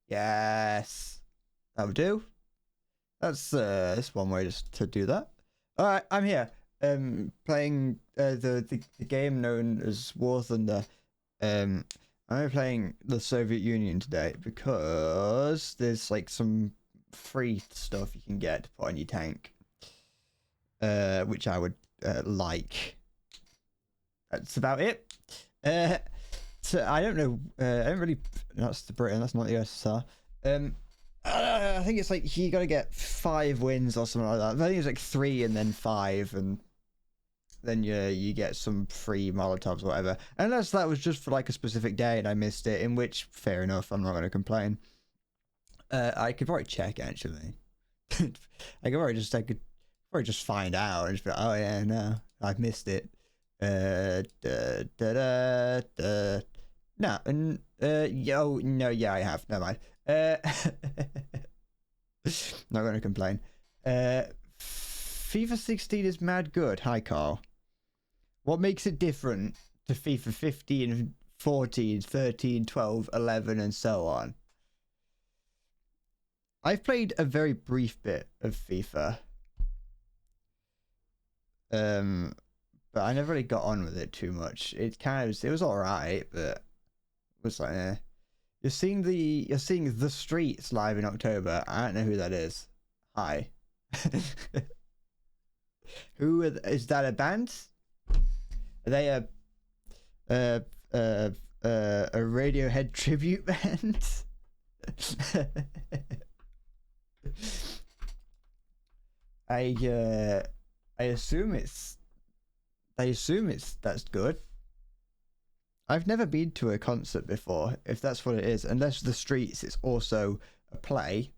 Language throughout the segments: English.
Yes. That'll do. That's one way to do that. All right, I'm here. Playing the game known as War Thunder. I'm playing the Soviet Union today because there's like some free stuff you can get to put on your tank, which I would like. That's about it. So I don't know. I don't really. That's the Britain. That's not the USSR. I think it's like you gotta get 5 wins or something like that. I think it's like 3 and then 5, and then you get some free Molotovs or whatever. Unless that was just for like a specific day and I missed it, in which fair enough, I'm not gonna complain. I could probably check actually. I could probably just find out and just be like, oh yeah, no, I've missed it. No, yo, no, yeah, I have. Never mind. Not gonna complain. FIFA 16 is mad good. Hi, Carl. What makes it different to FIFA 15, 14, 13, 12, 11, and so on? I've played a very brief bit of FIFA. But I never really got on with it too much. It was alright, but it was like, eh. You're seeing the Streets live in October. I don't know who that is. Hi. Is that a band? Are they a Radiohead tribute band? I assume it's. That's good. I've never been to a concert before, if that's what it is. Unless the Streets is also a play.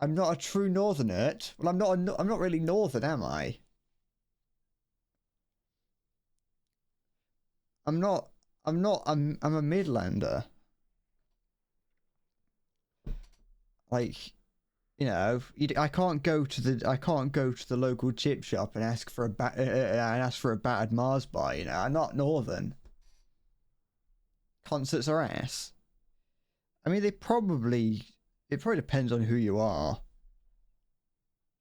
I'm not a true northerner. Well, I'm not really northern, am I? I'm a Midlander. Like, you know, I can't go to the local chip shop and ask for a battered Mars bar. You know, I'm not northern. Concerts are ass. I mean, it probably depends on who you are.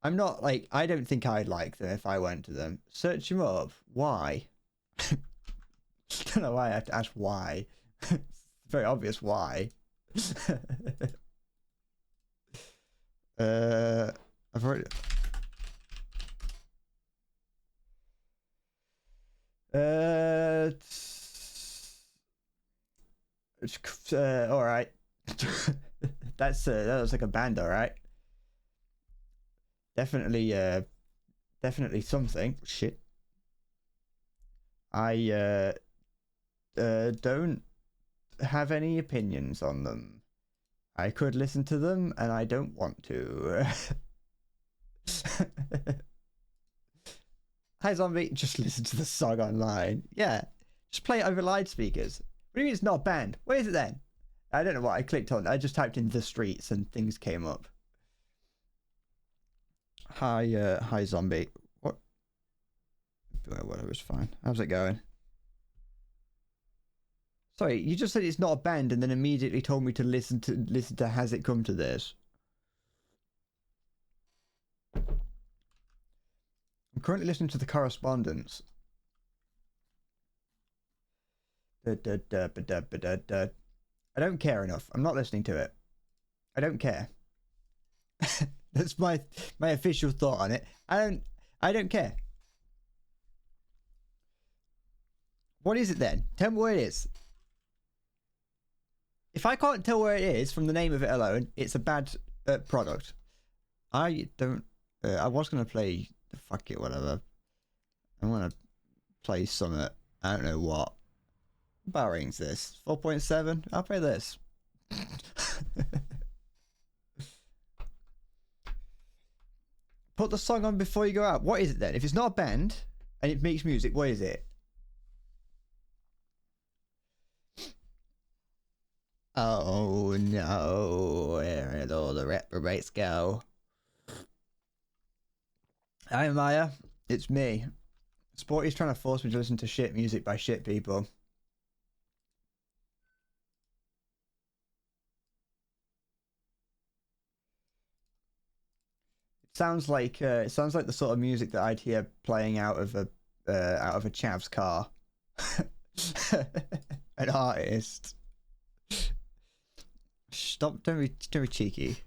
I'm not like, I don't think I'd like them if I went to them. Search them up. Why? I don't know why I have to ask why. It's very obvious why. I've already. All right. That was like a band, all right. Definitely, definitely something. Shit. I don't have any opinions on them. I could listen to them, and I don't want to. Hi, Zombie. Just listen to the song online. Yeah, just play it over loudspeakers. What do you mean it's not a band? Where is it then? I don't know what I clicked on. I just typed in the Streets and things came up. Hi, Zombie. What? Whatever, it's fine. How's it going? Sorry, you just said it's not a band and then immediately told me to listen to Has It Come to This. I'm currently listening to The Correspondence. I don't care enough. I'm not listening to it. I don't care. That's my official thought on it. I don't care. What is it then? Tell me where it is. If I can't tell where it is from the name of it alone, it's a bad product. I don't. I was gonna play. Fuck it, whatever. I want to play something. I don't know what. What bar rating's this? 4.7. I'll play this. Put the song on before you go out. What is it then? If it's not a band and it makes music, what is it? Oh no, where did all the reprobates go? Hi Maya, it's me. Sporty's trying to force me to listen to shit music by shit people. Sounds like it sounds like the sort of music that I'd hear playing out of a chav's car. An artist. Stop! Don't be cheeky.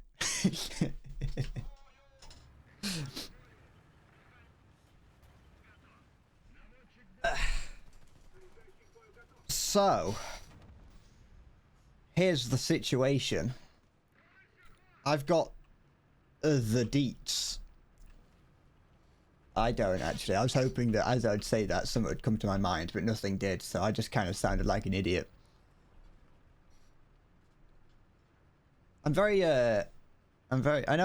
So, here's the situation. I've got the deets. I don't actually. I was hoping that as I'd say that, something would come to my mind, but nothing did, so I just kind of sounded like an idiot. I know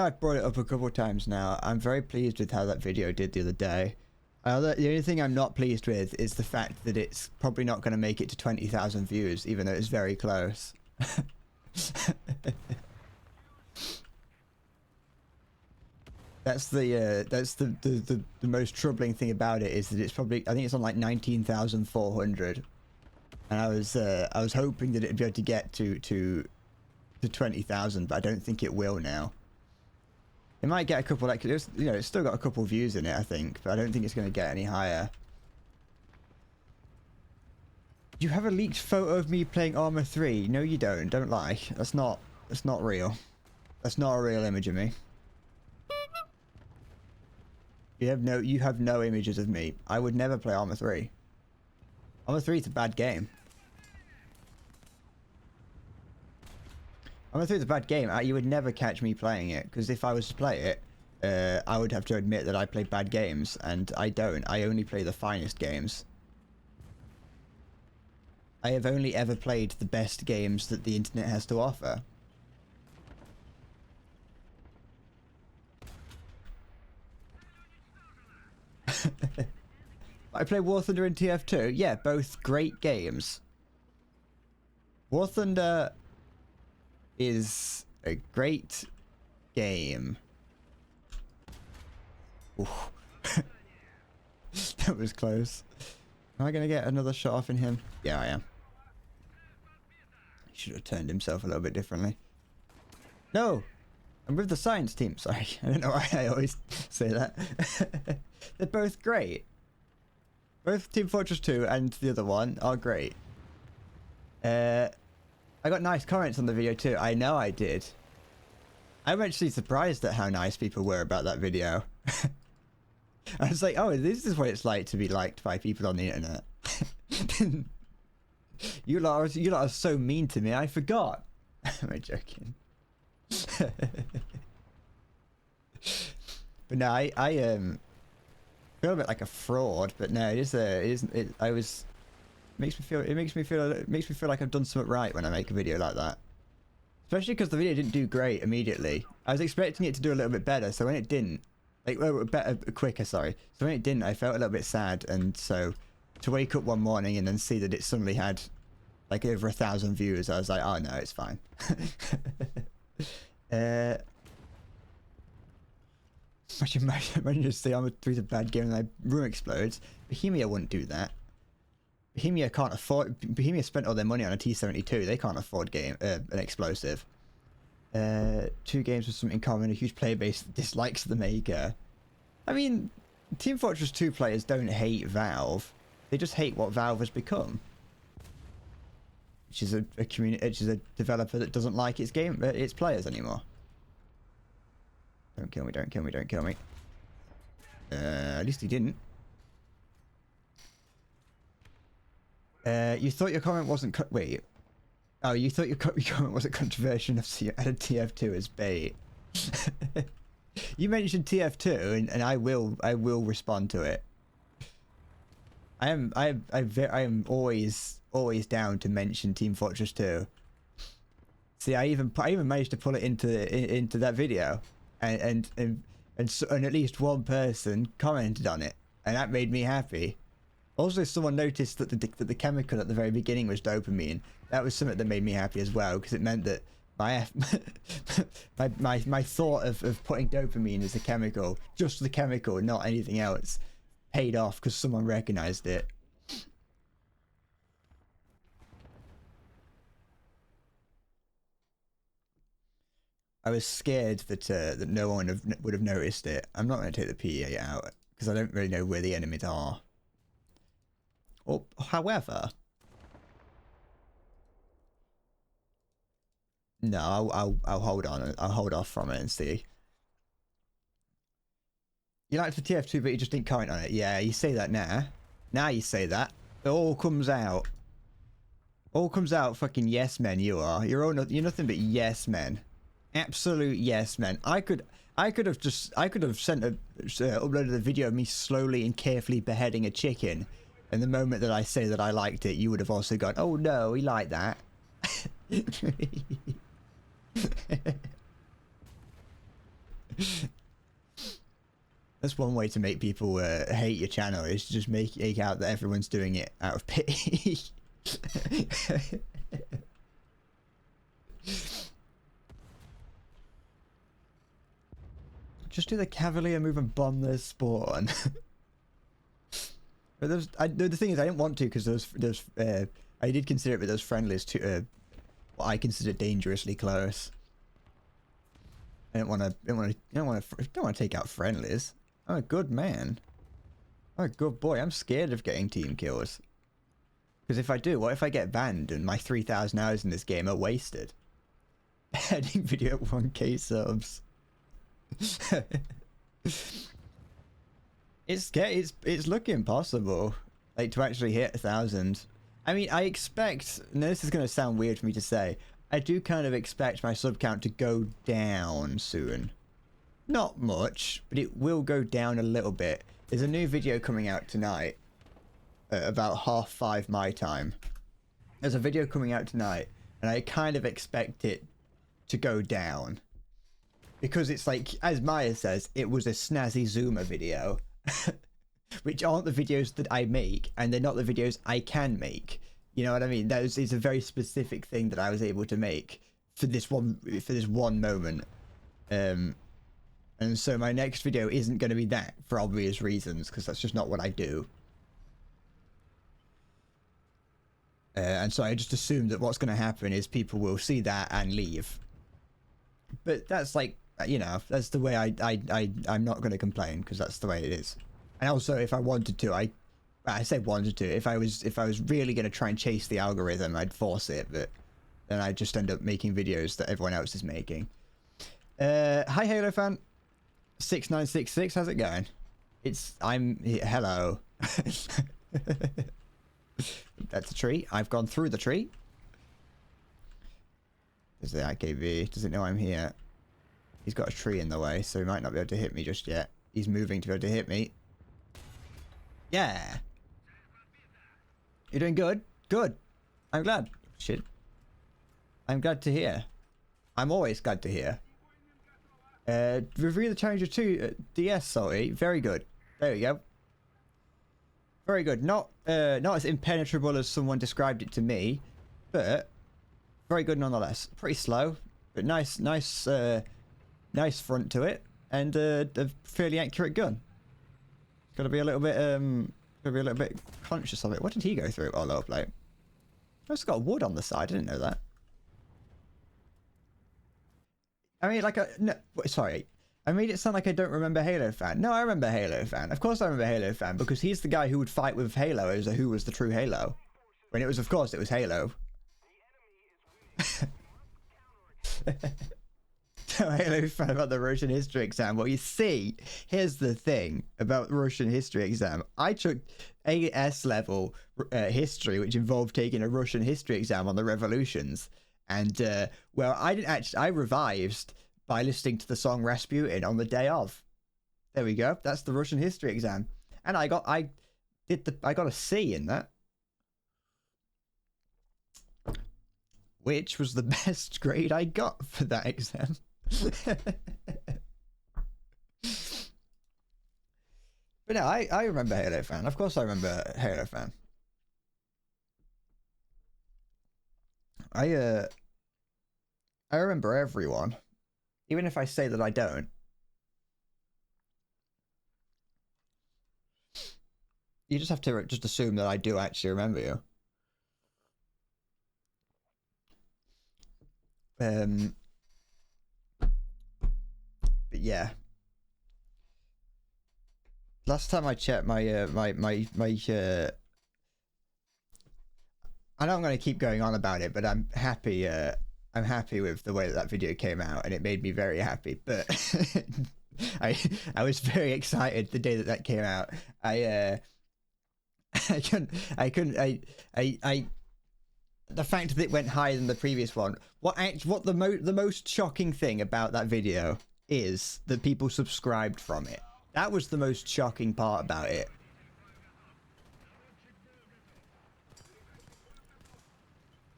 I've brought it up a couple of times now. I'm very pleased with how that video did the other day. The only thing I'm not pleased with is the fact that it's probably not going to make it to 20,000 views, even though it's very close. That's the most troubling thing about it, is that it's probably, I think it's on like 19,400, and I was hoping that it'd be able to get to 20,000, but I don't think it will now. It might get a couple, like, it's still got a couple views in it, I think, but I don't think it's going to get any higher. You have a leaked photo of me playing Arma 3. No, you don't. Don't lie. That's not real. That's not a real image of me. You have no images of me. I would never play Arma 3. Arma 3 is a bad game. Arma 3 is a bad game. You would never catch me playing it, because if I was to play it, I would have to admit that I play bad games, and I don't. I only play the finest games. I have only ever played the best games that the internet has to offer. I play War Thunder and TF2. Yeah, both great games. War Thunder is a great game. That was close. Am I gonna get another shot off in him? Yeah, I am. He should have turned himself a little bit differently. No! I'm with the science team. Sorry, I don't know why I always say that. They're both great. Both Team Fortress 2 and the other one are great. I got nice comments on the video too. I know I did. I'm actually surprised at how nice people were about that video. I was like, oh, this is what it's like to be liked by people on the internet. You lot are so mean to me, I forgot. Am I joking? But no, I feel a bit like a fraud, but no, it makes me feel like I've done something right when I make a video like that. Especially because the video didn't do great immediately. I was expecting it to do a little bit better, so when it didn't, like, quicker, sorry. So when it didn't, I felt a little bit sad, and so to wake up one morning and then see that it suddenly had like over 1,000 views, I was like, oh no, it's fine. Imagine just say Arma 3's a bad game and my room explodes. Bohemia wouldn't do that. Bohemia can't afford. Bohemia spent all their money on a T-72. They can't afford an explosive. 2 games with something in common: a huge player base that dislikes the maker. I mean, Team Fortress 2 players don't hate Valve. They just hate what Valve has become, which is a developer that doesn't like its players anymore. Don't kill me! Don't kill me! Don't kill me! At least he didn't. You thought your comment wasn't wait. Oh, you thought your comment wasn't controversial enough to add a TF2 as bait. You mentioned TF2, and I will respond to it. I am always down to mention Team Fortress 2. See, I even managed to pull it into that video, and at least one person commented on it, and that made me happy. Also, someone noticed that the chemical at the very beginning was dopamine. That was something that made me happy as well, because it meant that my thought of putting dopamine as a chemical, just the chemical, not anything else, paid off because someone recognized it. I was scared that that no one would have noticed it. I'm not going to take the P8 out because I don't really know where the enemies are. Or, however, no, I'll hold on. I'll hold off from it and see. You liked the TF2, but you just didn't comment on it. Yeah, you say that now. Now you say that. It all comes out. All comes out. Fucking yes men, you are. You're nothing but yes men. Absolute yes men. I could have sent uploaded a video of me slowly and carefully beheading a chicken, and the moment that I say that I liked it, you would have also gone, oh no, he liked that. That's one way to make people hate your channel, is to just make out that everyone's doing it out of pity. Just do the cavalier move and bomb their spawn. But the thing is, I didn't want to because I did consider it, but those friendlies to what I consider dangerously close. I don't want to take out friendlies. I'm a good man. I'm a good boy. I'm scared of getting team kills. Because if I do, what if I get banned and my 3,000 hours in this game are wasted? Heading video at 1k subs. It's looking possible, like, to actually hit 1,000. I mean, I expect, and this is going to sound weird for me to say, I do kind of expect my sub count to go down soon. Not much, but it will go down a little bit. There's a new video coming out tonight at about 5:30 my time. There's a video coming out tonight, and I kind of expect it to go down. Because it's like, as Maya says, it was a snazzy Zoomer video. Which aren't the videos that I make, and they're not the videos I can make. You know what I mean? It's a very specific thing that I was able to make for this one moment. And so my next video isn't going to be that, for obvious reasons, because that's just not what I do. And so I just assume that what's going to happen is people will see that and leave. But that's like, you know, that's the way I'm not going to complain, because that's the way it is. And also, if I wanted to, I say wanted to, if I was really going to try and chase the algorithm, I'd force it, but then I'd just end up making videos that everyone else is making. Hi Halo fan 6966, how's it going? Hello. That's a tree. I've gone through the tree. There's the IKV. Does it know I'm here? He's got a tree in the way, so he might not be able to hit me just yet. He's moving to be able to hit me. Yeah. You're doing good? Good. I'm glad. Shit. I'm glad to hear. I'm always glad to hear. Review the Challenger 2 DS, Salty. Very good. There we go. Very good. Not as impenetrable as someone described it to me, but very good nonetheless. Pretty slow, but nice front to it, and a fairly accurate gun. Got to be a little bit conscious of it. What did he go through? Oh, lower plate. Oh, it's got wood on the side. I didn't know that. I mean, sorry. I made it sound like I don't remember Halo Fan. No, I remember Halo Fan. Of course I remember Halo Fan, because he's the guy who would fight with Halo as who was the true Halo. When it was, of course, it was Halo. Halo Fan about the Russian history exam. Well, you see, here's the thing about Russian history exam. I took AS level history, which involved taking a Russian history exam on the revolutions. And, well, I revived by listening to the song Rasputin on the day of. There we go. That's the Russian history exam. And I got a C in that. Which was the best grade I got for that exam. But no, I remember Halo Fan. Of course I remember Halo Fan. I remember everyone. Even if I say that I don't. You just have to just assume that I do actually remember you. yeah. Last time I checked my I know I'm going to keep going on about it, but I'm happy with the way that video came out, and it made me very happy. But I was very excited the day that came out. I the fact that it went higher than the previous one. The most shocking thing about that video is that people subscribed from it. That was the most shocking part about it.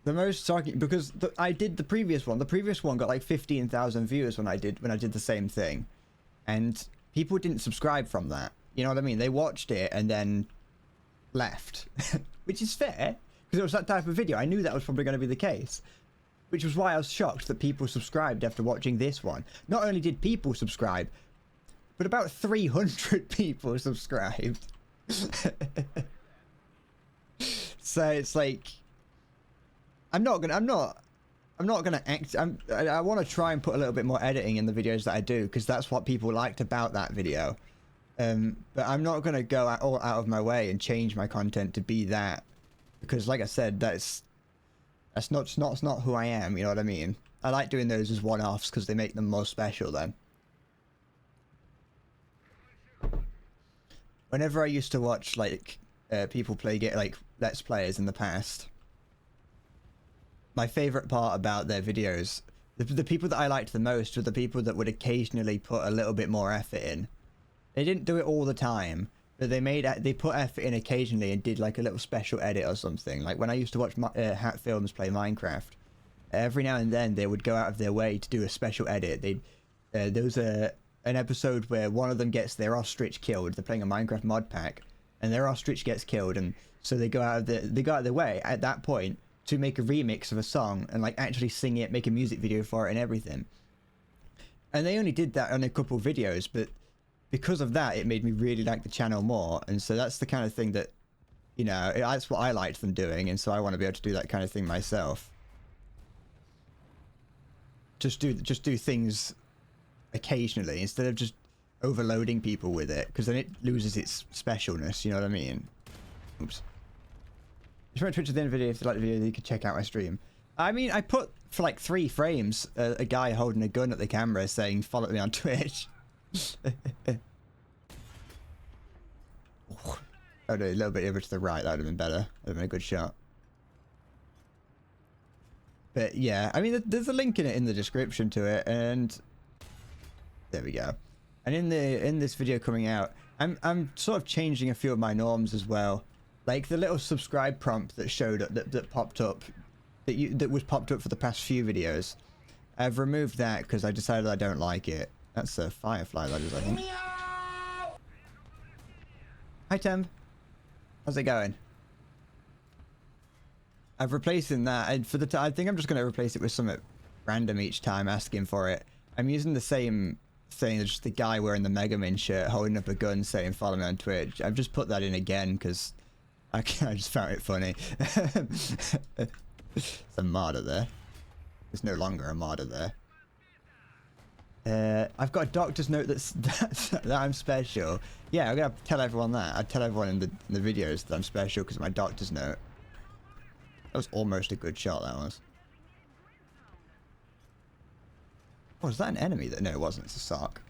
The most shocking, because I did the previous one. The previous one got like 15,000 views when I did the same thing, and people didn't subscribe from that. You know what I mean? They watched it and then left, which is fair because it was that type of video. I knew that was probably going to be the case, which was why I was shocked that people subscribed after watching this one. Not only did people subscribe, but about 300 people subscribed. So it's like, I want to try and put a little bit more editing in the videos that I do, because that's what people liked about that video. But I'm not gonna go all out of my way and change my content to be that, because like I said, that's not who I am. You know what I mean? I like doing those as one-offs because they make them more special then. Whenever I used to watch like people play like Let's Players in the past, my favorite part about their videos, the people that I liked the most were the people that would occasionally put a little bit more effort in. They didn't do it all the time, but they put effort in occasionally and did like a little special edit or something. Like when I used to watch Hat Films play Minecraft, every now and then they would go out of their way to do a special edit. There was an episode where one of them gets their ostrich killed. They're playing a Minecraft mod pack, and their ostrich gets killed, and so they go out of their way at that point to make a remix of a song and like actually sing it, make a music video for it and everything. And they only did that on a couple videos, but because of that, it made me really like the channel more. And so that's the kind of thing that, you know, that's what I liked them doing, and so I want to be able to do that kind of thing myself. Just do things occasionally instead of just overloading people with it, because then it loses its specialness. You know what I mean? Oops. If you want to Twitch at the end of the video, if you like the video, you can check out my stream. I mean, I put for like 3 frames a guy holding a gun at the camera saying follow me on Twitch. Oh no, a little bit over to the right, that would have been better. That would have been a good shot. But yeah, I mean, there's a link in the description to it, and there we go. And in this video coming out, I'm sort of changing a few of my norms as well. Like the little subscribe prompt that showed up, that popped up, that was popped up for the past few videos. I've removed that because I decided I don't like it. That's a firefly, that is, I think. Hi, Temp. How's it going? I've replaced that, and for I think I'm just going to replace it with something random each time asking for it. I'm using the same thing, just the guy wearing the Mega Man shirt holding up a gun saying follow me on Twitch. I've just put that in again because I just found it funny. There's a martyr there. There's no longer a martyr there. I've got a doctor's note that I'm special. Yeah, I'm gonna tell everyone that. I'd tell everyone in the videos that I'm special because of my doctor's note. That was almost a good shot, that was. Oh, is that an enemy? No, it wasn't. It's a sock.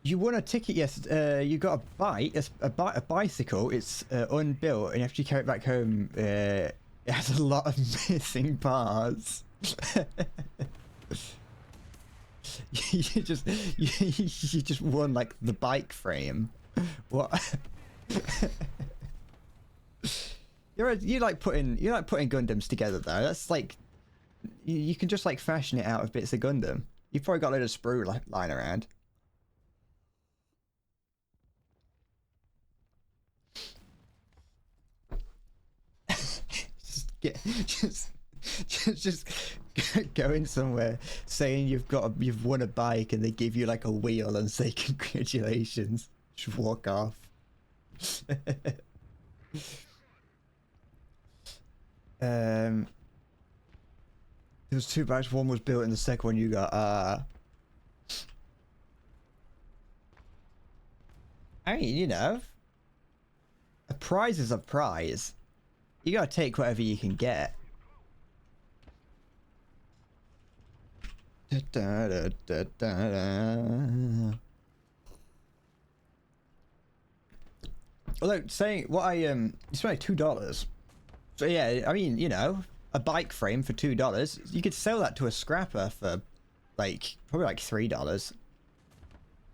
You won a ticket, yes. You got a bike, a bicycle. It's unbuilt, and you have to carry it back home. It has a lot of missing parts. you just won like the bike frame. What? you like putting Gundams together though. That's like you can just like fashion it out of bits of Gundam. You've probably got a load of sprue lying around. just going somewhere saying you've won a bike and they give you like a wheel and say congratulations. Just walk off. There was 2 bikes. One was built and the second one you got. I mean, you know, a prize is a prize. You gotta take whatever you can get. Da, da, da, da, da. Although saying what I you spent like $2. So yeah, I mean, you know, a bike frame for $2. You could sell that to a scrapper for like probably like $3.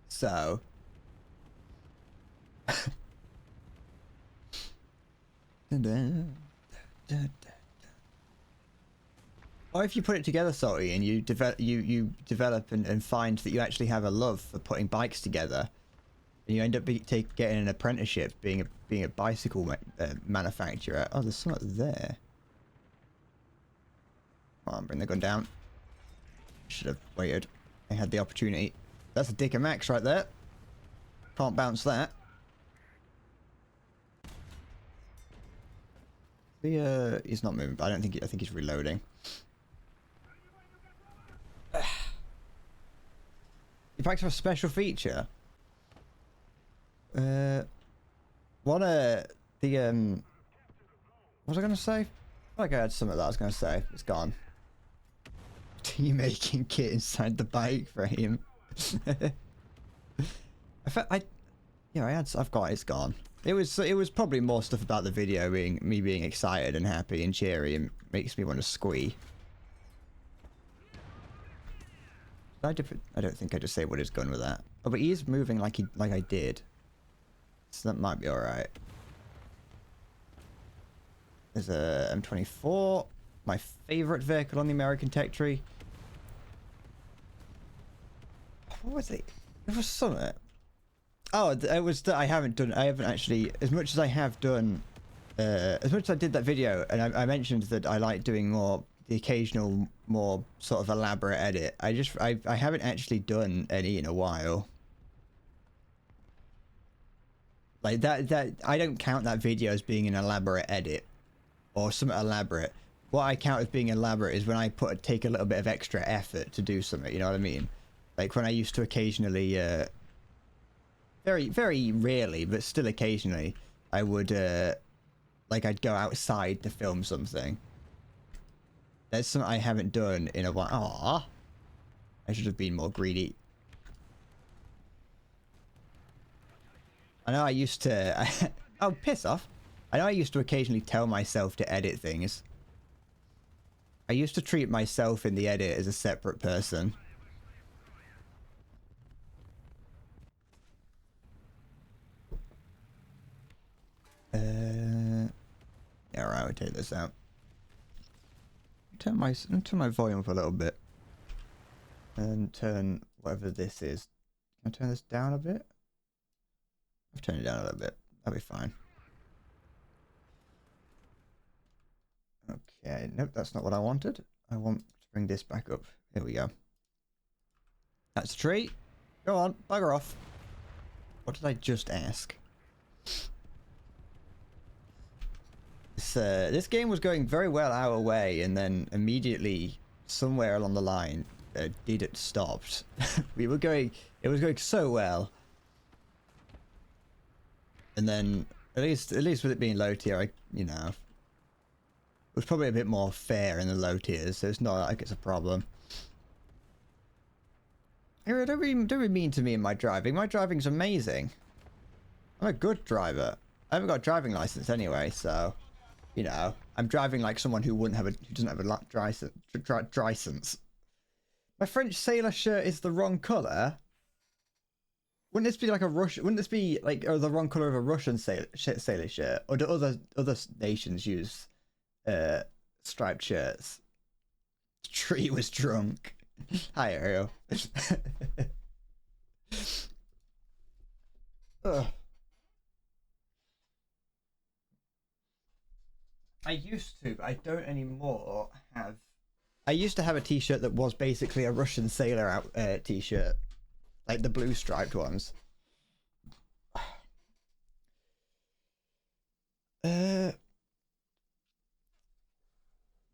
So or if you put it together, Salty, and you develop and find that you actually have a love for putting bikes together, and you end up getting an apprenticeship, being a bicycle manufacturer. Oh, there's something there. Come on, bring the gun down. Should have waited. I had the opportunity. That's a Dick and Max right there. Can't bounce that. He's not moving, but I think he's reloading. You packed for a special feature. What was I gonna say? I think I had something that I was gonna say. It's gone. You making kit inside the bike frame? I've got it. It's gone. It was probably more stuff about the video me being excited and happy and cheery and makes me want to squee. I don't think I just say what his gun with that. Oh, but he is moving like I did. So that might be alright. There's a M24. My favourite vehicle on the American tech tree. What was it? It was something. Oh, it was that I haven't actually, as much as I have done, as much as I did that video, and I mentioned that I like doing the occasional more sort of elaborate edit. I haven't actually done any in a while. Like that I don't count that video as being an elaborate edit or something elaborate. What I count as being elaborate is when I take a little bit of extra effort to do something, you know what I mean? Like when I used to occasionally, very, very rarely, but still occasionally, I would, like I'd go outside to film something. That's something I haven't done in a while. Aww. I should have been more greedy. I know I used to... oh, piss off. I know I used to occasionally tell myself to edit things. I used to treat myself in the edit as a separate person. Yeah, alright, I'll take this out. Turn my volume up a little bit. And turn whatever this is. Can I turn this down a bit? I've turned it down a little bit. That'll be fine. Okay, nope, that's not what I wanted. I want to bring this back up. Here we go. That's a tree. Go on, bugger off. What did I just ask? This game was going very well our way, and then immediately, somewhere along the line, it stopped. It was going so well. And then, at least with it being low tier, you know, it was probably a bit more fair in the low tiers, so it's not like it's a problem. Don't be mean to me in my driving. My driving's amazing. I'm a good driver. I haven't got a driving license anyway, so, you know, I'm driving like someone who doesn't have a license. My French sailor shirt is the wrong color. Wouldn't this be like a Russian? Wouldn't this be like the wrong color of a Russian sailor shirt? Or do other nations use striped shirts? The tree was drunk. Hi, Ariel. Ugh. I used to, but I don't anymore have. I used to have a t-shirt that was basically a Russian sailor t-shirt. Like the blue striped ones.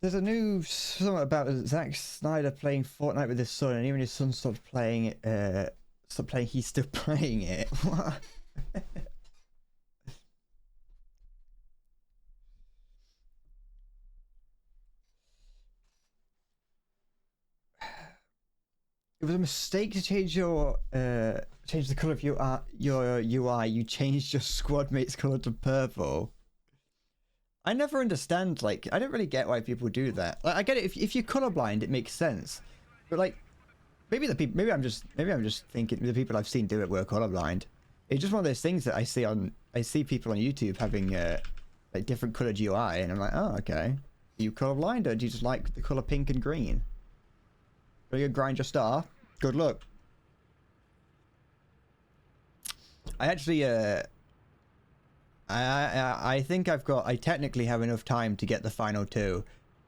There's a new something about Zack Snyder playing Fortnite with his son, and even his son stopped playing it. He's still playing it. What? It was a mistake to change your change the color of your UI. You changed your squad mate's color to purple. I never understand. Like, I don't really get why people do that. Like, I get it if you're colorblind, it makes sense. But like, maybe I'm just thinking the people I've seen do it were colorblind. It's just one of those things that I see people on YouTube having like different colored UI, and I'm like, oh, okay. Are you colorblind, or do you just like the color pink and green? Are you gonna grind your star? Good luck. I actually I think I technically have enough time to get the final 2.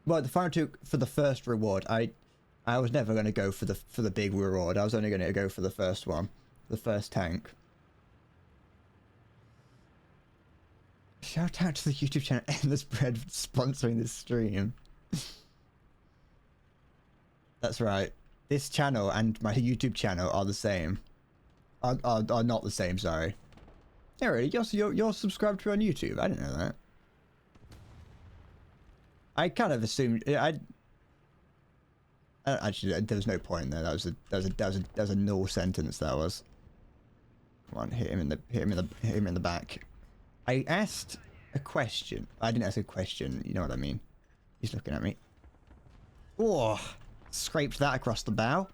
Well, the final 2 for the first reward. I was never going to go for the big reward. I was only going to go for the first one, the first tank. Shout out to the YouTube channel Endless Bread sponsoring this stream. That's right. This channel and my YouTube channel are the same. Are not the same, sorry. Yeah, really? You're subscribed to on YouTube? I didn't know that. I kind of assumed actually, there was no point there. That was a null sentence. That was. Come on, hit him in the back. I asked a question. I didn't ask a question. You know what I mean? He's looking at me. Oh, scraped that across the bow.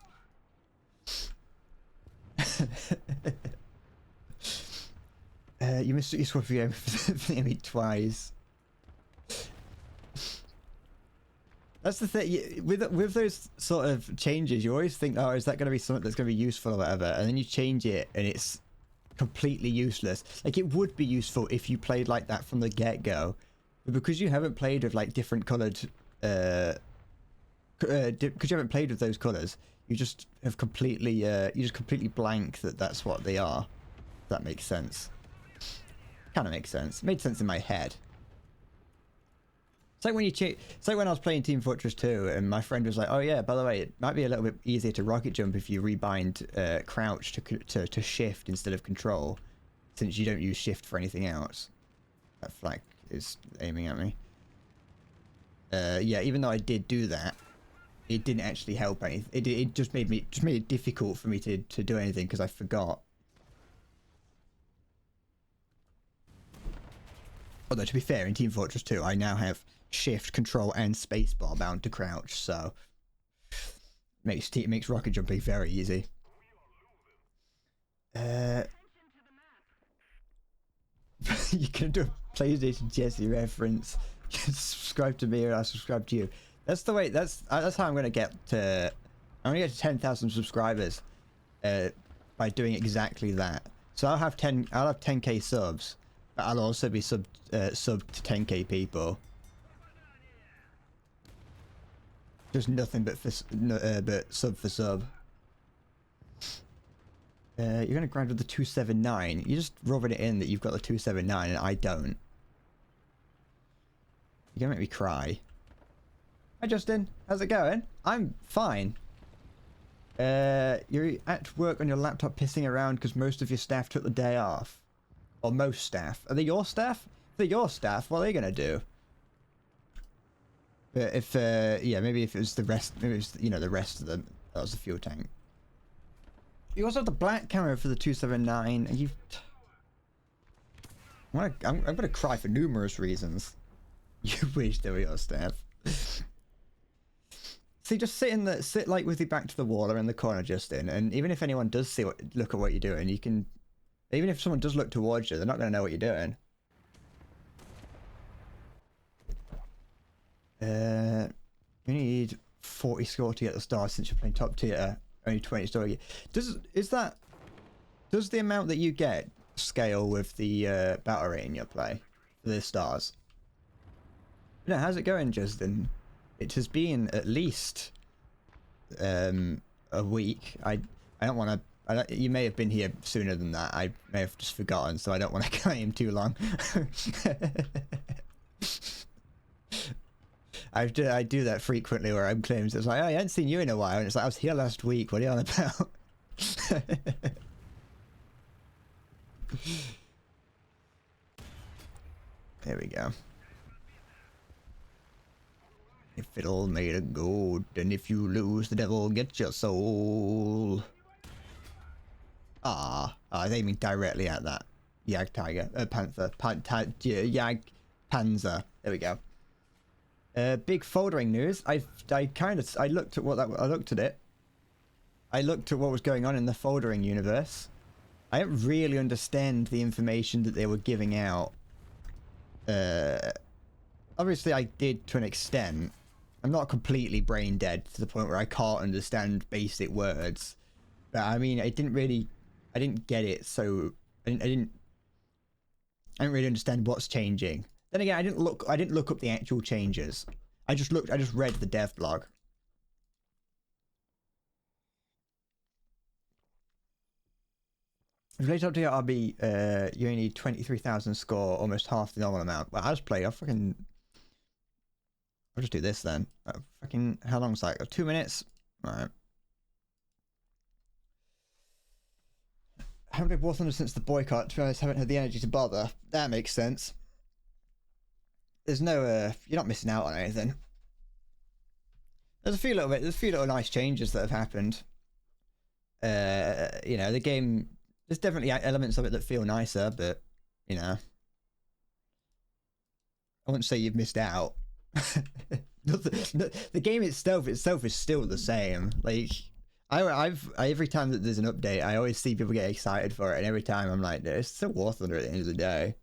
You missed your squad game for me twice. That's the thing, with those sort of changes, you always think, oh, is that going to be something that's going to be useful or whatever, and then you change it and it's completely useless. Like, it would be useful if you played like that from the get-go, but because you haven't played with like different coloured, because you haven't played with those colours, you just have completely, you just completely blank that that's what they are. If that makes sense. Kind of makes sense. It made sense in my head. It's like when it's like when I was playing Team Fortress 2 and my friend was like, oh yeah, by the way, it might be a little bit easier to rocket jump if you rebind crouch to shift instead of control, since you don't use shift for anything else. That flag is aiming at me. Yeah, even though I did do that, it didn't actually help anything. It just made it difficult for me to do anything because I forgot. Although, to be fair, in Team Fortress 2, I now have shift, control, and spacebar bound to crouch, so makes rocket jumping very easy. You can do a PlayStation Jesse reference. Subscribe to me, or I subscribe to you. That's the way. That's how I'm gonna get to. I'm gonna get to 10,000 subscribers, by doing exactly that. So I'll have 10k subs. But I'll also be sub to 10k people. Just nothing but sub for sub. You're gonna grind with the 279. You're just rubbing it in that you've got the 279 and I don't. You're gonna make me cry. Hi Justin, how's it going? I'm fine. You're at work on your laptop pissing around because most of your staff took the day off. Or most staff. Are they your staff? If they're your staff, what are they gonna do? If yeah, maybe if it was the rest, maybe it was, you know, the rest of them. That was the fuel tank. You also have the black camera for the 279, and you've. I'm gonna cry for numerous reasons. You wish they were your staff. See, just sit like with your back to the wall or in the corner, Justin, and even if anyone does look at what you're doing, you can. Even if someone does look towards you, they're not going to know what you're doing. You need 40 score to get the star since you're playing top tier. Only 20 star. Does the amount that you get scale with the battle rating you play for the stars? No, how's it going, Justin? It has been at least a week. I don't want to. You may have been here sooner than that. I may have just forgotten, so I don't want to claim too long. I do that frequently where I'm claims it's like, oh, I hadn't seen you in a while, and it's like, I was here last week. What are you on about? There we go. If it all made of gold, and if you lose, the devil gets your soul. Ah, I was aiming directly at that. Jag tiger, panther, jag panzer. There we go. Big foldering news. I looked at it. I looked at what was going on in the foldering universe. I don't really understand the information that they were giving out. Obviously I did to an extent. I'm not completely brain dead to the point where I can't understand basic words. But I mean, I didn't get it, so I didn't really understand what's changing. Then again, I didn't look up the actual changes. I just read the dev blog. Related up to your RB, you only need 23,000 score, almost half the normal amount. Well, I'll just do this then. How long is that? 2 minutes? Alright. Haven't played War Thunder since the boycott. To be honest, haven't had the energy to bother. That makes sense. There's no, you're not missing out on anything. There's a few little nice changes that have happened. You know, the game, there's definitely elements of it that feel nicer, but, you know, I wouldn't say you've missed out. The game itself is still the same. Like, every time that there's an update, I always see people get excited for it, and every time I'm like, it's still War Thunder at the end of the day.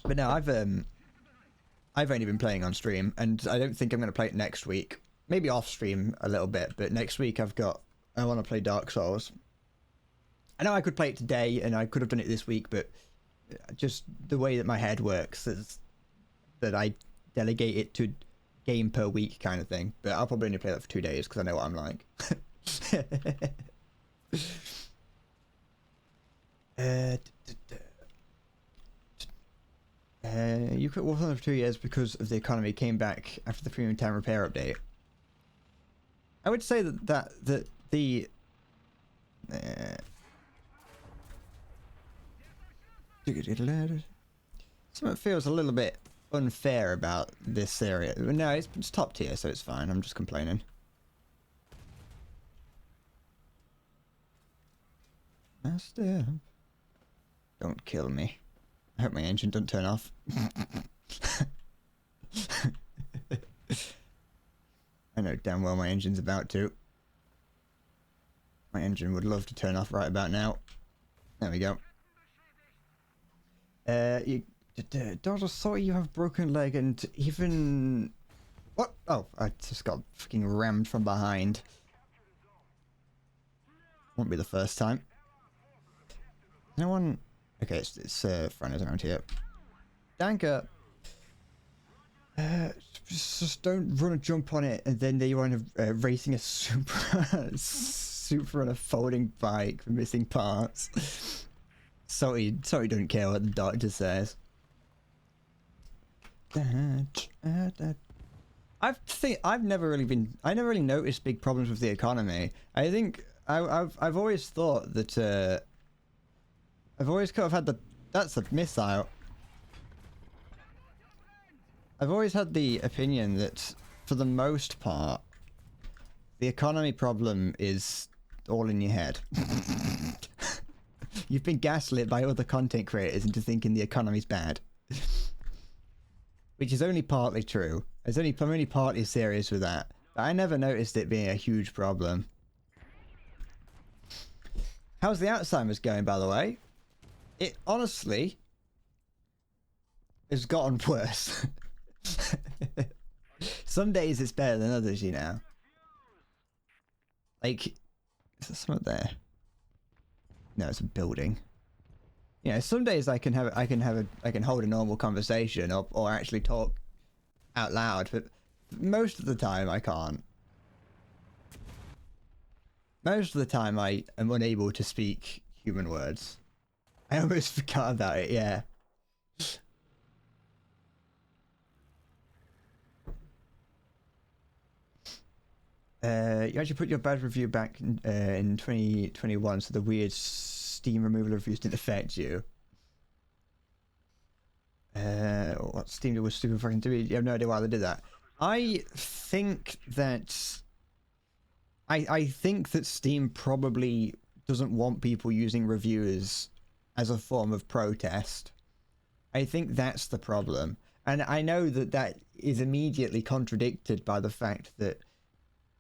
But no, I've only been playing on stream, and I don't think I'm going to play it next week. Maybe off stream a little bit, but next week I want to play Dark Souls. I know I could play it today, and I could have done it this week, but just the way that my head works is that I delegate it to game per week kind of thing. But I'll probably only play that for 2 days because I know what I'm like. You quit War Thunder for 2 years because of the economy. Came back after the premium time repair update. I would say that the something feels a little bit unfair about this area. No, it's top tier, so it's fine. I'm just complaining. Master, don't kill me. I hope my engine doesn't turn off. I know damn well my engine's about to. My engine would love to turn off right about now. There we go. Doctor, sorry you have broken leg and even... What? Oh, I just got fucking rammed from behind. Won't be the first time. No one... Okay, it's friendlies around here. Danker! Just don't run a jump on it and then you wind up racing a super on a folding bike for missing parts. Sorry, don't care what the doctor says. I never really noticed big problems with the economy. I think I've always thought that I've always kind of had that's a missile. I've always had the opinion that for the most part the economy problem is all in your head. You've been gaslit by other content creators into thinking the economy's bad. Which is only partly true. I'm only partly serious with that. But I never noticed it being a huge problem. How's the Alzheimer's going, by the way? It honestly has gotten worse. Some days it's better than others, you know. Like, is there something there? No, it's a building. You know, some days I can hold a normal conversation or actually talk out loud, but most of the time I can't. Most of the time I am unable to speak human words. I almost forgot about it, yeah. You actually put your bad review back in 2021, so the weird Steam removal reviews didn't affect you. What Steam was super fucking doing? You have no idea why they did that. I think that Steam probably doesn't want people using reviewers as a form of protest. I think that's the problem, and I know that is immediately contradicted by the fact that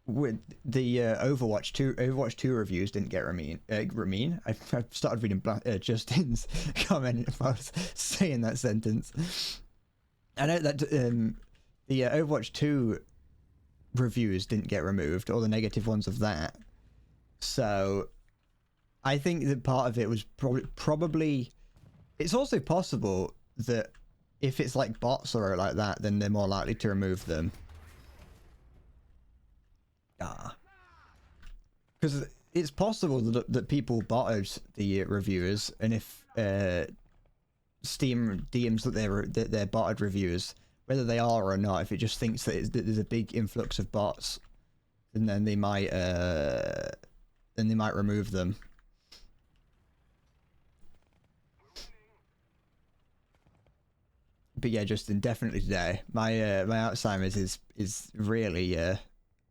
with the Overwatch 2 reviews didn't get Ramin. I've started reading Justin's comment if I was saying that sentence. I know that the Overwatch 2 reviews didn't get removed, or the negative ones of that. So I think that part of it was probably it's also possible that if it's like bots or like that, then they're more likely to remove them. Because it's possible that people botted the reviewers, and if Steam deems that they're botted reviewers, whether they are or not, if it just thinks that there's a big influx of bots, and then they might remove them. But yeah, Justin, definitely today. My Alzheimer's is really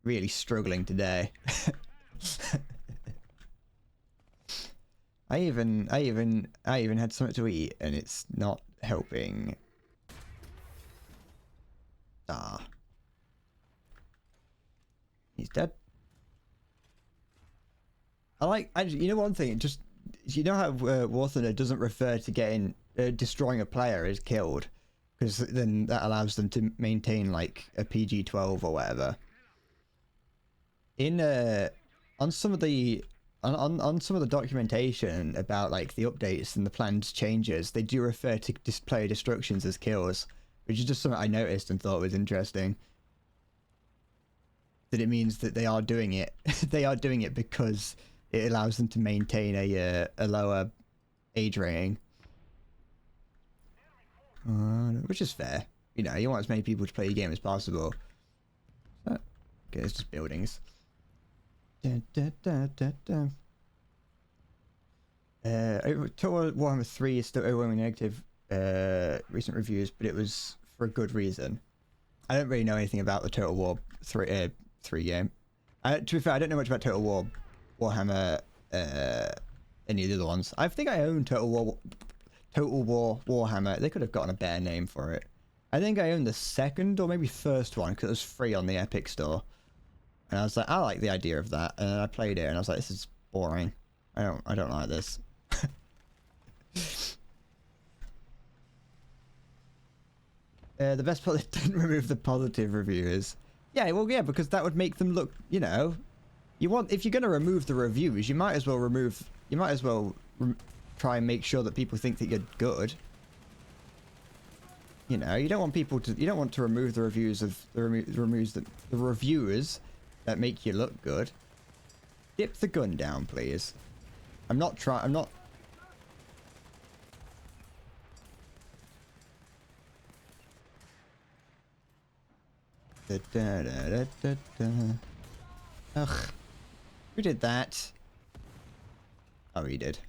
really struggling today. I even had something to eat and it's not helping. He's dead. You know one thing, just you know how Warthoner doesn't refer to getting destroying a player as killed, because then that allows them to maintain like a PG-12 or whatever. In on some of the documentation about like the updates and the planned changes, they do refer to player destructions as kills, which is just something I noticed and thought was interesting. That it means that they are doing it. They are doing it because it allows them to maintain a lower age rating, which is fair. You know, you want as many people to play your game as possible. So, okay, it's just buildings. Total Warhammer 3 is still overwhelmingly negative recent reviews, but it was for a good reason. I don't really know anything about the Total War 3 game. To be fair, I don't know much about Total Warhammer, any of the other ones. I think I own Total War Warhammer. They could have gotten a better name for it. I think I own the second or maybe first one because it was free on the Epic Store. And I was like, I like the idea of that, and I played it, and I was like, this is boring. I don't like this. The best part, they didn't remove the positive reviews. Yeah, well, yeah, because that would make them look, you know, if you're gonna remove the reviews, you might as well try and make sure that people think that you're good. You know, you don't want to remove the reviews of the reviewers that make you look good. Dip the gun down, please. I'm not. Ugh. Who did that? Oh, he did.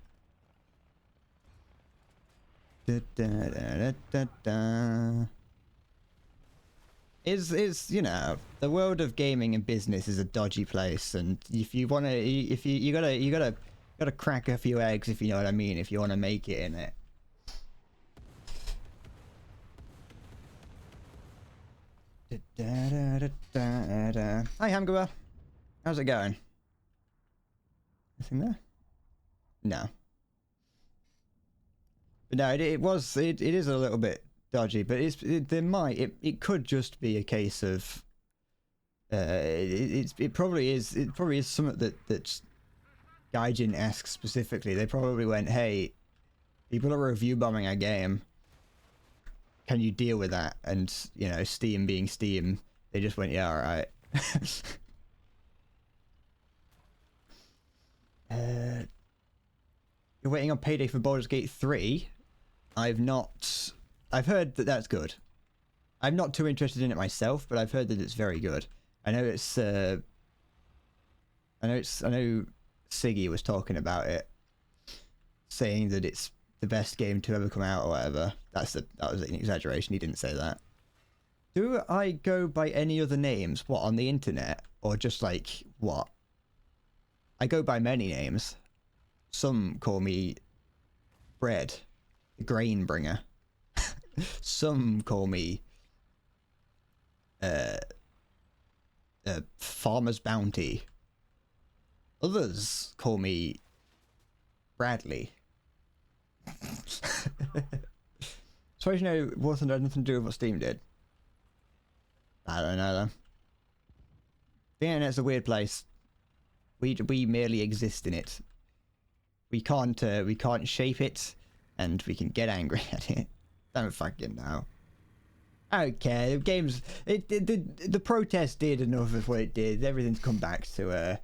Is you know, the world of gaming and business is a dodgy place, and if you gotta crack a few eggs, if you know what I mean, if you want to make it in it. Hi Hamgoer, how's it going? Anything there? No. But no, it is a little bit dodgy, but it could just be a case of it probably is something that Gaijin asks specifically. They probably went, hey, people are review bombing our game, can you deal with that? And you know, Steam being Steam, they just went, yeah, all right. You're waiting on payday for Baldur's Gate 3. I've heard that that's good. I'm not too interested in it myself, but I've heard that it's very good. I know it's I know Siggy was talking about it, saying that it's the best game to ever come out or whatever. That was an exaggeration. He didn't say that. Do I go by any other names? What, on the internet? Or just like, what? I go by many names. Some call me Bread, the grain bringer. Some call me Farmer's Bounty. Others call me Bradley. So as you know, War Thunder had nothing to do with what Steam did. I don't know though. The internet's a weird place. We merely exist in it. We can't shape it, and we can get angry at it. Don't fucking know. Okay, the game's the protest did enough of what it did. Everything's come back to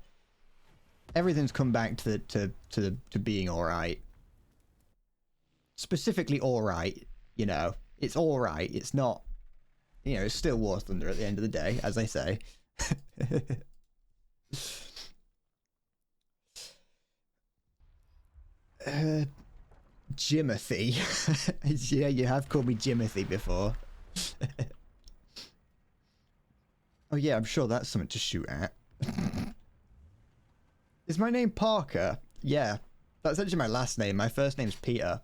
being all right. Specifically, all right. You know, it's all right. It's not. You know, it's still War Thunder at the end of the day, as I say. Jimothy. Yeah, you have called me Jimothy before. Oh yeah, I'm sure that's something to shoot at. Is my name Parker? Yeah, that's actually my last name. My first name's Peter.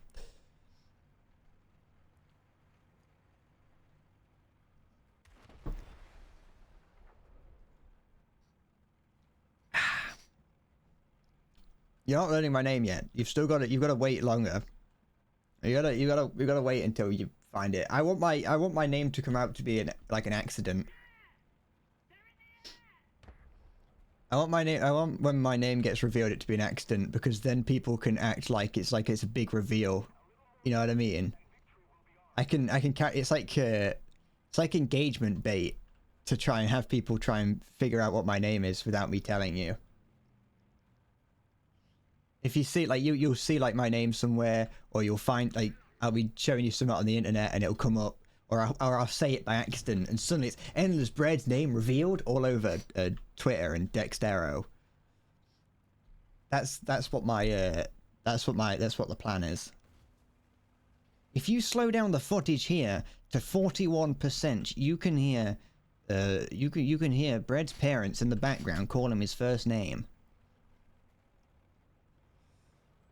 You're not learning my name yet. You've still got it. You've got to wait longer. You gotta wait until you find it. I want my name to come out to be like an accident. I want when my name gets revealed it to be an accident, because then people can act like it's a big reveal. You know what I mean? It's like engagement bait to try and have people try and figure out what my name is without me telling you. If you see, like, you'll see, like, my name somewhere, or you'll find, like, I'll be showing you something on the internet and it'll come up, or I'll say it by accident, and suddenly it's Endless Bread's name revealed all over Twitter and Dextero. That's what the plan is. If you slow down the footage here to 41%, you can hear you can hear Bread's parents in the background call him his first name.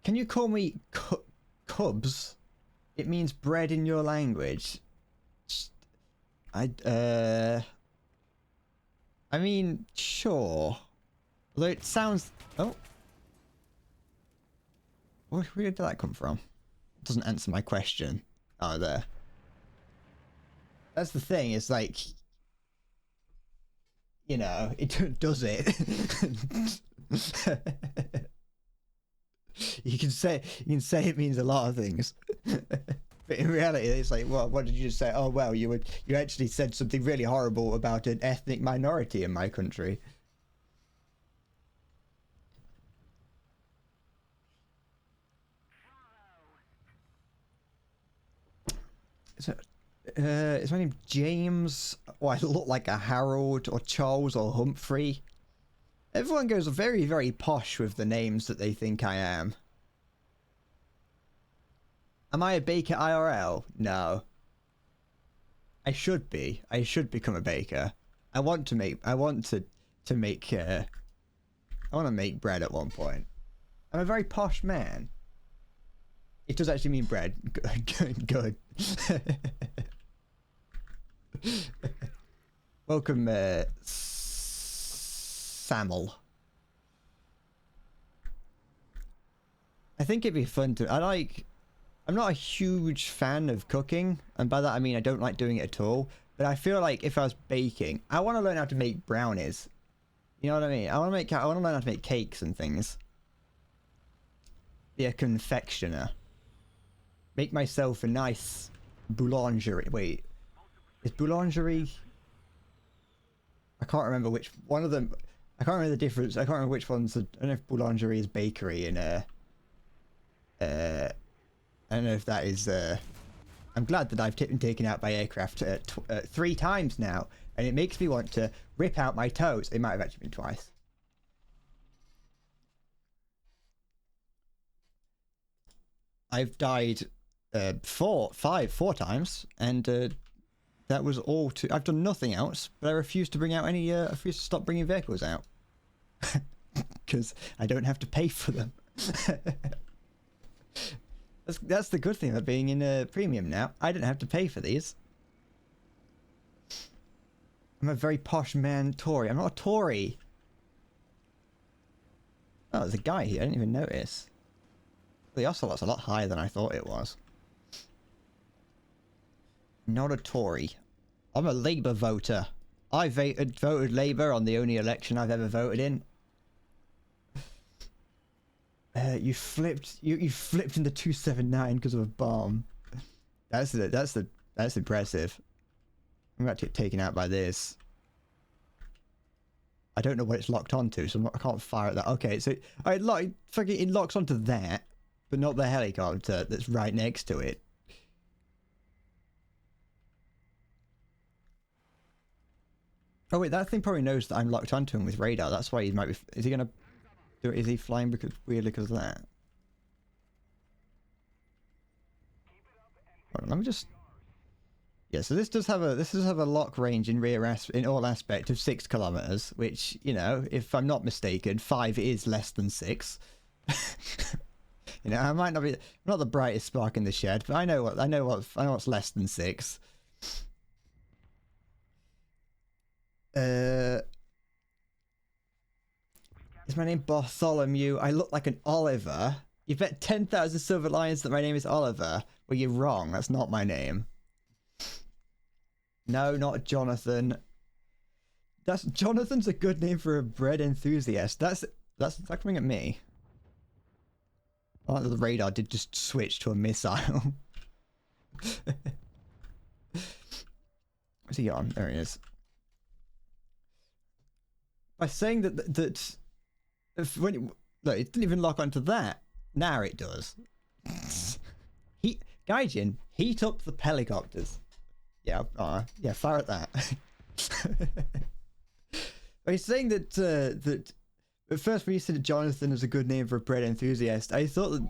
Can you call me Cubs? It means bread in your language. I mean, sure. Although it sounds... Oh. Where did that come from? It doesn't answer my question. Oh, there. That's the thing, it's like... You know, it does it. You can say it means a lot of things, but in reality, it's like, well, what did you just say? Oh well, you actually said something really horrible about an ethnic minority in my country. Is my name James? Or I look like a Harold or Charles or Humphrey? Everyone goes very, very posh with the names that they think I am. Am I a baker IRL? No. I should be. I should become a baker. I want to make bread at one point. I'm a very posh man. It does actually mean bread. Good. Welcome, Samuel. I think it'd be fun to... I'm not a huge fan of cooking, and by that I mean I don't like doing it at all, but I feel like if I was baking, I want to learn how to make brownies. You know what I mean? I want to learn how to make cakes and things. Be a confectioner. Make myself a nice boulangerie. Wait. Is boulangerie... I can't remember which one of them... I can't remember the difference. I can't remember which ones... I don't know if boulangerie is bakery and I don't know if that is... I'm glad that I've been taken out by aircraft 3 times now, and it makes me want to rip out my toes. It might have actually been twice. I've died four times, and that was all. I've done nothing else, but I refuse to bring out any. I refuse to stop bringing vehicles out because I don't have to pay for them. That's the good thing about being in a premium now. I don't have to pay for these. I'm a very posh man Tory. I'm not a Tory. Oh, there's a guy here. I didn't even notice. The ocelot's a lot higher than I thought it was. Not a Tory. I'm a Labour voter. I voted Labour on the only election I've ever voted in. You flipped into 279 because of a bomb. That's impressive. I'm about to get taken out by this. I don't know what it's locked onto, so I can't fire at that. Okay, so it locks onto that, but not the helicopter that's right next to it. Oh wait, that thing probably knows that I'm locked onto him with radar. That's why he might be. Is he gonna do it? Is he flying weirdly because of that? Hold on, let me just. Yeah, so this does have a lock range in all aspect of 6 kilometers, which, you know, if I'm not mistaken, 5 is less than 6. You know, I might not be I'm not the brightest spark in the shed, but I know what's less than 6. Is my name Bartholomew? I look like an Oliver. You bet 10,000 silver lions that my name is Oliver. Well, you're wrong. That's not my name. No, not Jonathan. Jonathan's a good name for a bread enthusiast. That's coming at me. Oh, the radar did just switch to a missile. Where's he on? There he is. By saying that look, it didn't even lock onto that. Now it does. Gaijin, heat up the helicopters. Yeah, yeah, fire at that. By saying that at first when you said Jonathan is a good name for a bread enthusiast, I thought that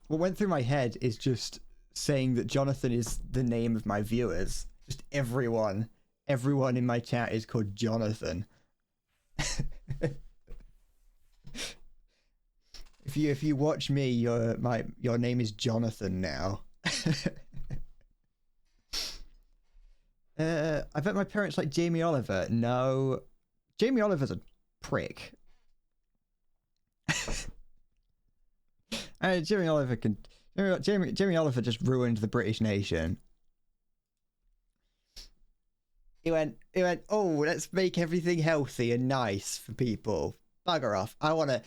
what went through my head is just saying that Jonathan is the name of my viewers. Just everyone in my chat is called Jonathan. If you watch me, your name is Jonathan now. I bet my parents like Jamie Oliver. No, Jamie Oliver's a prick. Jamie Oliver just ruined the British nation. He went, oh, let's make everything healthy and nice for people. Bugger off. I wanna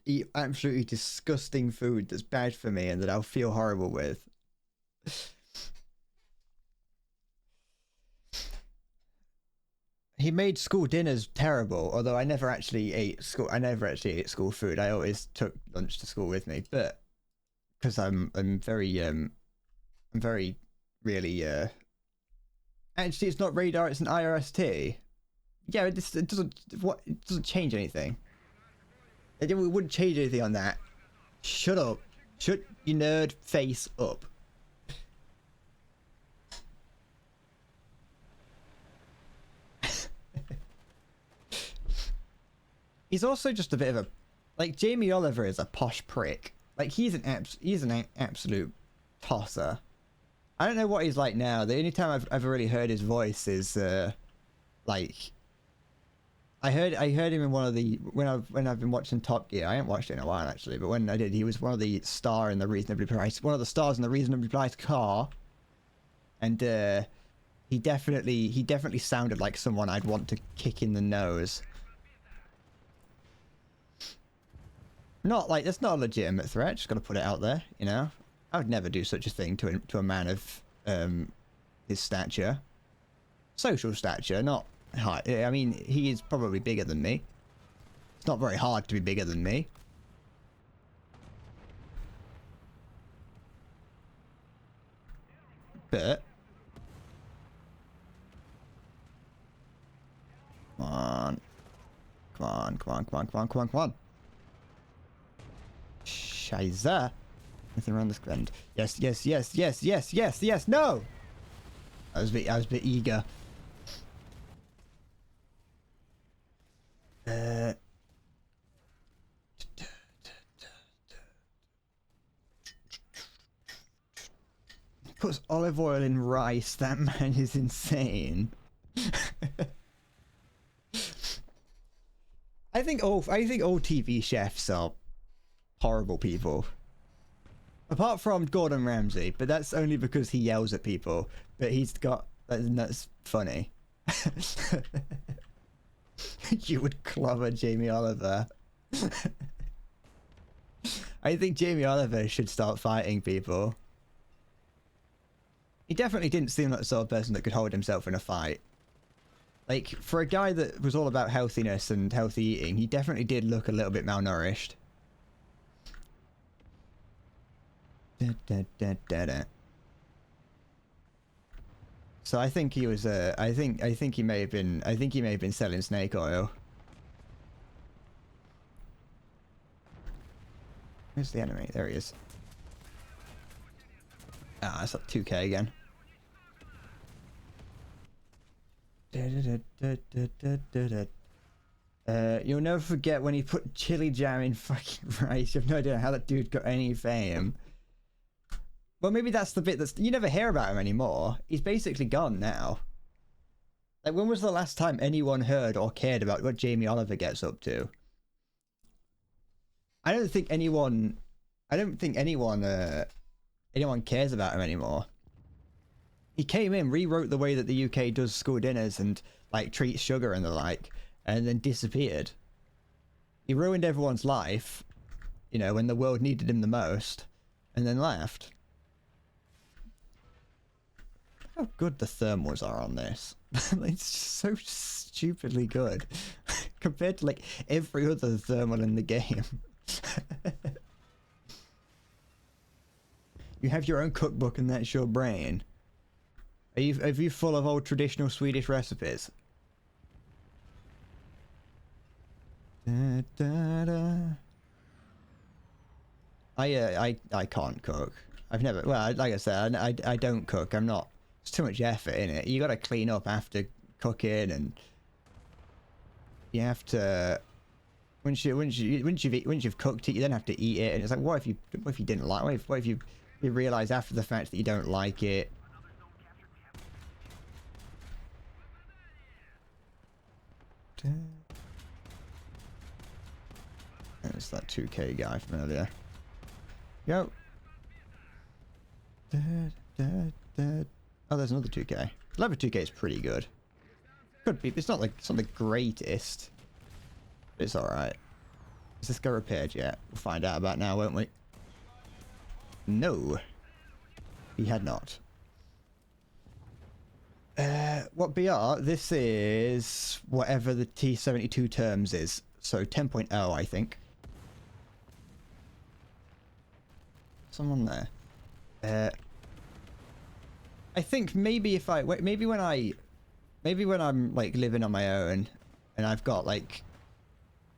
eat absolutely disgusting food that's bad for me and that I'll feel horrible with. He made school dinners terrible, although I never actually ate school food. I always took lunch to school with me, but because I'm very really actually it's not radar, it's an IRST. Yeah, it doesn't change anything. It wouldn't change anything on that. Shut up. Shut your nerd face up. He's also just a bit of a, like, Jamie Oliver is a posh prick. Like, he's an absolute tosser. I don't know what he's like now. The only time I've ever really heard his voice is like I heard him in one of the when I've been watching Top Gear. I haven't watched it in a while actually, but when I did, he was one of the stars in the reasonably priced car, and he definitely sounded like someone I'd want to kick in the nose. Not like, that's not a legitimate threat, just gotta put it out there, you know? I would never do such a thing to a man of his stature. Social stature, not height. I mean, he is probably bigger than me. It's not very hard to be bigger than me. But come on. Come on. Scheiße. Nothing around this bend. Yes, yes, yes, yes, yes, yes, yes. No. I was a bit eager. Puts olive oil in rice. That man is insane. I think all TV chefs are horrible people. Apart from Gordon Ramsay, but that's only because he yells at people. But he's got that's funny. You would clobber Jamie Oliver. I think Jamie Oliver should start fighting people. He definitely didn't seem like the sort of person that could hold himself in a fight. Like, for a guy that was all about healthiness and healthy eating, he definitely did look a little bit malnourished. So I think he was I think he may have been selling snake oil. Where's the enemy? There he is. Ah, it's up 2K again. You'll never forget when he put chili jam in fucking rice. You have no idea how that dude got any fame. Well, maybe that's the bit that's... You never hear about him anymore. He's basically gone now. Like, when was the last time anyone heard or cared about what Jamie Oliver gets up to? I don't think anyone cares about him anymore. He came in, rewrote the way that the UK does school dinners and, like, treats sugar and the like, and then disappeared. He ruined everyone's life, you know, when the world needed him the most, and then left. How good the thermals are on this. It's just so stupidly good. Compared to, like, every other thermal in the game. You have your own cookbook and that's your brain. Are you full of old traditional Swedish recipes? Da, da, da. I can't cook. I've never, well, like I said, I don't cook. I'm not, it's too much effort in it. You gotta clean up after cooking, and you have to, once you've cooked it, you then have to eat it, and it's like, what if you didn't like, what if you realize after the fact that you don't like it? There's that 2K guy from earlier. Yo. Oh, there's another 2K. Level 2K is pretty good. Could be. It's not the greatest. But it's alright. Is this guy repaired yet? We'll find out about now, won't we? No. He had not. What BR? This is whatever the T72 terms is. So 10.0, I think. Someone there. I think maybe if maybe when I'm like living on my own and I've got like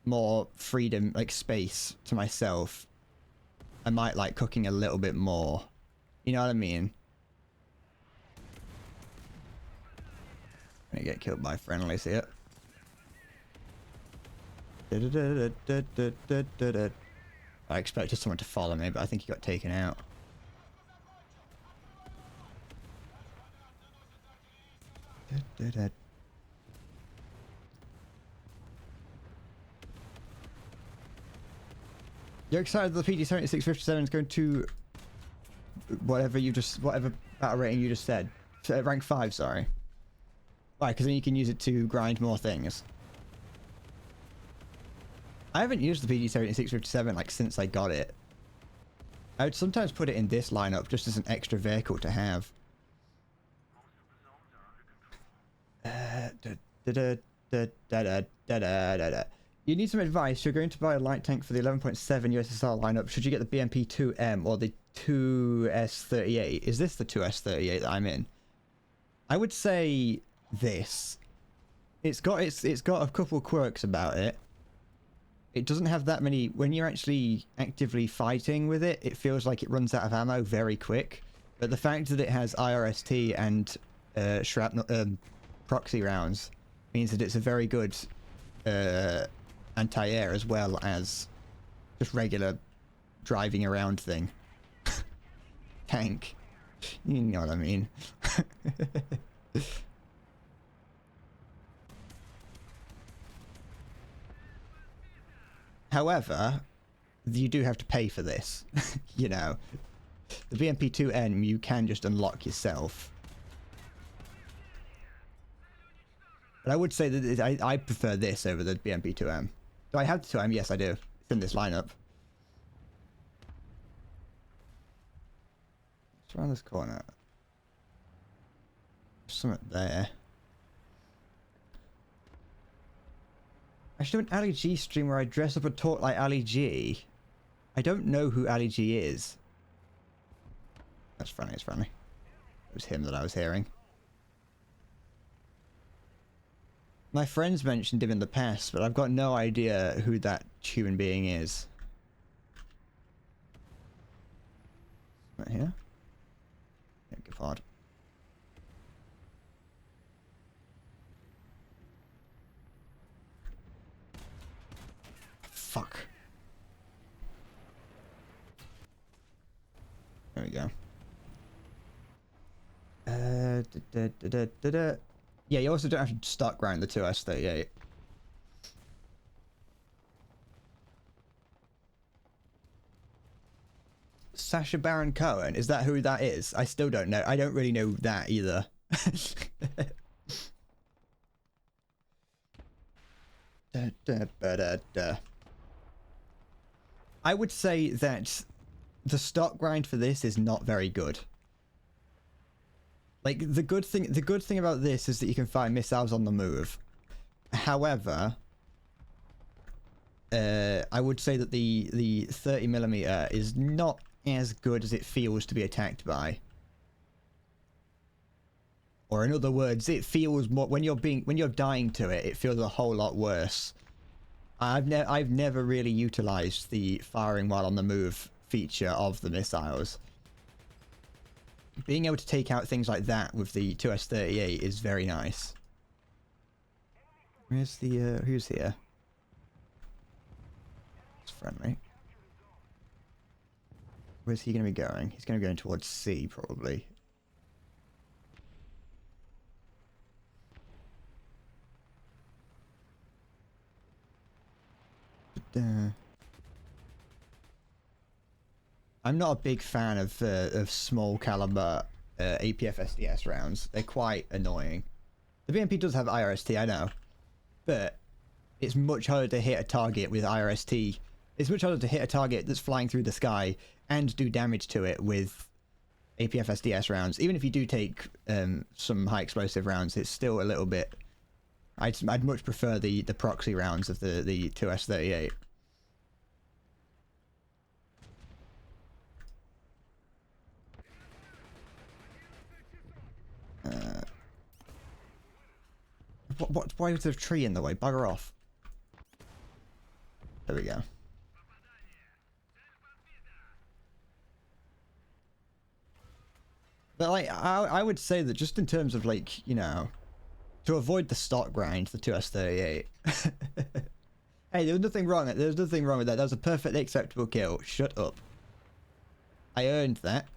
more freedom, like space to myself, I might like cooking a little bit more. You know what I mean? I'm gonna get killed by friendlies here. I expected someone to follow me, but I think he got taken out. You're excited that the PD7657 is going to whatever battle rating you just said. Rank 5, sorry. Why? Because then you can use it to grind more things. I haven't used the PD7657 like since I got it. I would sometimes put it in this lineup just as an extra vehicle to have. You need some advice. You're going to buy a light tank for the 11.7 USSR lineup. Should you get the BMP-2M or the 2S38? Is this the 2S38 that I'm in? I would say this. It's got a couple quirks about it. it doesn't have that many. When you're actually actively fighting with it, it feels like it runs out of ammo very quick. But the fact that it has IRST and shrapnel, proxy rounds means that it's a very good anti-air as well as just regular driving around thing. Tank. You know what I mean. However, you do have to pay for this. You know, the BMP-2N you can just unlock yourself. But I would say that I prefer this over the BMP-2M. Do I have the 2M? Yes, I do. It's in this lineup. What's around this corner? There's something there. I should do an Ali G stream where I dress up and talk like Ali G. I don't know who Ali G is. That's funny, it's funny. It was him that I was hearing. My friends mentioned him in the past, but I've got no idea who that human being is. Right here? Yeah, good hard. Fuck. There we go. Yeah, you also don't have to start grind the 2S38. Sacha Baron Cohen, is that who that is? I still don't know. I don't really know that either. I would say that the stock grind for this is not very good. Like, the good thing about this is that you can fire missiles on the move. However, I would say that the 30mm is not as good as it feels to be attacked by. Or in other words, it feels more when you're dying to it, it feels a whole lot worse. I've never really utilized the firing while on the move feature of the missiles. Being able to take out things like that with the 2S38 is very nice. Where's the who's here? It's friendly. Where's he gonna be going? He's gonna be going towards C probably. I'm not a big fan of small caliber APF SDS rounds. They're quite annoying. The BMP does have IRST, I know, but it's much harder to hit a target with IRST. It's much harder to hit a target that's flying through the sky and do damage to it with APF SDS rounds. Even if you do take some high explosive rounds, it's still a little bit. I'd much prefer the proxy rounds of the 2S38. Why was there a tree in the way? Bugger off. There we go. But like, I would say that just in terms of like, you know, to avoid the stock grind, the 2S38. Hey, there was nothing wrong. There was nothing wrong with that. That was a perfectly acceptable kill. Shut up. I earned that.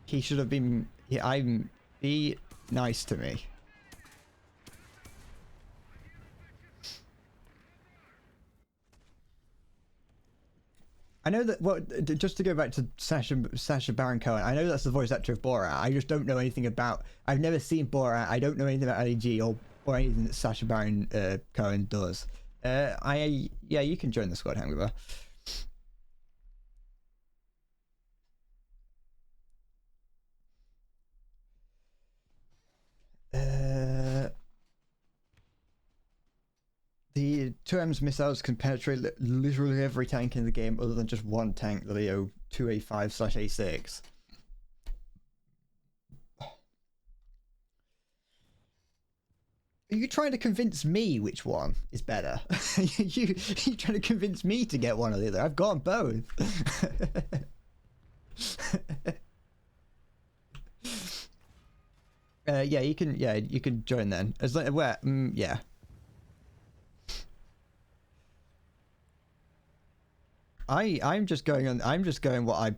He should have been. Be nice to me. I know that. Well, just to go back to Sacha Baron Cohen, I know that's the voice actor of Borat. I just don't know anything about. I've never seen Borat. I don't know anything about LEG or anything that Sacha Baron Cohen does. Yeah, you can join the squad, Hangover. The 2M's missiles can penetrate literally every tank in the game other than just one tank, the Leo 2A5/A6. Are you trying to convince me which one is better? you trying to convince me to get one or the other? I've got both. Yeah, you can. Yeah, you can join then. As like where? Yeah. I'm just going on. I'm just going what I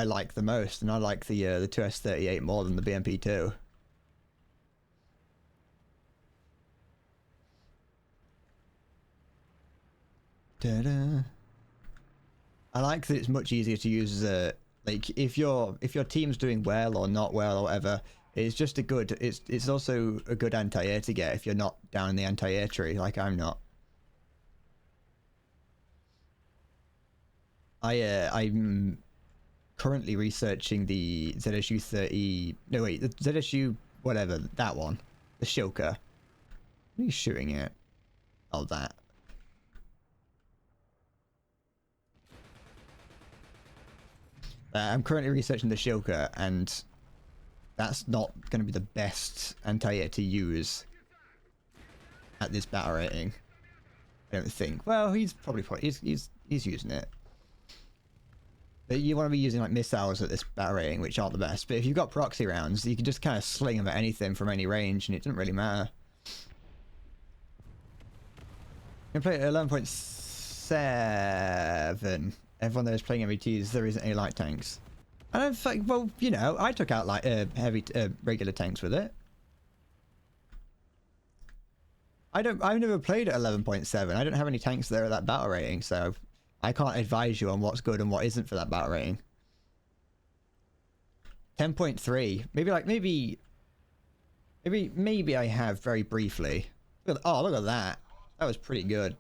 like the most, and I like the 2S38 more than the BMP2. Da-da. I like that it's much easier to use as a, like, if your team's doing well or not well or whatever, it's just a good, it's also a good anti-air to get if you're not down in the anti-air tree like I'm not. I'm currently researching the ZSU 30, no wait, the ZSU whatever, that one, the Shilka. What are you shooting at? Oh, that. I'm currently researching the Shilka, and that's not going to be the best anti-air to use at this battle rating. I don't think. Well, he's probably he's using it. But you want to be using like missiles at this battle rating, which aren't the best. But if you've got proxy rounds, you can just kind of sling them at anything from any range, and it doesn't really matter. I'm going to play at 11.7. Everyone there is playing MBTs. There isn't any light tanks. I don't think. Well, you know, I took out like heavy regular tanks with it. I've never played at 11.7. I don't have any tanks there at that battle rating, so I can't advise you on what's good and what isn't for that battle rating. 10.3. Maybe I have very briefly. Oh, look at that. That was pretty good.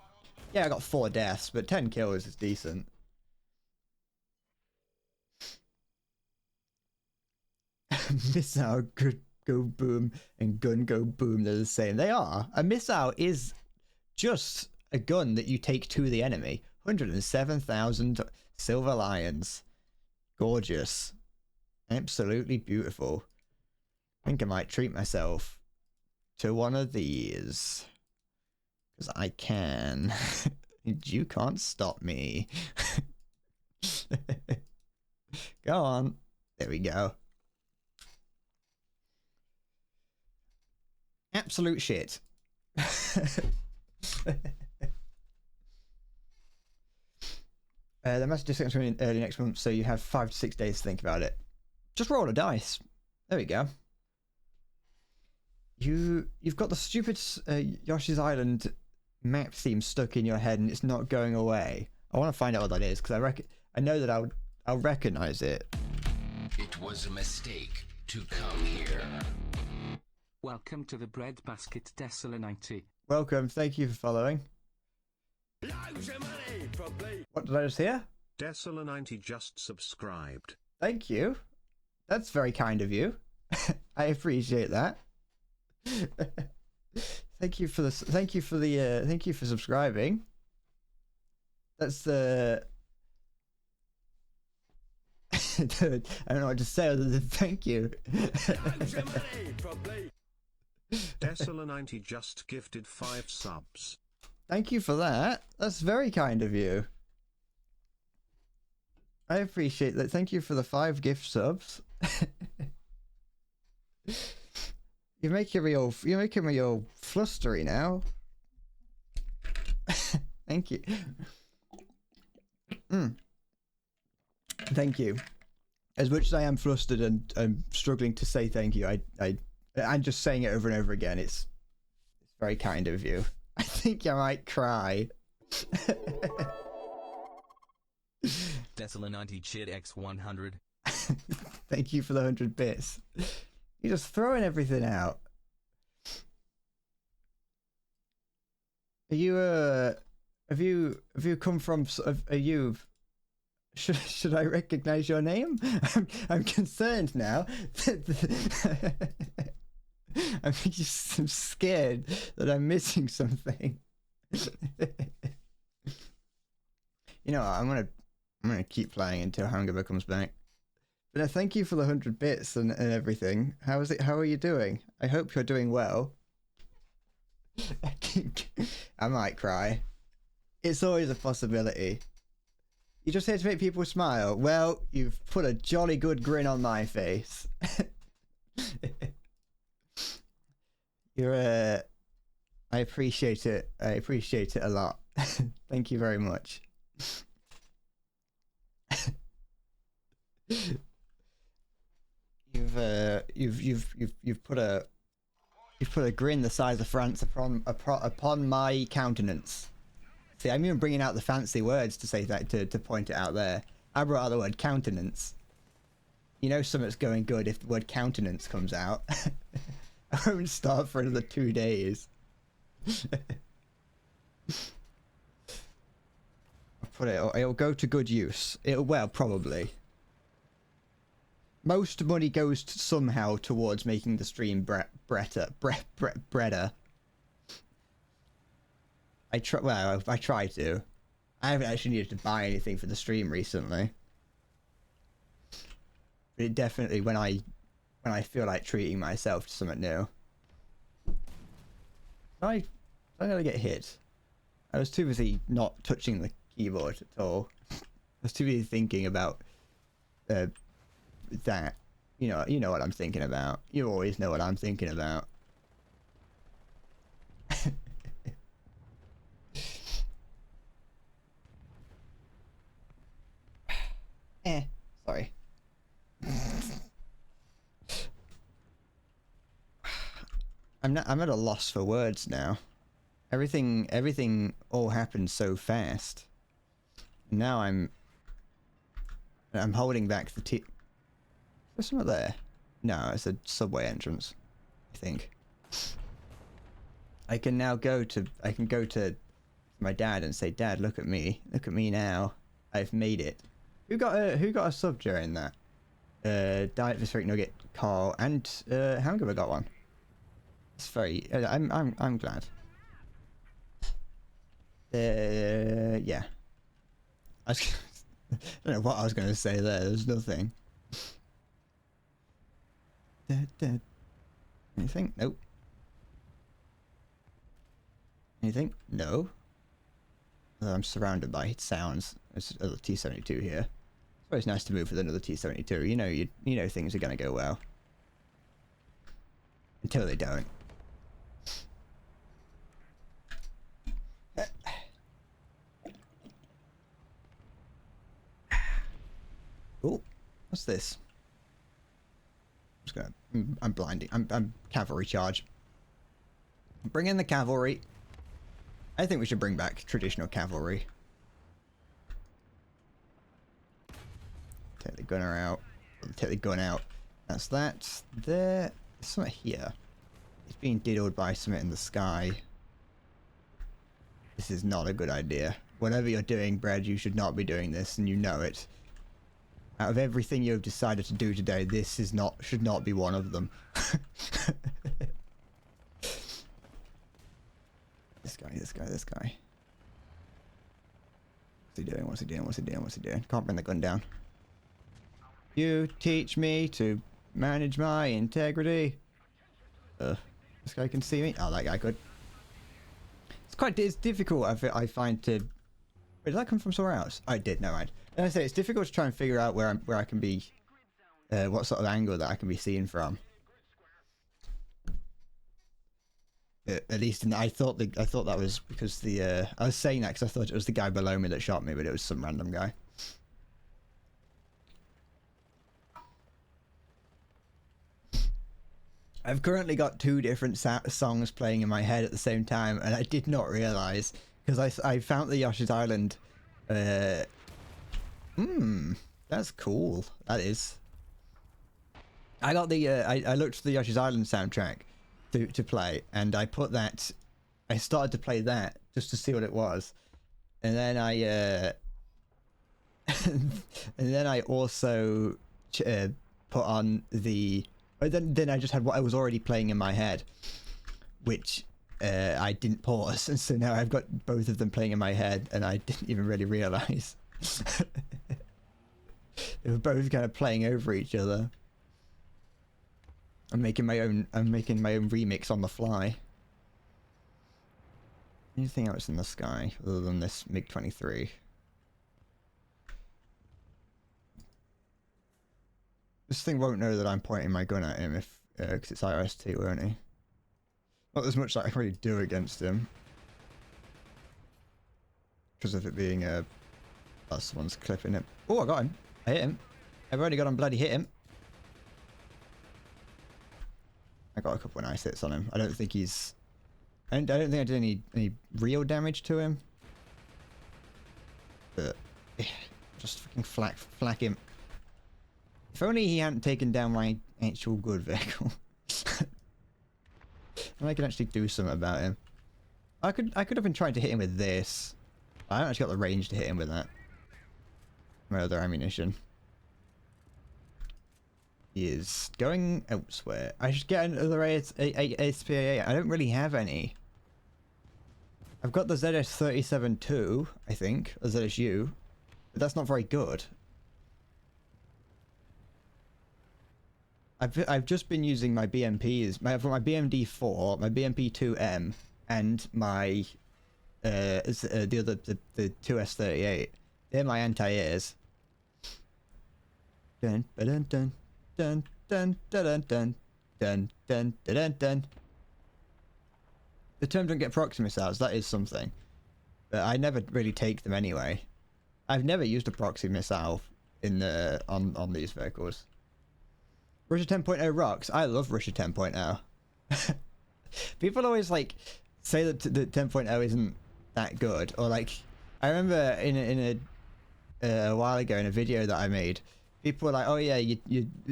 Yeah, I got 4 deaths, but 10 kills is decent. Missile go boom and gun go boom, they're the same. They are. A missile is just a gun that you take to the enemy. 107,000 silver lions. Gorgeous. Absolutely beautiful. I think I might treat myself to one of these. Because I can. You can't stop me. Go on. There we go. Absolute shit. The message is coming in early next month, so you have 5 to 6 days to think about it. Just roll a dice. There we go. You've got the stupid Yoshi's Island map theme stuck in your head, and it's not going away. I want to find out what that is because I know that I'll recognize it. It was a mistake to come here. Welcome to the breadbasket, Desola90. Welcome. Thank you for following. What did I just hear? Desola90 just subscribed. Thank you. That's very kind of you. I appreciate that. Thank you for subscribing. That's the I don't know what to say other than thank you. Desola90 just gifted 5 subs. Thank you for that. That's very kind of you. I appreciate that. Thank you for the 5 gift subs. You're making me all flustery now. Thank you. Thank you. As much as I am flustered and I'm struggling to say thank you, I'm just saying it over and over again. It's very kind of you. I think I might cry. Desola90 Chid X100. Thank you for the 100 bits. You're just throwing everything out. Are you have you come from? Are you? Should I recognize your name? I'm concerned now. I'm scared that I'm missing something. You know what, I'm gonna keep playing until Hunger comes back. But no, thank you for the 100 bits and everything. How is it? How are you doing? I hope you're doing well. I might cry. It's always a possibility. You just here to make people smile. Well, you've put a jolly good grin on my face. You're I appreciate it. I appreciate it a lot. Thank you very much. You've put a grin the size of France upon my countenance. See, I'm even bringing out the fancy words to say that to point it out there. I brought out the word countenance. You know something's going good if the word countenance comes out. I won't start for another 2 days. I'll put it. It'll go to good use. Well, probably. Most money goes somehow towards making the stream breader. I try to. I haven't actually needed to buy anything for the stream recently. But it definitely when I feel like treating myself to something new. I'm gonna get hit. I was too busy not touching the keyboard at all. I was too busy thinking about that. You know what I'm thinking about. You always know what I'm thinking about. Sorry. I'm at a loss for words now. Everything all happened so fast. Now I'm holding back the There's something there. No, it's a subway entrance, I think. I can go to my dad and say, Dad, look at me now. I've made it. Who got a sub during that? Diet for Freak Nugget, Carl, and Hangover got one. It's very. I'm glad. Yeah. I don't know what I was going to say there. There's nothing. Anything? Nope. Anything? No. I'm surrounded by sounds. There's another T-72 here. It's always nice to move with another T-72. You know things are gonna go well. Until they don't. Oh, what's this? I'm blinding. I'm cavalry charge. Bring in the cavalry. I think we should bring back traditional cavalry. Take the gunner out. Take the gun out. That's that. There's something here. It's being diddled by something in the sky. This is not a good idea. Whatever you're doing, Brad, you should not be doing this, and you know it. Out of everything you have decided to do today, this should not be one of them. This guy. What's he doing? Can't bring the gun down. You teach me to manage my integrity. This guy can see me. Oh, that guy could. It's difficult, I find to... Wait, did that come from somewhere else? I did, no, right. And I say, it's difficult to try and figure out where I can be... what sort of angle that I can be seen from. At least, I thought that was because I was saying that because I thought it was the guy below me that shot me, but it was some random guy. I've currently got 2 different songs playing in my head at the same time, and I did not realize because I found the Yoshi's Island. That's cool. That is. I got the I looked for the Yoshi's Island soundtrack to play, and I put that. I started to play that just to see what it was, and then I also put on the. Then I just had what I was already playing in my head, which I didn't pause, and so now I've got both of them playing in my head, and I didn't even really realize. They were both kind of playing over each other. I'm making my own remix on the fly. Anything else in the sky other than this MiG-23? This thing won't know that I'm pointing my gun at him if, because it's IRST, won't he? Not as much that I can really do against him. Because of it being a... That's the one's clipping him. Oh, I got him. I hit him. I've already got him bloody hit him. I got a couple of nice hits on him. I don't think he's... I don't think I did any real damage to him. But... Yeah, just fucking flak him. If only he hadn't taken down my actual good vehicle. And I could actually do something about him. I could have been trying to hit him with this. I haven't actually got the range to hit him with that. My other ammunition. He is going elsewhere. I should get another SPA. I don't really have any. I've got the ZS-37-2, I think, or ZSU, but that's not very good. I've just been using my BMPs. I've got my BMD-4, my BMP-2M, and my the 2S-38. They're my anti-airs. Dun dun dun dun dun dun dun dun dun dun dun. The term don't get proxy missiles. That is something, but I never really take them anyway. I've never used a proxy missile in the on these vehicles. Russia 10.0 rocks. I love Russia 10.0. People always like say that the 10.0 isn't that good, or like I remember in a while ago in a video that I made, people were like, "Oh yeah, you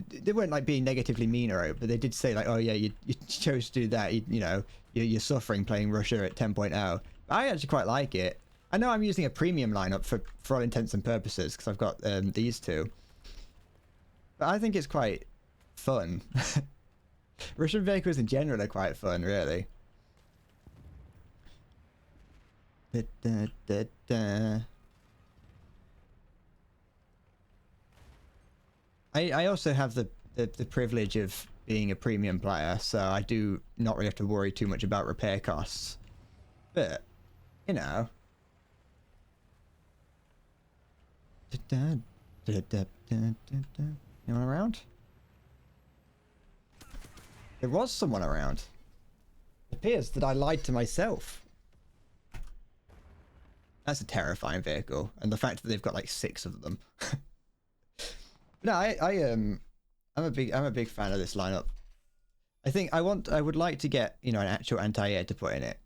they weren't like being negatively mean or it, but they did say like, "Oh yeah, you chose to do that. You know, you're suffering playing Russia at 10.0." But I actually quite like it. I know I'm using a premium lineup for all intents and purposes because I've got these two, but I think it's quite fun. Russian vehicles in general are quite fun, really. Da, da, da, da. I also have the privilege of being a premium player, so I do not really have to worry too much about repair costs. But, you know. Anyone around? There was someone around. It appears that I lied to myself. That's a terrifying vehicle, and the fact that they've got like 6 of them. No, I'm a big fan of this lineup. I think I would like to get, you know, an actual anti-air to put in it,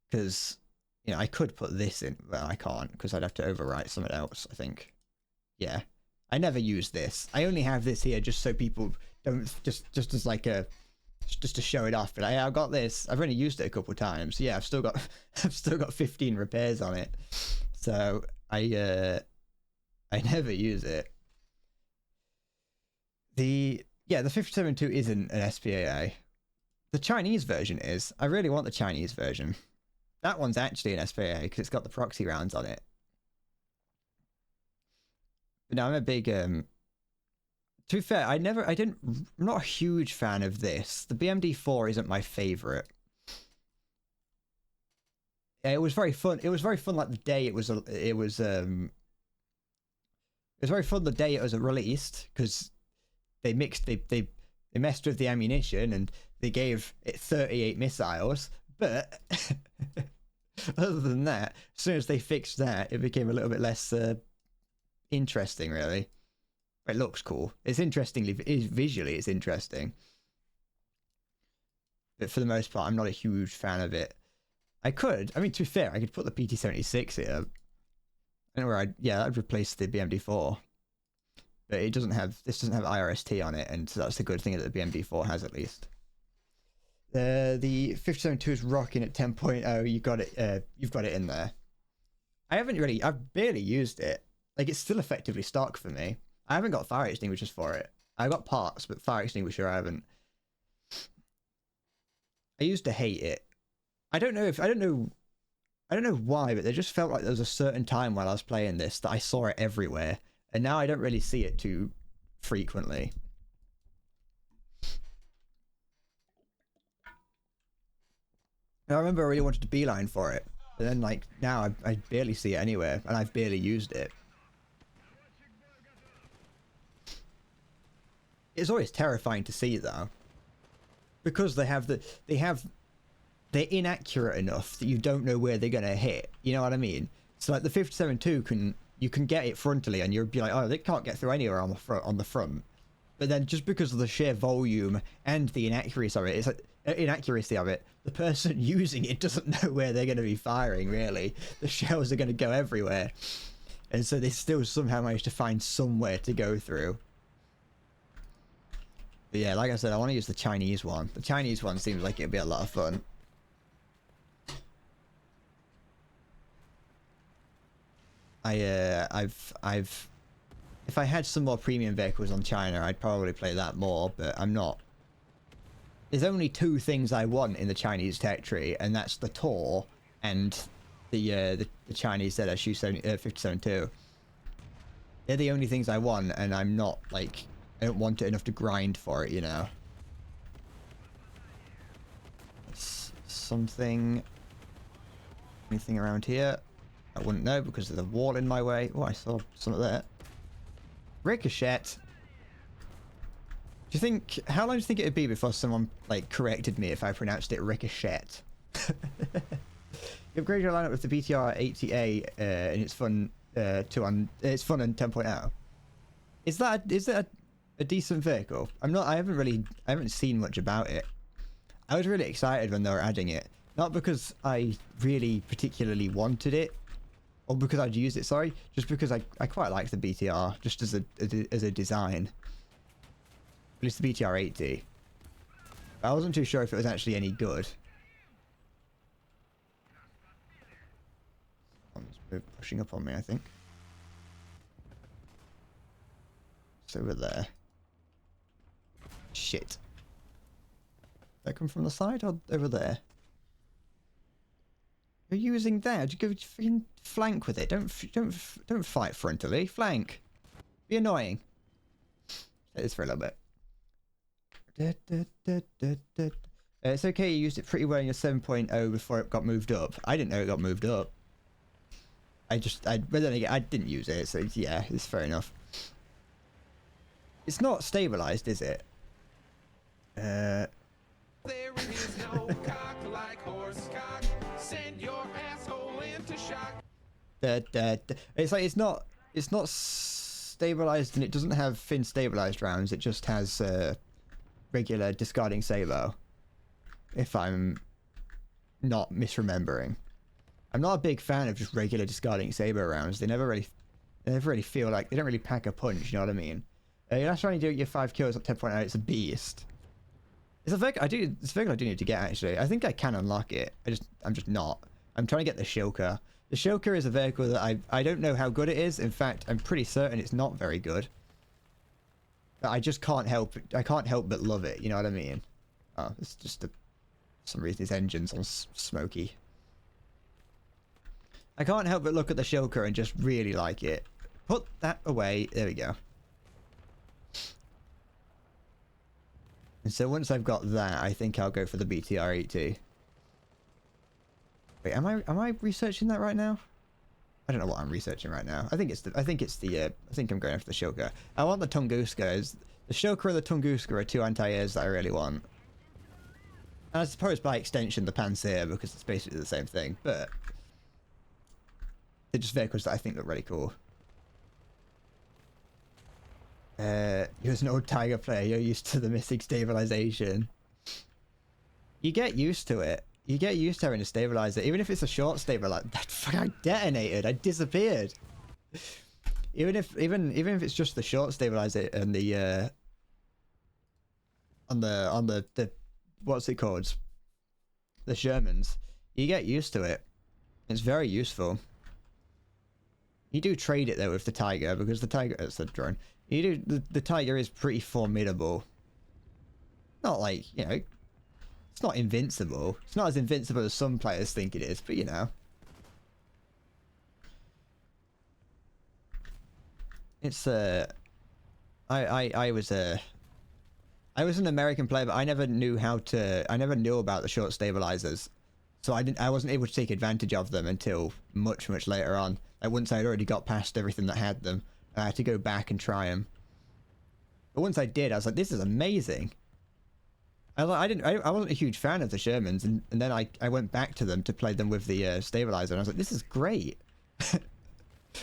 because, you know, I could put this in, but I can't because I'd have to overwrite something else. I think, yeah, I never use this. I only have this here just so people don't just as like a just to show it off. But I've got this. I've only used it a couple of times. Yeah, I've still got 15 repairs on it, so I never use it. The 57.2 isn't an SPAA. The Chinese version is. I really want the Chinese version. That one's actually an SPAA because it's got the proxy rounds on it. But no, I'm a big to be fair, I'm not a huge fan of this. The BMD-4 isn't my favorite. Yeah, it was very fun. It was very fun like the day it was very fun the day it was released, because they messed with the ammunition and they gave it 38 missiles, but other than that, as soon as they fixed that, it became a little bit less interesting, really. It looks cool. It's visually it's interesting, but for the most part, I'm not a huge fan of it. I mean, to be fair, I could put the PT-76 here. I don't know where I'd replace the BMD-4. But this doesn't have IRST on it, and so that's the good thing that the BMD-4 has, at least. The 57.2 is rocking at 10.0. You've got it in there. I've barely used it. Like, it's still effectively stock for me. I haven't got fire extinguishers for it. I've got parts, but fire extinguisher I haven't. I used to hate it. I don't know why, but there just felt like there was a certain time while I was playing this that I saw it everywhere. And now I don't really see it too frequently. And I remember I really wanted to beeline for it, but then like now I barely see it anywhere, and I've barely used it. It's always terrifying to see though, because they're inaccurate enough that you don't know where they're gonna hit. You know what I mean? So like the 57-2 you can get it frontally, and you'll be like, oh, they can't get through anywhere on the front. But then just because of the sheer volume and the inaccuracy of it, the person using it doesn't know where they're going to be firing. Really, the shells are going to go everywhere, and so they still somehow manage to find somewhere to go through. But yeah, like I said, I want to use the Chinese one. The Chinese one seems like it'd be a lot of fun. If I had some more premium vehicles on China, I'd probably play that more, but I'm not. There's only two things I want in the Chinese tech tree, and that's the Tor and the Chinese Shootin 57-2. They're the only things I want, and I'm not like, I don't want it enough to grind for it, you know. It's something. Anything around here? I wouldn't know because of the wall in my way. Oh, I saw something there. Ricochet. Do you think, how long do you think it would be before someone like corrected me if I pronounced it Ricochet? You upgrade your lineup with the BTR 80A and it's fun it's fun and 10.0. Is that a decent vehicle? I haven't seen much about it. I was really excited when they were adding it, not because I really particularly wanted it, or because I'd use it, sorry, just because I quite like the BTR, just as a design. At least the BTR 80. I wasn't too sure if it was actually any good. Someone's pushing up on me, I think. It's over there. Shit. Did that come from the side or over there? You're using that. You go freaking flank with it. Don't fight frontally. Flank. Be annoying. It is for a little bit. It's okay. You used it pretty well in your 7.0 before it got moved up. I didn't know it got moved up. But then again, I didn't use it, so yeah, it's fair enough. It's not stabilized, is it? There is no cock like horse cock. Send your asshole into shock. It's like it's not stabilized, and it doesn't have fin stabilized rounds. It just has regular discarding sabot. If I'm not misremembering, I'm not a big fan of just regular discarding sabot rounds. They never really feel like, they don't really pack a punch. You know what I mean? You're not trying to do your 5 kills at 10.0. It's a beast. It's a vehicle I do need to get, actually. I think I can unlock it. I'm just not. I'm trying to get the Shilker. The Shilker is a vehicle that I don't know how good it is. In fact, I'm pretty certain it's not very good. But I just can't help it. I can't help but love it. You know what I mean? Oh, it's just for some reason his engine's on smoky. I can't help but look at the Shilker and just really like it. Put that away. There we go. And so once I've got that, I think I'll go for the BTR 80. Wait, am I researching that right now? I don't know what I'm researching right now. I think I'm going after the Shilker. I want the Tunguska. The Shilker and the Tunguska are two anti-airs that I really want. And I suppose by extension the Panzer, because it's basically the same thing, but they're just vehicles that I think look really cool. You're an old Tiger player, you're used to the missing stabilization. You get used to it. You get used to having to stabilize it, even if it's a short stabilizer. I detonated. I disappeared. Even if it's just the short stabilizer and the on the what's it called? The Shermans. You get used to it. It's very useful. You do trade it though with the Tiger, because the Tiger, it's a drone. You do, the Tiger is pretty formidable. Not like, you know, it's not invincible. It's not as invincible as some players think it is, but you know. It's I was an American player, but I never knew about the short stabilizers. So I wasn't able to take advantage of them until much later on. Like once I'd already got past everything that had them, I had to go back and try them. But once I did, I was like, this is amazing. I wasn't a huge fan of the Shermans, and then I went back to them to play them with the stabilizer, and I was like, this is great.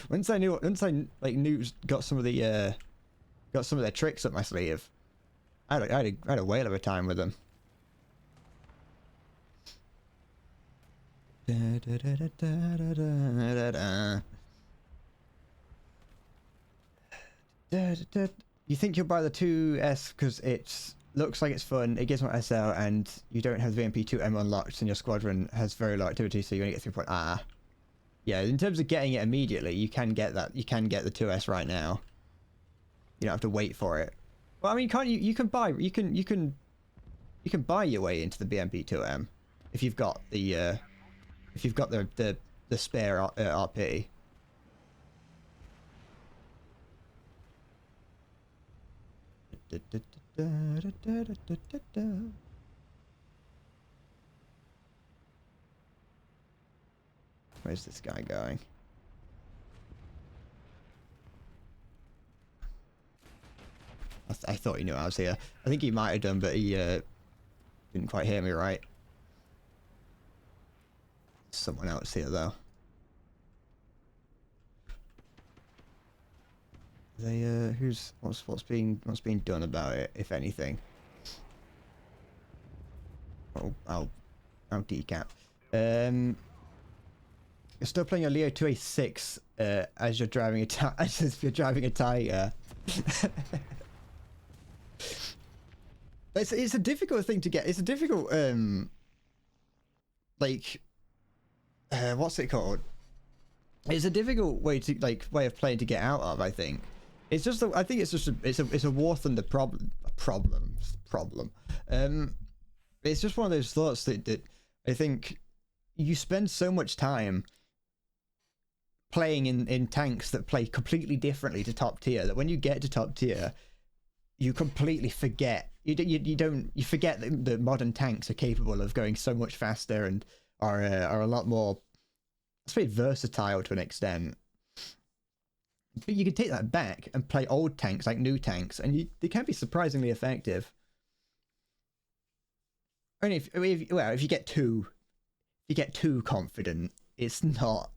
once I got some of their tricks up my sleeve, I had a whale of a time with them. You think you'll buy the 2S because it looks like it's fun, it gives more SL, and you don't have the VMP2M unlocked, and your squadron has very low activity, so you're gonna get 3 point. Yeah, in terms of getting it immediately, you can get that. You can get the 2S right now. You don't have to wait for it. Well, I mean, can't you? You can buy your way into the BMP2M if you've got the spare RP. Where's this guy going? I thought he knew I was here. I think he might have done, but he didn't quite hear me right. Someone else here though. They what's being done about it, if anything? Oh, I'll decap. You're still playing your Leo 2A6 as you're driving as if you're driving a Tiger. It's a difficult thing to get. It's a difficult what's it called? It's a difficult way of playing to get out of. I think it's just I think it's just it's a War Thunder problem. It's just one of those thoughts that I think you spend so much time playing in tanks that play completely differently to top tier that when you get to top tier, you completely forget. You forget that modern tanks are capable of going so much faster and are a lot more, I suppose, versatile to an extent. But you can take that back and play old tanks like new tanks, and they can be surprisingly effective. Only if you get too confident, it's not.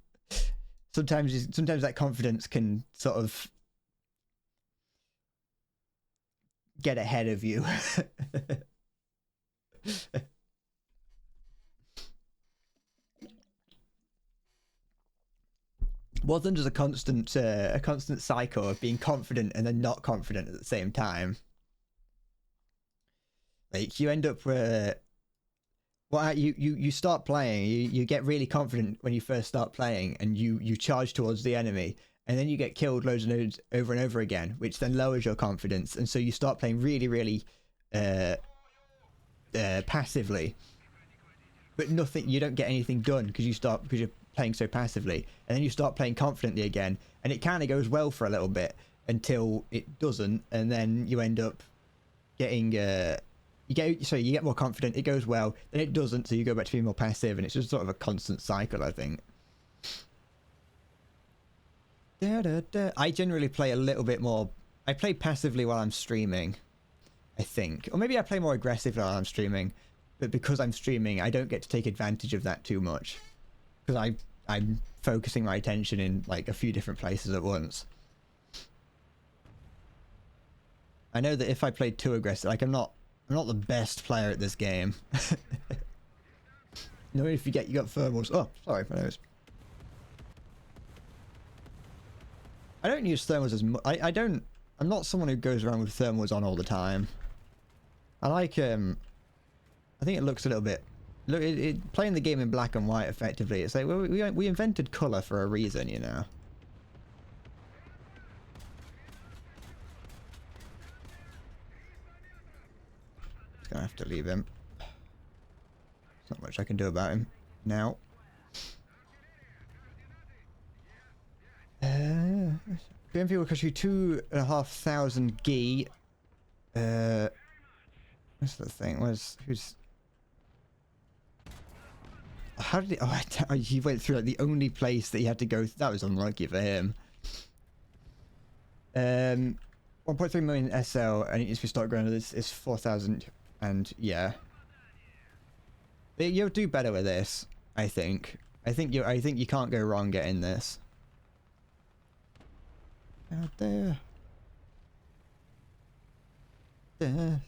Sometimes that confidence can sort of get ahead of you. War Thunder's a constant cycle of being confident and then not confident at the same time. Like you end up you start playing, you get really confident when you first start playing, and you charge towards the enemy, and then you get killed loads and loads over and over again, which then lowers your confidence, and so you start playing really passively, but you don't get anything done because you're playing so passively, and then you start playing confidently again, and it kind of goes well for a little bit until it doesn't, and then you end up getting you get more confident, it goes well, then it doesn't, so you go back to being more passive, and it's just sort of a constant cycle, I think. I generally play a little bit more. I play passively while I'm streaming, I think, or maybe I play more aggressively while I'm streaming, but because I'm streaming, I don't get to take advantage of that too much, because I'm focusing my attention in like a few different places at once. I know that if I played too aggressive, like I'm not the best player at this game. You know, if you got thermals. Oh, sorry, my nose. I don't use thermals as much. I'm not someone who goes around with thermals on all the time. I like I think it looks a little bit. Look, playing the game in black and white effectively. It's like we invented color for a reason, you know. Gonna have to leave him. There's not much I can do about him now. BMP will cost you 2,500 gi. What's the thing? Who's? How did he... Oh, he went through like the only place that he had to go. That was unlucky for him. 1.3 million SL, and it needs to be stock ground. It's 4,000, and yeah. You'll do better with this, I think. I think you can't go wrong getting this. Out there. There.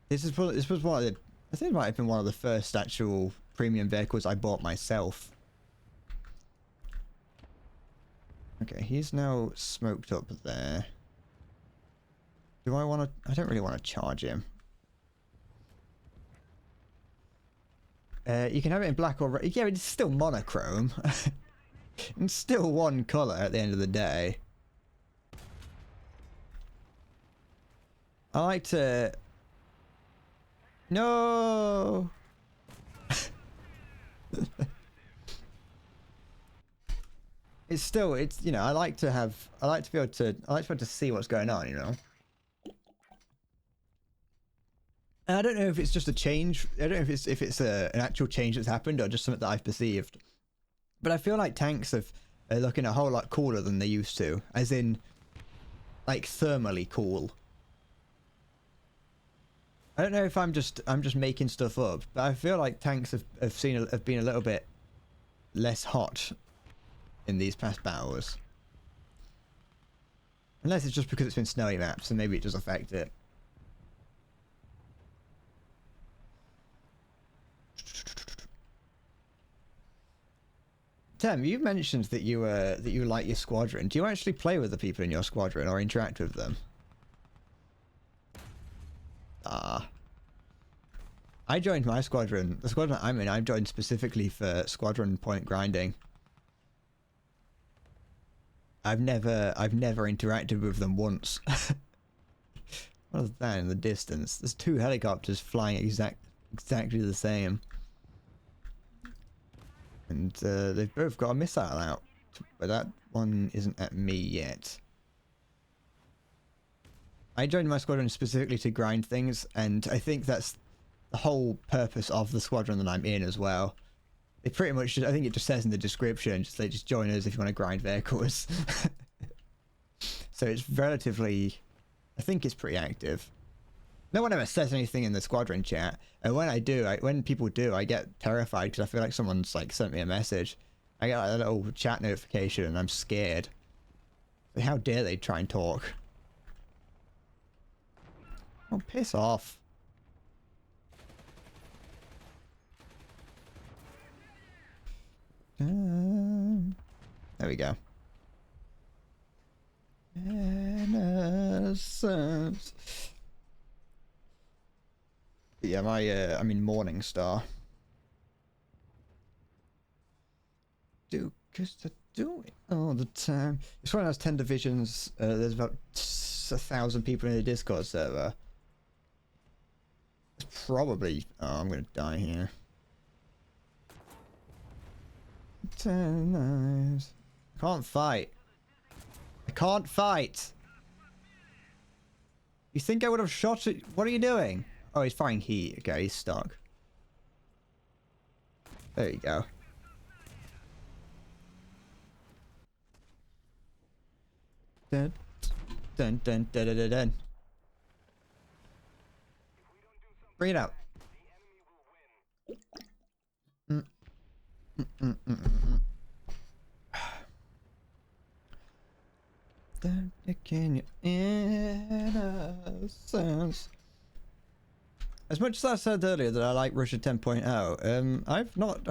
This was one of the... I think it might have been one of the first actual premium vehicles I bought myself. Okay, he's now smoked up there. Do I want to... I don't really want to charge him. You can have it in black or red. Yeah, it's still monochrome. It's still one colour at the end of the day. I like to... No! It's still, it's, you know, I like to be able to see what's going on, you know? And I don't know if it's just a change. I don't know if it's an actual change that's happened or just something that I've perceived. But I feel like tanks are looking a whole lot cooler than they used to, as in, like, thermally cool. I don't know if I'm just making stuff up, but I feel like tanks have been a little bit less hot in these past battles. Unless it's just because it's been snowy maps, and maybe it does affect it. Tem, you mentioned that you like your squadron. Do you actually play with the people in your squadron or interact with them? I joined my squadron. The squadron I'm in, I joined specifically for squadron point grinding. I've never interacted with them once. What is that in the distance? There's two helicopters flying exactly the same. And they've both got a missile out. But that one isn't at me yet. I joined my squadron specifically to grind things, and I think that's the whole purpose of the squadron that I'm in as well. It pretty much, I think it just says in the description, just join us if you want to grind vehicles. So it's relatively, I think it's pretty active. No one ever says anything in the squadron chat, and when I do, when people do, I get terrified because I feel like someone's like sent me a message. I get like a little chat notification and I'm scared. How dare they try and talk? Oh, piss off. There we go. Innocence. Yeah, I mean Morning Star. Do cause I do it all the time. This one has 10 divisions. There's about 1,000 people in the Discord server. It's probably... Oh, I'm gonna die here. 10 knives. I can't fight. I can't fight. You think I would have shot it? What are you doing? Oh, he's firing heat. Okay, he's stuck. There you go. Dun, dun, dun, dun, dun, dun, dun. Bring it out. Can you innocence? As much as I said earlier that I like Russia 10.0, I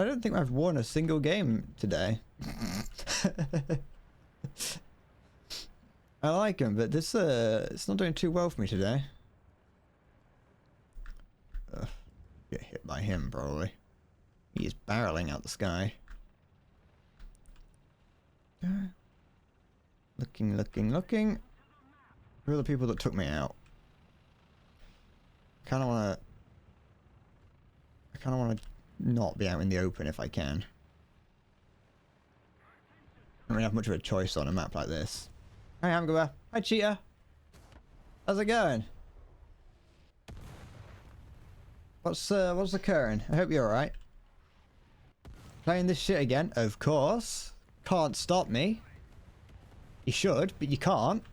don't think I've won a single game today. I like him, but this it's not doing too well for me today. Get hit by him probably. He is barreling out the sky. Looking, looking, looking. Who are the people that took me out? I kind of want to not be out in the open if I can. I don't really have much of a choice on a map like this. Hi, Hamgoer. Hi, Cheetah. How's it going? What's occurring? I hope you're alright. Playing this shit again, of course. Can't stop me. You should, but you can't.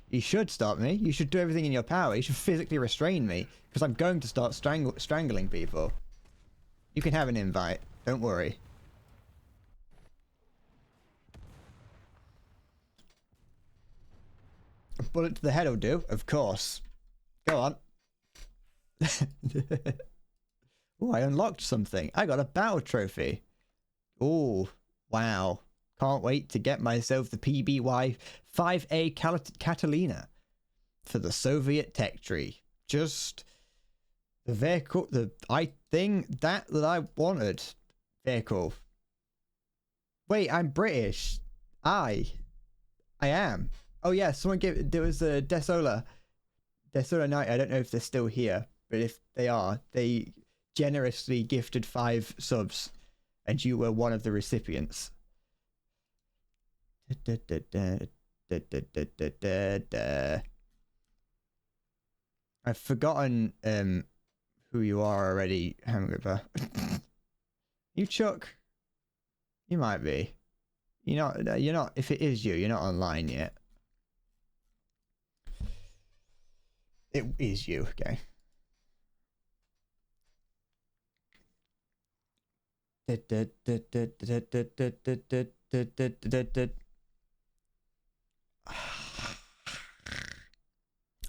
You should stop me. You should do everything in your power. You should physically restrain me, because I'm going to start strangling people. You can have an invite. Don't worry. A bullet to the head will do, of course. Go on. Oh, I unlocked something. I got a battle trophy. Oh, wow. Can't wait to get myself the PBY 5A Catalina for the Soviet tech tree. Just the vehicle, the thing that I wanted. Vehicle. Wait, I'm British. I am. Oh yeah, someone gave, there was a Desola Knight. I don't know if they're still here, but if they are, they generously gifted 5 subs, and you were one of the recipients. I've forgotten who you are already, Hamgriver. You Chuck? You might be. You're not, if it is you, you're not online yet. It is you, okay.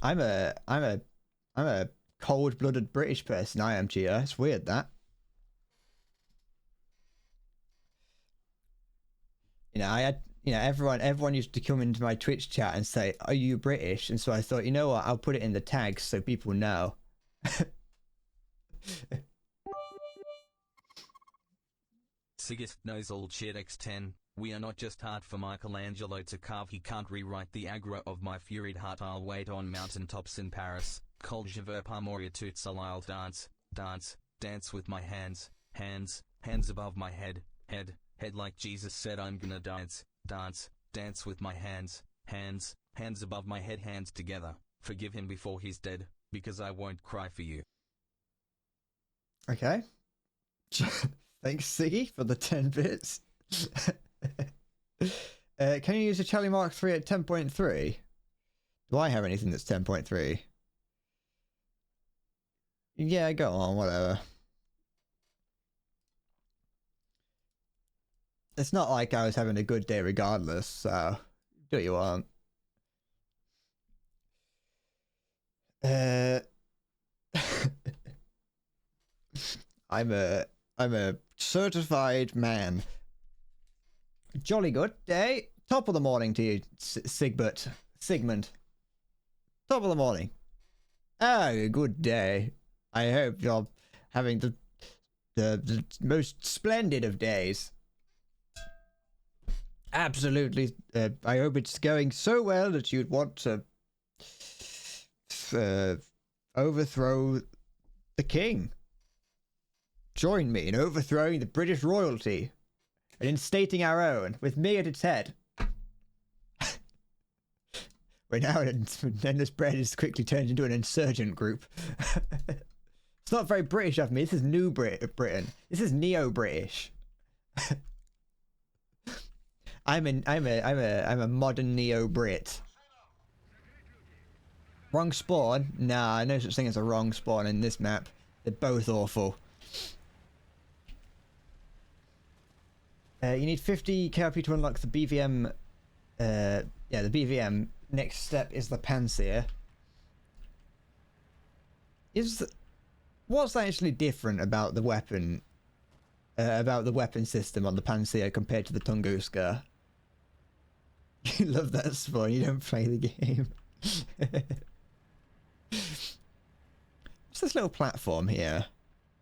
I'm a cold-blooded British person. I am, Gia. It's weird that. You know, I had, you know, everyone used to come into my Twitch chat and say, "Are you British?" And so I thought, you know what, I'll put it in the tags so people know. Sigist knows all shit X10. We are not just hard for Michelangelo to carve. He can't rewrite the aggro of my furied heart. I'll wait on mountaintops in Paris. Kol je veux pas mourir toute seul. I'll dance, dance, dance with my hands, hands, hands above my head, head, head like Jesus said I'm gonna dance, dance, dance with my hands, hands, hands above my head, hands together. Forgive him before he's dead, because I won't cry for you. Okay. Thanks, Siggy, for the 10 bits. Can you use a Charlie Mark 3 at 10.3? Do I have anything that's 10.3? Yeah, go on, whatever. It's not like I was having a good day regardless, so do what you want. I'm a certified man. Jolly good day. Top of the morning to you, Sigmund. Top of the morning. Ah, good day. I hope you're having the most splendid of days. Absolutely. I hope it's going so well that you'd want to overthrow the king. Join me in overthrowing the British royalty and instating our own, with me at its head. We're now then this bread is quickly turned into an insurgent group. It's not very British of me. This is new Britain. This is neo-British. I'm a modern neo-Brit. Wrong spawn? Nah, no such thing as a wrong spawn in this map. They're both awful. You need 50 KRP to unlock the BVM. Yeah, the BVM. Next step is the Panzer. What's actually different about the weapon? About the weapon system on the Panzer compared to the Tunguska? You love that spawn. You don't play the game. What's this little platform here?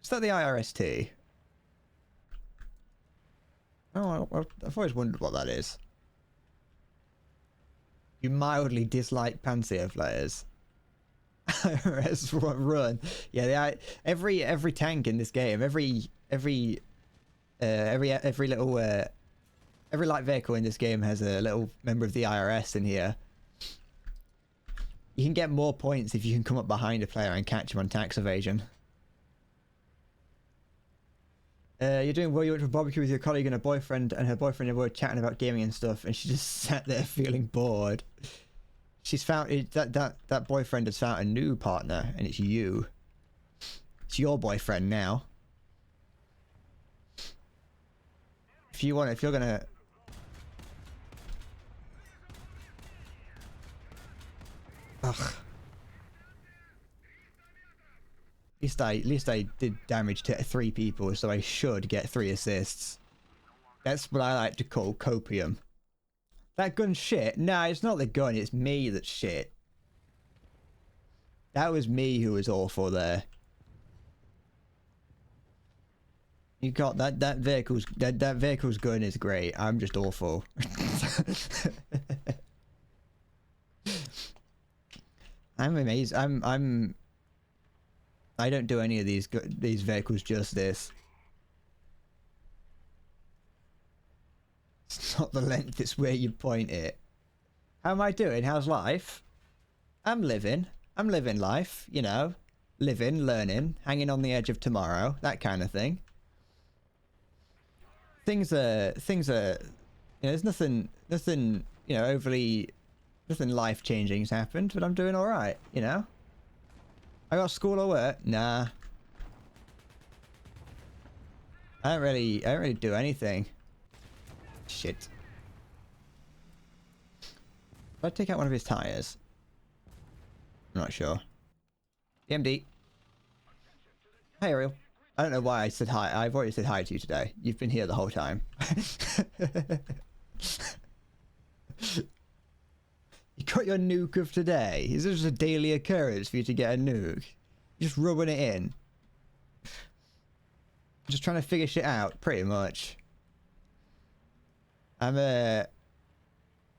Is that the IRST? Oh, well, I've always wondered what that is. You mildly dislike Panzer flares. IRS run. Yeah, every tank in this game, every little every light vehicle in this game has a little member of the IRS in here. You can get more points if you can come up behind a player and catch him on tax evasion. You're doing well. You went to a barbecue with your colleague and her boyfriend, and her boyfriend were chatting about gaming and stuff, and she just sat there feeling bored. She's found that boyfriend has found a new partner, and it's you. It's your boyfriend now. If you're gonna. Ugh. At least I did damage to 3 people, so I should get 3 assists. That's what I like to call copium. That gun's shit? Nah, it's not the gun, it's me that's shit. That was me who was awful there. You got that vehicle's gun is great. I'm just awful. I'm amazed. I don't do any of these vehicles justice. It's not the length, it's where you point it. How am I doing? How's life? I'm living life, you know. Living, learning, hanging on the edge of tomorrow, that kind of thing. Things are, you know, there's nothing, you know, nothing life-changing's happened, but I'm doing alright, you know. I got school or work? Nah. I don't really do anything. Shit. Did I take out one of his tires? I'm not sure. DMD. Hi, Ariel. I don't know why I said hi. I've already said hi to you today. You've been here the whole time. You got your nuke of today. Is this just a daily occurrence for you to get a nuke? You're just rubbing it in. Just trying to figure shit out, pretty much. I'm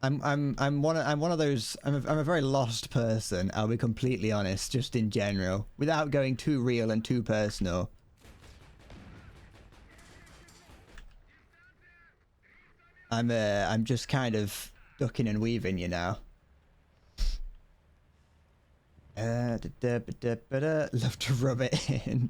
one of those. I'm a very lost person. I'll be completely honest, just in general, without going too real and too personal. I'm just kind of ducking and weaving, you know. Love to rub it in.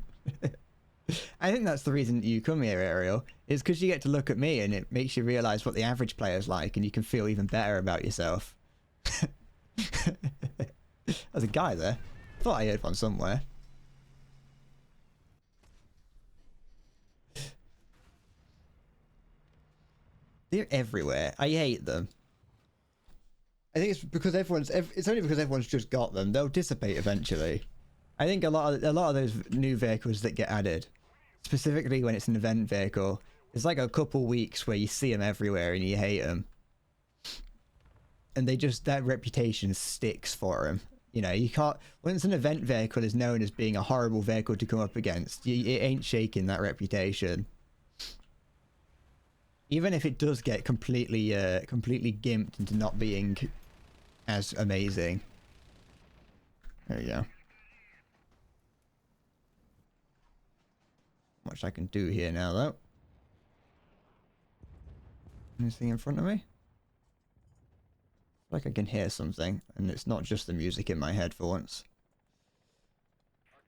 I think that's the reason you come here, Ariel, is because you get to look at me and it makes you realise what the average player's like and you can feel even better about yourself. There's a guy there. Thought I heard one somewhere. They're everywhere. I hate them. I think it's because it's only because everyone's just got them. They'll dissipate eventually. I think a lot of those new vehicles that get added, specifically when it's an event vehicle, it's like a couple weeks where you see them everywhere and you hate them. And that reputation sticks for them. You know, you can't, once an event vehicle is known as being a horrible vehicle to come up against, it ain't shaking that reputation. Even if it does get completely gimped into not being as amazing. There we go. Much I can do here now, though. Anything in front of me? Like I can hear something, and it's not just the music in my head for once.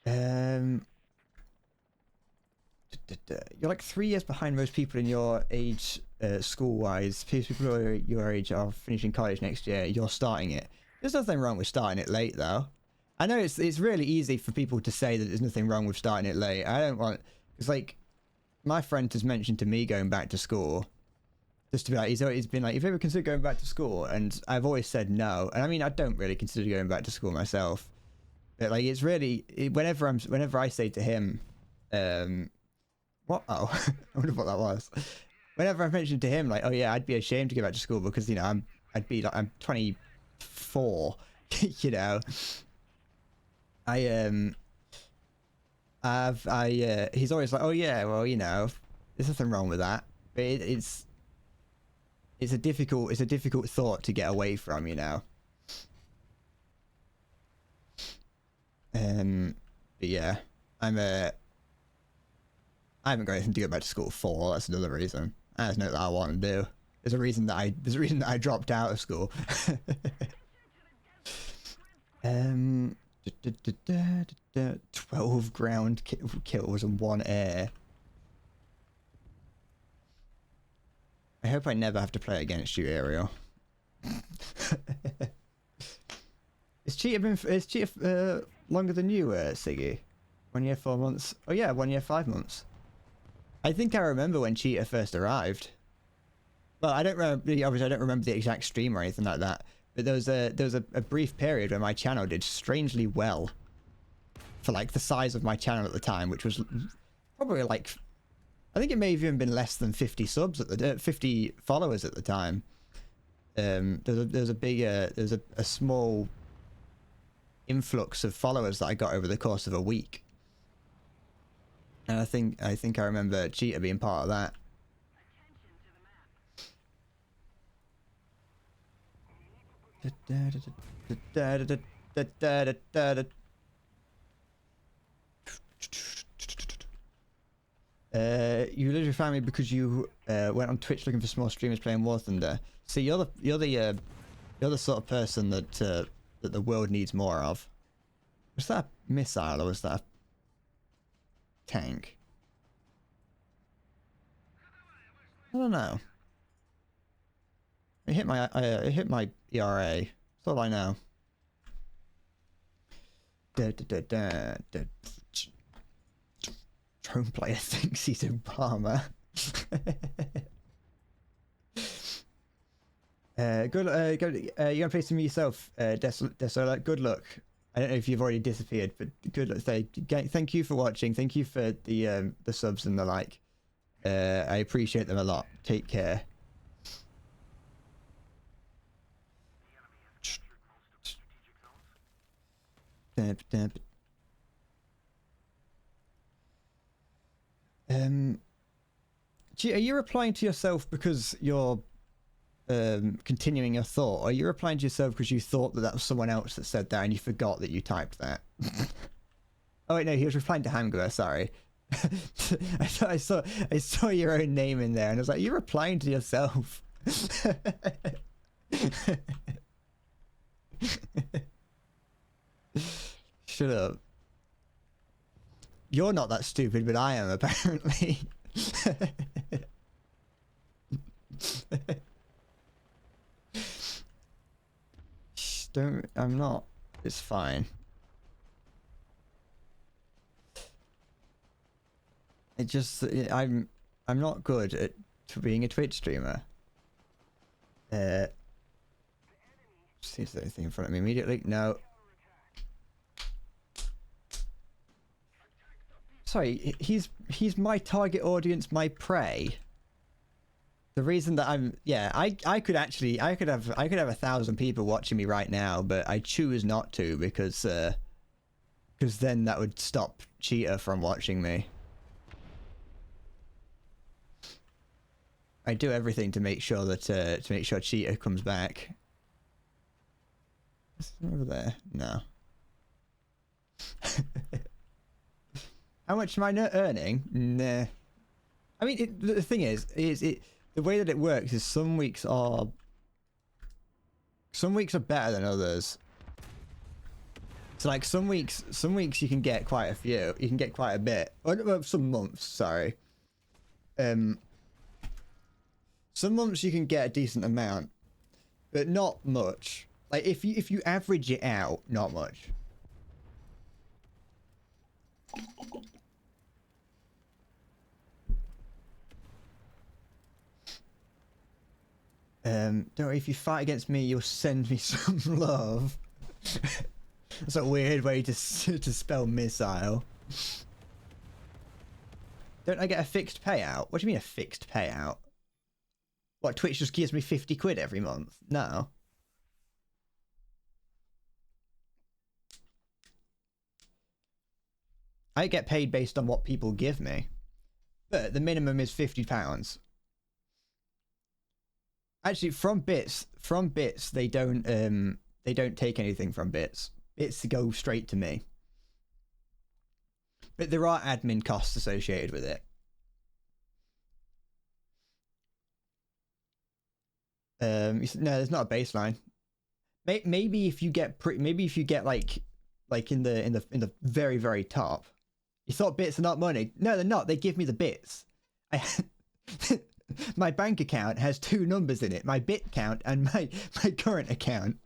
You're like 3 years behind most people in your age, school-wise. People who are your age are finishing college next year. You're starting it. There's nothing wrong with starting it late, though. I know it's really easy for people to say that there's nothing wrong with starting it late. I don't want... It's like, my friend has mentioned to me going back to school. Just to be like, he's always been like, have you ever considered going back to school? And I've always said no. And I mean, I don't really consider going back to school myself. But like, it's really... Whenever I say to him... What? Oh, I wonder what that was. Whenever I mentioned to him, like, oh yeah, I'd be ashamed to go back to school because, you know, I'm 24, you know. He's always like, oh yeah, well, you know, there's nothing wrong with that. But it's a difficult thought to get away from, you know. But yeah, I haven't got anything to go back to school for. That's another reason. That's not that I want to do. There's a reason that I dropped out of school. 12 ground kills and 1 air. hope I never have to play against you, Ariel. Is Cheetah longer than you, Siggy? 1 year, 4 months. Oh yeah, 1 year, 5 months. I think I remember when Cheetah first arrived. Well, I don't remember. Obviously, I don't remember the exact stream or anything like that. But there was a brief period where my channel did strangely well for like the size of my channel at the time, which was probably like, I think it may have even been less than 50 subs at the 50 followers at the time. There's a small influx of followers that I got over the course of a week. And I think I remember Cheetah being part of that. You lose your family because you went on Twitch looking for small streamers playing War Thunder. See, you're the sort of person that that the world needs more of. Was that a missile or was that a tank? I don't know. It hit my ERA. That's all I know. Drone player thinks he's Obama. You're gonna play some yourself, Desola. Good luck. I don't know if you've already disappeared, but good luck. Thank you for watching. Thank you for the subs and the like. I appreciate them a lot. Take care. Are you replying to yourself because you're continuing your thought, or are you replying to yourself because you thought that that was someone else that said that and you forgot that you typed that? Oh wait, no, he was replying to Hangler, sorry. I saw your own name in there and I was like, you're replying to yourself. Shut up. You're not that stupid, but I am, apparently. Don't, I'm not. It's fine. It just, I'm not good at being a Twitch streamer. See if there's anything in front of me immediately. No. Sorry, he's my target audience, my prey. The reason that I could have 1,000 people watching me right now, but I choose not to because then that would stop Cheetah from watching me. I do everything to make sure that Cheetah comes back. Is it over there? No. How much am I earning? Nah. I mean, the thing is the way that it works is some weeks are better than others. So like some weeks you can get quite a few, you can get quite a bit. Well, some months, sorry. Some months you can get a decent amount, but not much. Like if you average it out, not much. Don't worry, if you fight against me, you'll send me some love. That's a weird way to spell missile. Don't I get a fixed payout? What do you mean a fixed payout? What, Twitch just gives me 50 quid every month? No. I get paid based on what people give me. But the minimum is £50. Actually, from bits, they don't take anything from bits. Bits go straight to me. But there are admin costs associated with it. No, there's not a baseline. Maybe if you get like in the very, very top. You thought bits are not money? No, they're not. They give me the bits. My bank account has 2 numbers in it, my bit count and my current account.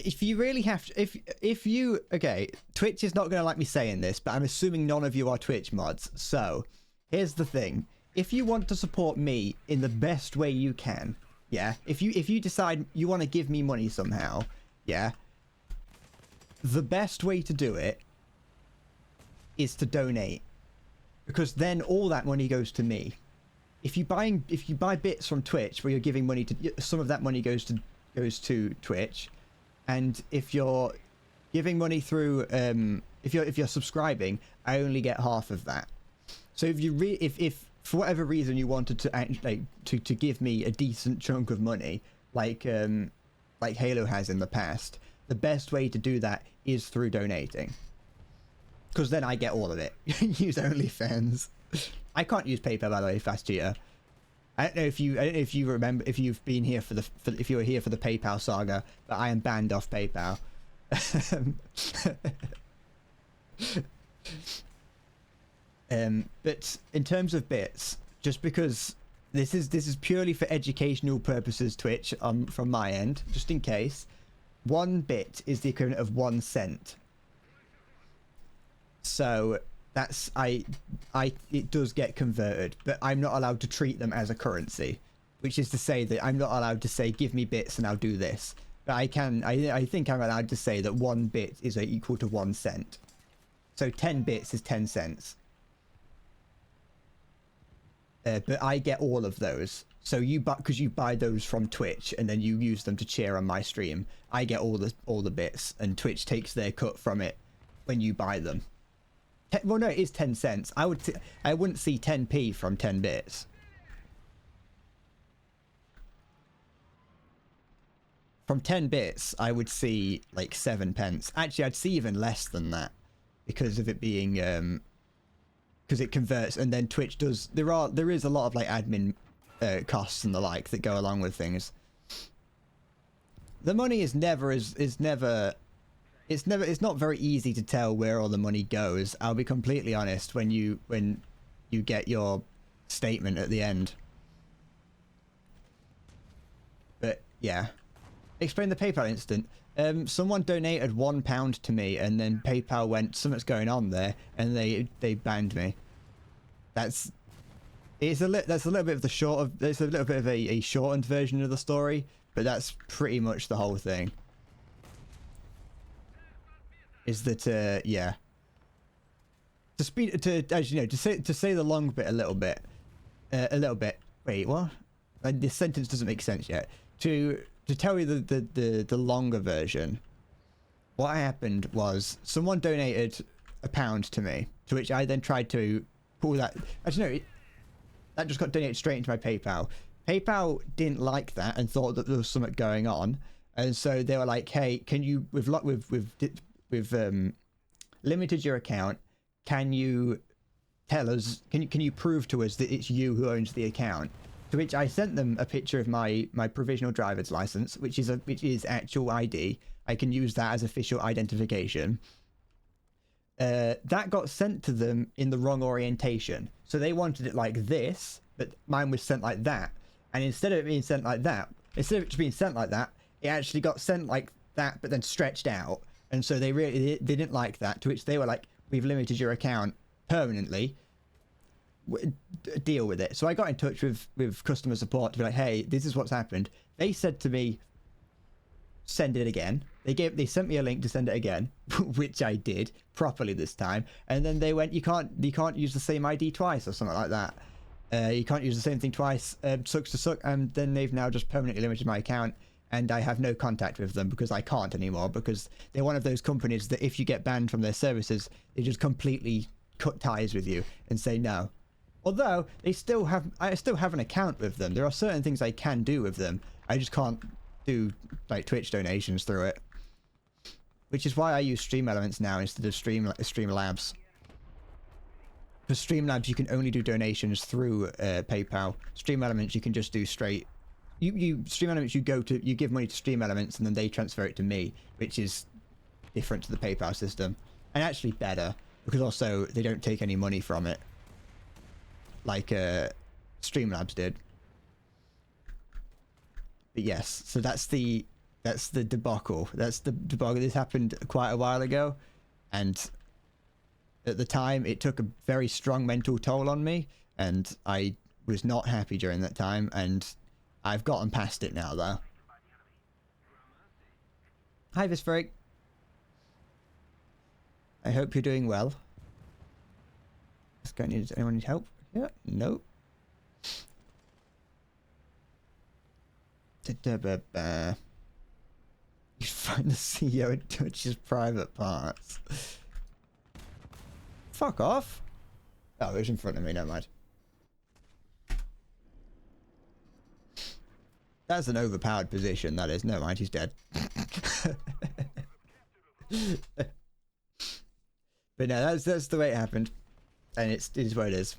If you really have to, if you, okay, Twitch is not going to like me saying this, but I'm assuming none of you are Twitch mods. So here's the thing. If you want to support me in the best way you can, yeah, if you decide you want to give me money somehow, yeah, the best way to do it is to donate, because then all that money goes to me. If you buy bits from Twitch where you're giving money to, some of that money goes to Twitch. And if you're giving money through, if you're subscribing, I only get half of that. So if you if for whatever reason you wanted to actually to give me a decent chunk of money, like Halo has in the past, the best way to do that is through donating. Because then I get all of it. Use OnlyFans. I can't use PayPal, by the way, Fast Cheater. I don't know if you remember, if you've been here if you were here for the PayPal saga, but I am banned off PayPal. But in terms of bits, just because this is purely for educational purposes, Twitch, from my end, just in case, 1 bit is the equivalent of 1 cent. So that's it does get converted, but I'm not allowed to treat them as a currency, which is to say that I'm not allowed to say give me bits and I'll do this, but I think I'm allowed to say that 1 bit is equal to 1 cent. So 10 bits is 10 cents. But I get all of those. So because you buy those from Twitch and then you use them to cheer on my stream, I get all the bits, and Twitch takes their cut from it when you buy them. Well, no, it is 10 cents. I wouldn't see 10p from 10 bits. From 10 bits, I would see like 7 pence. Actually, I'd see even less than that because of it being because it converts, and then Twitch does. There is a lot of like admin costs and the like that go along with things. The money is never it's not very easy to tell where all the money goes. I'll be completely honest when you get your statement at the end. But yeah, explain the PayPal incident. Someone donated £1 to me, and then PayPal went, something's going on there, and they banned me. That's a little bit of a shortened version of the story, but that's pretty much the whole thing. Is that yeah, to say the long bit a little bit. Wait, what? This sentence doesn't make sense yet. To tell you the longer version, what happened was someone donated £1 to me, to which I then tried to pull that. Actually, no, that just got donated straight into my PayPal. PayPal didn't like that and thought that there was something going on, and so they were like, "Hey, can you we've limited your account. Can you tell us? Can you prove to us that it's you who owns the account?" To which I sent them a picture of my provisional driver's license, which is actual ID. I can use that as official identification. That got sent to them in the wrong orientation, so they wanted it like this, but mine was sent like that. And instead of it being sent like that, it actually got sent like that, but then stretched out. And so they didn't like that, to which they were like, "We've limited your account permanently. Deal with it." So I got in touch with customer support to be like, "Hey, this is what's happened." They said to me, "Send it again." They sent me a link to send it again, which I did properly this time. And then they went, you can't use the same ID twice," or something like that. You can't use the same thing twice. Sucks to suck. And then they've now just permanently limited my account. And I have no contact with them because I can't anymore, because they're one of those companies that if you get banned from their services, they just completely cut ties with you and say no. Although I still have an account with them. There are certain things I can do with them. I just can't do like Twitch donations through it. Which is why I use Stream Elements now instead of Streamlabs. For Streamlabs, you can only do donations through PayPal. Stream Elements, you can just do straight you Stream Elements, you give money to Stream Elements and then they transfer it to me, which is different to the PayPal system, and actually better because also they don't take any money from it like Streamlabs did. But yes, so that's the debacle. That's the debacle. This happened quite a while ago, and at the time it took a very strong mental toll on me, and I was not happy during that time, and I've gotten past it now though. Hi Visfreak. I hope you're doing well. Does anyone need help? Yeah, no. You find the CEO in Twitch's private parts. Fuck off. Oh, it was in front of me, never mind. That's an overpowered position, that is. Never mind, he's dead. But no, that's the way it happened. And it is what it is.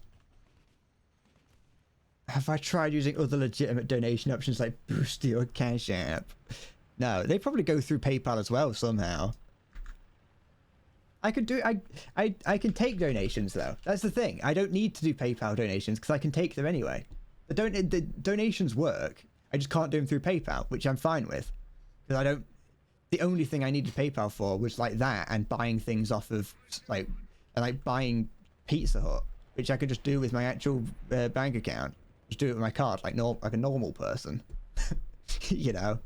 Have I tried using other legitimate donation options like Boosty or Cash App? No, they probably go through PayPal as well somehow. I could do I can take donations though. That's the thing. I don't need to do PayPal donations because I can take them anyway. The donations work. I just can't do them through PayPal, which I'm fine with. Because I don't... The only thing I needed PayPal for was like that and buying things off of like buying Pizza Hut, which I could just do with my actual bank account. Just do it with my card like a normal person. You know.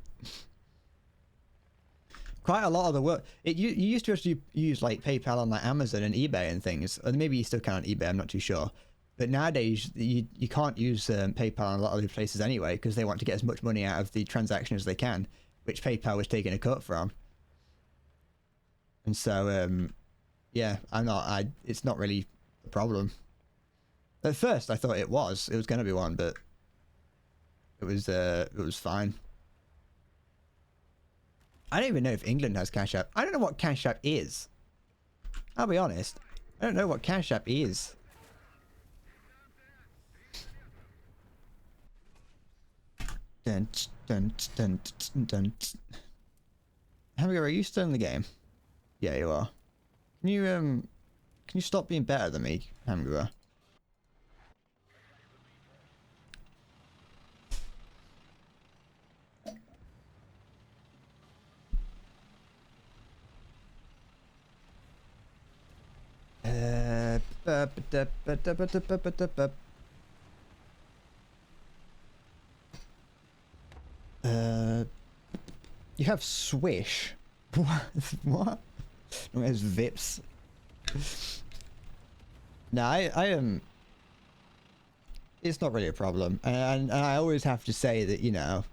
Quite a lot of the work. You used to actually use like PayPal on like Amazon and eBay and things. Or maybe you still can on eBay, I'm not too sure. But nowadays you can't use PayPal on a lot of other places anyway because they want to get as much money out of the transaction as they can, which PayPal was taking a cut from. And so yeah, it's not really a problem. At first I thought it was going to be one, but it was fine. I don't even know if England has Cash App. I don't know what Cash App is. I'll be honest. I don't know what Cash App is. Dun, dun, dun, dun, dun. Hamburger, are you still in the game? Yeah, you are. Can you stop being better than me, Hamburger? You have Swish. What? No, it has Vips. No, I am. It's not really a problem, and I always have to say that, you know,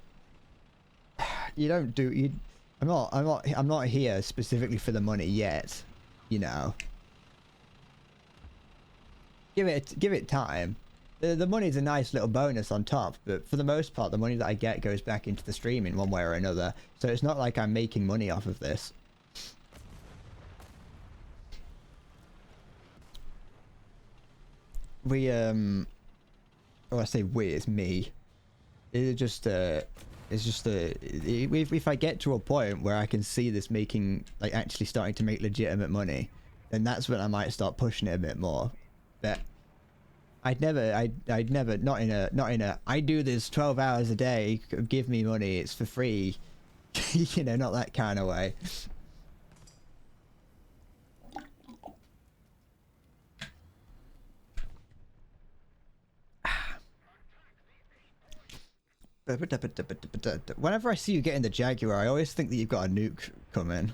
you don't do you. I'm not here specifically for the money yet, you know. Give it time. The money's a nice little bonus on top, but for the most part, the money that I get goes back into the stream in one way or another. So it's not like I'm making money off of this. We oh, I say we, it's me. It's just if I get to a point where I can see this making, like, actually starting to make legitimate money, then that's when I might start pushing it a bit more. But I'd never, not in a, I do this 12 hours a day, give me money, it's for free, you know, not that kind of way. Whenever I see you get in the Jaguar, I always think that you've got a nuke coming.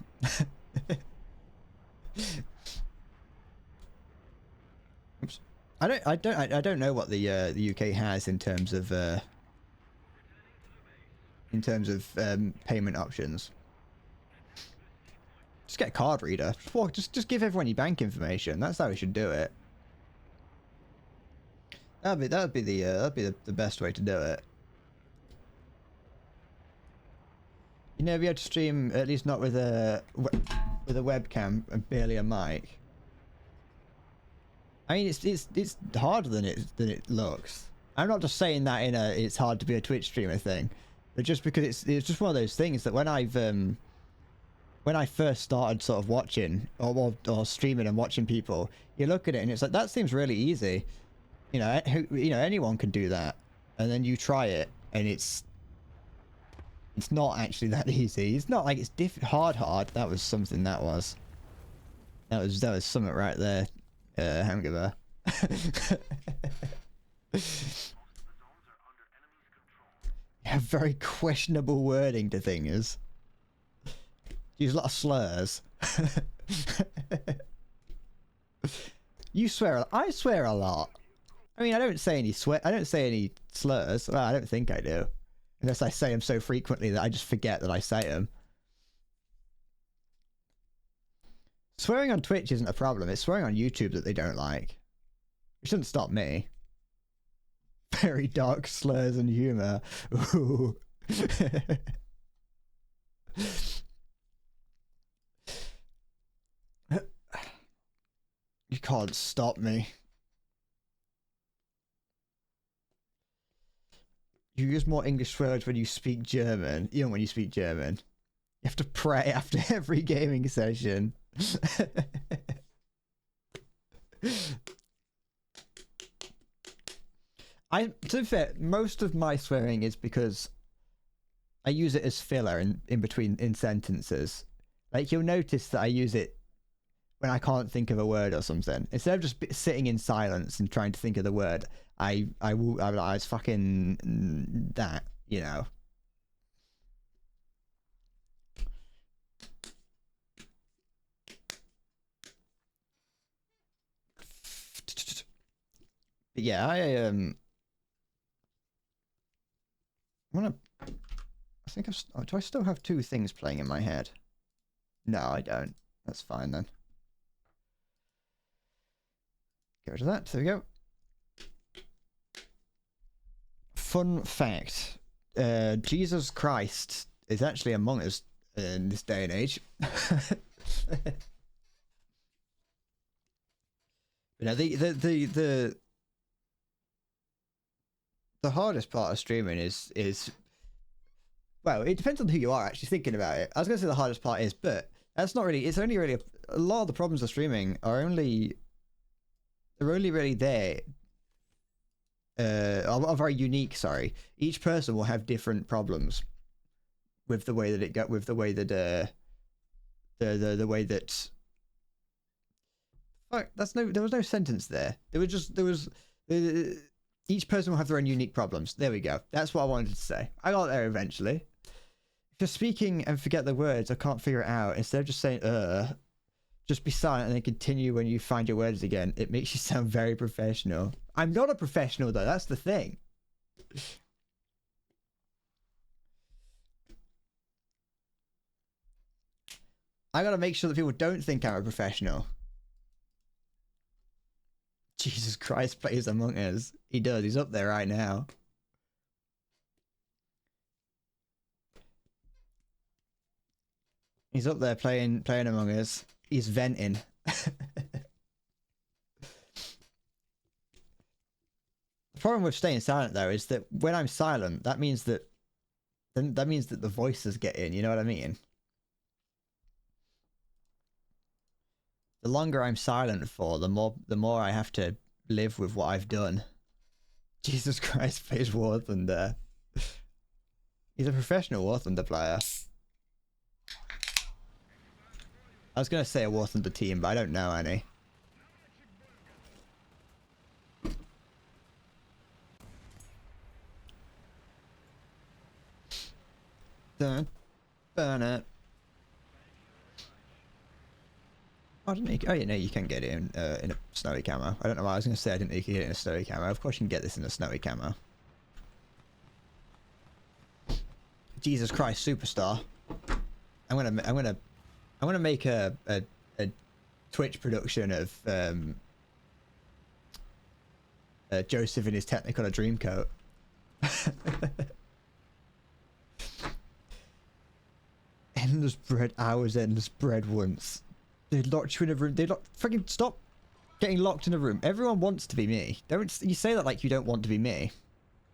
Oops. I don't know what the UK has in terms of payment options. Just get a card reader. Just give everyone your bank information. That's how we should do it. That'd be the best way to do it. You never be able to stream, at least not with a webcam and barely a mic. I mean, it's harder than it looks. I'm not just saying that in a it's hard to be a Twitch streamer thing, but just because it's just one of those things that when I first started sort of watching or streaming and watching people, you look at it and it's like, that seems really easy. You know, anyone can do that. And then you try it and it's not actually that easy. It's not like it's hard. That was something that was something right there. Hamgiver. Yeah, very questionable wording to things. Use a lot of slurs. You swear. I swear a lot. I mean, I don't say any slurs. Well, I don't think I do, unless I say them so frequently that I just forget that I say them. Swearing on Twitch isn't a problem. It's swearing on YouTube that they don't like. It shouldn't stop me. Very dark slurs and humor. Ooh. You can't stop me. You use more English words when you speak German. Even when you speak German. You have to pray after every gaming session. To be fair, most of my swearing is because I use it as filler in between sentences. Like, you'll notice that I use it when I can't think of a word or something. Instead of just sitting in silence and trying to think of the word, I'm like, it's fucking that, you know. But yeah, I think do I still have two things playing in my head? No, I don't. That's fine then. Get rid of that. There we go. Fun fact. Jesus Christ is actually among us in this day and age. You know, the hardest part of streaming is well, it depends on who you are actually thinking about it. I was gonna say the hardest part is, but that's not really. It's only really a lot of the problems of streaming are only really there. Are very unique. Sorry, each person will have different problems with the way that it got, with the way that the way that. Fuck, there was no sentence there. Each person will have their own unique problems. There we go. That's what I wanted to say. I got there eventually. If you're speaking and forget the words or can't figure it out, instead of just saying just be silent and then continue when you find your words again. It makes you sound very professional. I'm not a professional though, that's the thing. I gotta make sure that people don't think I'm a professional. Jesus Christ plays Among Us. He does, he's up there right now. He's up there playing Among Us. He's venting. The problem with staying silent though is that when I'm silent, that means that the voices get in, you know what I mean? The longer I'm silent for, the more I have to live with what I've done. Jesus Christ plays War Thunder. He's a professional War Thunder player. I was gonna say a War Thunder team, but I don't know any. Don't burn it. Oh, oh, yeah, no, you can get it in a snowy camo. I don't know why I was going to say I didn't know you could get it in a snowy camo. Of course you can get this in a snowy camo. Jesus Christ, superstar! I'm gonna make a Twitch production of Joseph in his Technicolor Dreamcoat. Endless bread hours, endless bread once. They locked you in a room. Fucking stop getting locked in a room. Everyone wants to be me. Don't you say that like you don't want to be me.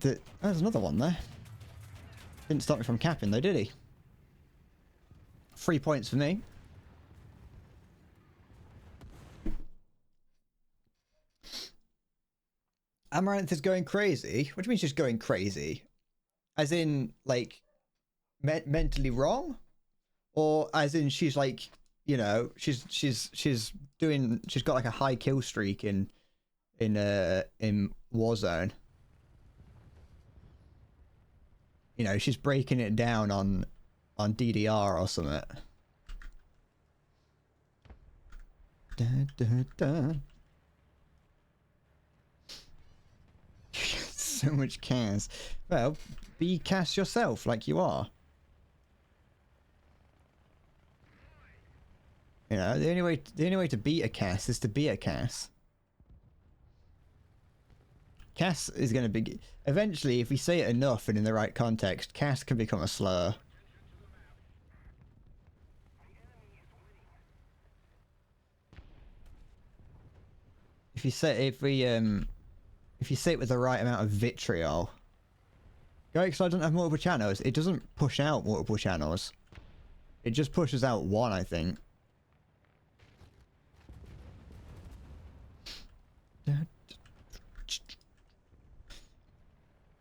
There's another one there. Didn't stop me from capping though, did he? 3 points for me. Amaranth is going crazy. What do you mean she's going crazy? As in, like, mentally wrong, or as in she's like, you know, she's got like a high kill streak in Warzone. You know, she's breaking it down on DDR or something. Dun, dun, dun. So much Cass. Well, be Cass yourself, like you are. You know, the only way to beat a Cass is to be a Cass. Cass is going to be... Eventually, if we say it enough and in the right context, Cass can become a slur. If you say it with the right amount of vitriol. Goexlar doesn't have multiple channels. It doesn't push out multiple channels. It just pushes out one, I think.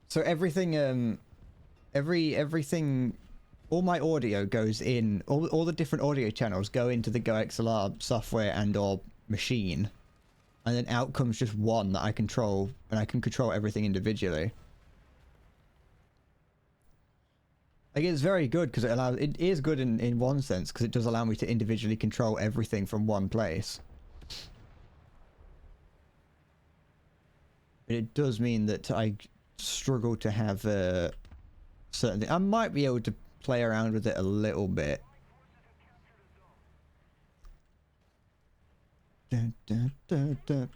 So everything, everything, all my audio goes in, all the different audio channels go into the GoXLR software and or machine. And then out comes just one that I control, and I can control everything individually. Like, it's very good because it is good in one sense because it does allow me to individually control everything from one place. But it does mean that I struggle to have certain things. I might be able to play around with it a little bit. Dun, dun, dun, dun.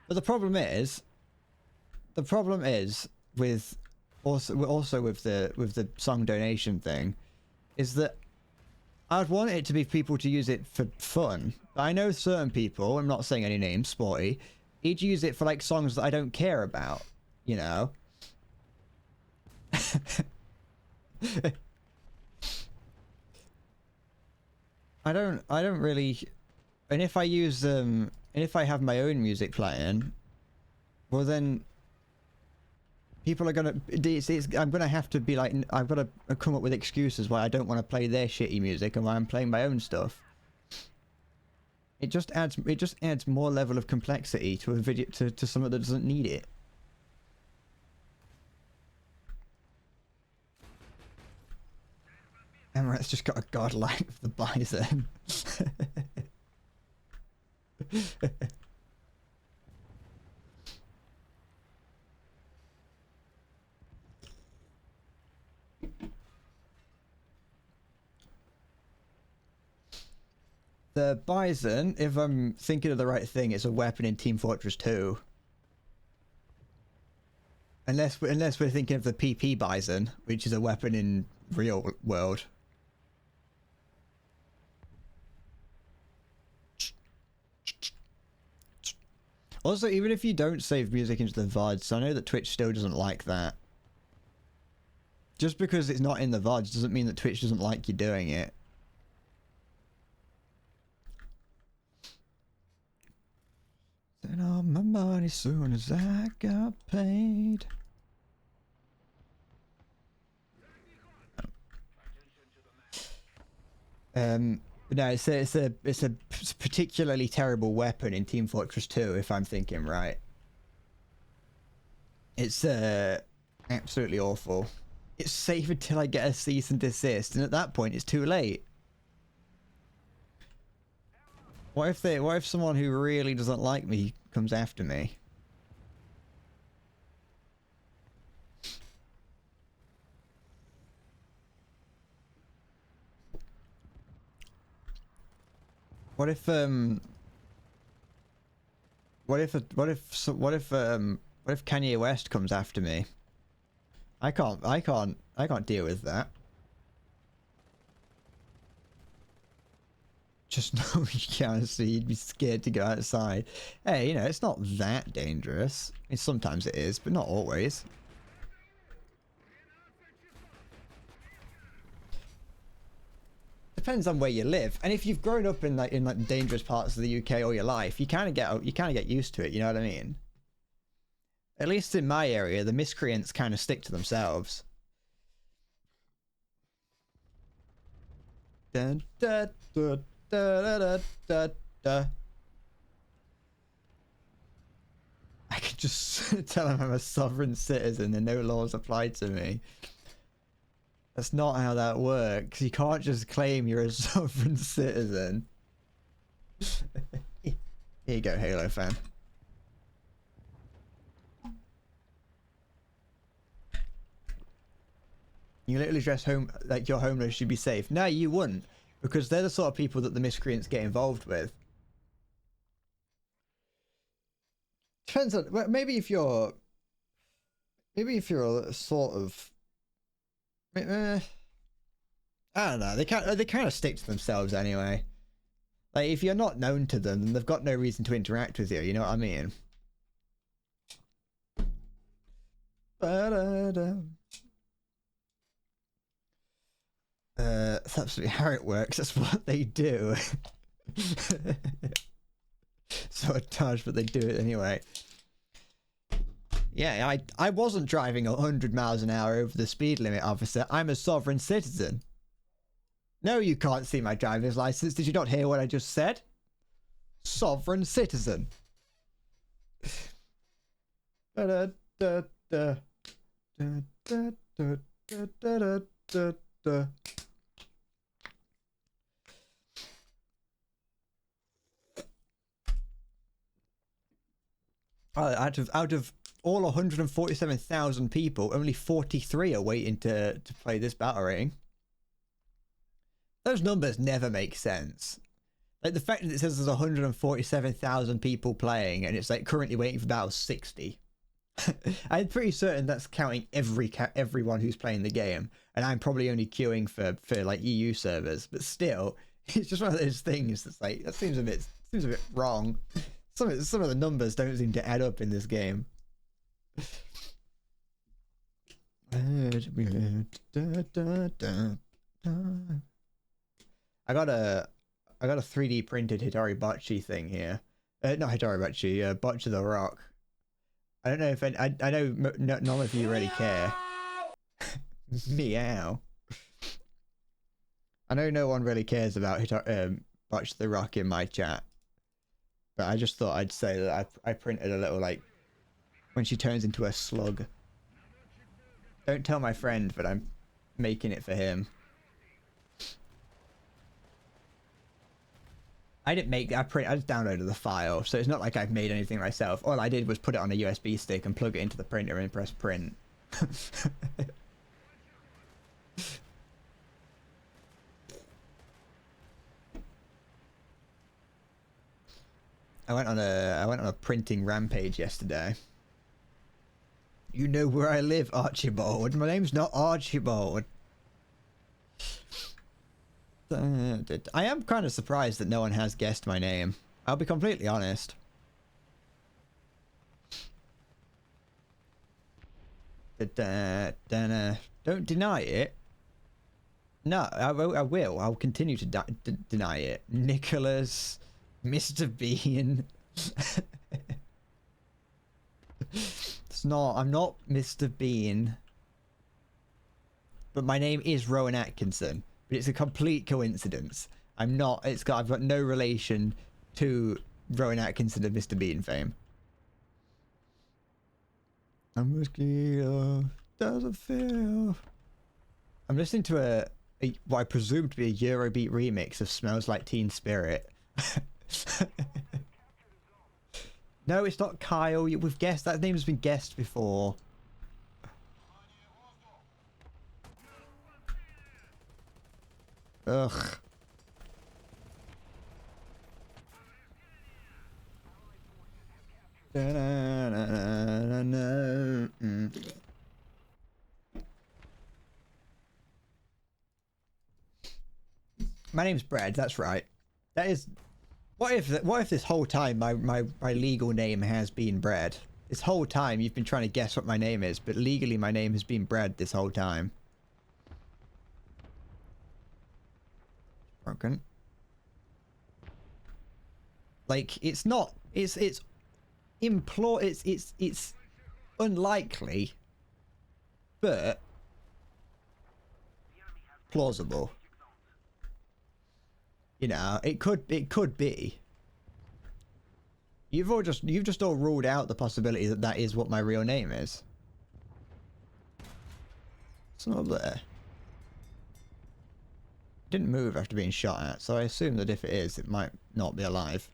But the problem is with also with the song donation thing, is that I'd want it to be people to use it for fun. But I know certain people, I'm not saying any names, Sporty, he'd use it for like songs that I don't care about, you know. I don't really. And if I use and if I have my own music playing, well then people are gonna. I'm gonna have to be like, I've got to come up with excuses why I don't want to play their shitty music and why I'm playing my own stuff. It just adds more level of complexity to a video to something that doesn't need it. Emirates just got a godlike of the bison. The bison, if I'm thinking of the right thing, is a weapon in Team Fortress 2. Unless we're thinking of the PP bison, which is a weapon in real world. Also, even if you don't save music into the VODs, I know that Twitch still doesn't like that. Just because it's not in the VODs doesn't mean that Twitch doesn't like you doing it. Send all my money soon as I got paid. No, it's a particularly terrible weapon in Team Fortress 2, if I'm thinking right. It's absolutely awful. It's safe until I get a cease and desist, and at that point it's too late. What if someone who really doesn't like me comes after me? What if Kanye West comes after me? I can't deal with that. Just know you can't see, you'd be scared to go outside. Hey, you know, it's not that dangerous. I mean, sometimes it is, but not always. depends on where you live. And if you've grown up in like dangerous parts of the UK all your life, you kind of get used to it. You know what I mean? At least in my area, the miscreants kind of stick to themselves. Dun, da, da, da, da, da, da. I could just tell him I'm a sovereign citizen and no laws apply to me. That's not how that works. You can't just claim you're a sovereign citizen. Here you go, Halo fan. You literally dress home like your homeless should be safe. No, you wouldn't, because they're the sort of people that the miscreants get involved with. Depends on, well, maybe if you're a sort of, I don't know. They kind of stick to themselves anyway. Like if you're not known to them, then they've got no reason to interact with you. You know what I mean? That's absolutely how it works. That's what they do. Sabotage, but they do it anyway. Yeah, I wasn't driving 100 miles an hour over the speed limit, officer. I'm a sovereign citizen. No, you can't see my driver's license. Did you not hear what I just said? Sovereign citizen. Da, da, da, da, da, da, da, da, da, da. Out of all 147,000 people, only 43 are waiting to play this battle rating. Those numbers never make sense. Like the fact that it says there's 147,000 people playing and it's like currently waiting for battle 60. I'm pretty certain that's counting everyone who's playing the game, and I'm probably only queuing for like EU servers. But still, it's just one of those things that's like that seems a bit wrong. Some of the numbers don't seem to add up in this game. I got a 3D printed Hidori Bocce thing here. Not Hidori Bocce, Bocce the Rock. I don't know if I know none of you really care. Meow. I know no one really cares about Bocce the Rock in my chat. But I just thought I'd say that I printed a little, like, when she turns into a slug. Don't tell my friend, but I'm making it for him. I didn't make, I just downloaded the file, so it's not like I've made anything myself. All I did was put it on a USB stick and plug it into the printer and press print. I went on a printing rampage yesterday. You know where I live, Archibald. My name's not Archibald. I am kind of surprised that no one has guessed my name. I'll be completely honest. Don't deny it. No, I will. I'll continue to deny it. Nicholas, Mr. Bean. I'm not Mr. Bean. But my name is Rowan Atkinson. But it's a complete coincidence. I've got no relation to Rowan Atkinson of Mr. Bean fame. A mosquito doesn't feel. I'm listening to what I presume to be a Eurobeat remix of Smells Like Teen Spirit. No, it's not Kyle. We've guessed. That name has been guessed before. Ugh. My name's Brad. That's right. That is. What if this whole time my legal name has been Brad? This whole time you've been trying to guess what my name is, but legally my name has been Brad this whole time. broken. Like, it's not, it's unlikely, but plausible. You know, it could be. You've just all ruled out the possibility that that is what my real name is. It's not there. Didn't move after being shot at, so I assume that if it is, it might not be alive.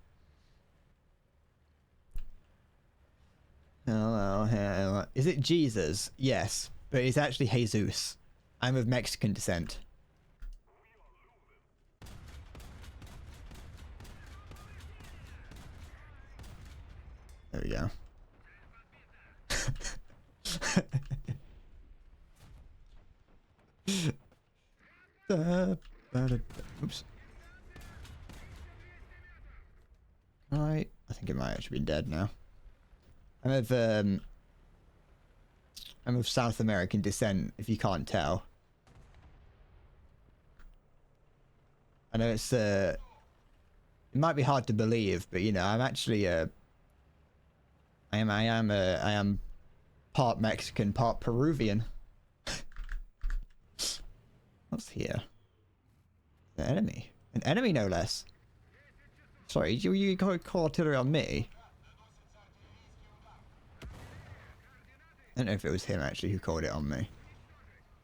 Hello, hello. Is it Jesus? Yes, but it's actually Jesus. I'm of Mexican descent. There we go. Oops. I think it might actually be dead now. I'm of South American descent, if you can't tell. I know it's it might be hard to believe, but you know, I'm actually I am part Mexican, part Peruvian. What's here? An enemy. An enemy, no less. Sorry, you got call artillery on me? I don't know if it was him actually who called it on me.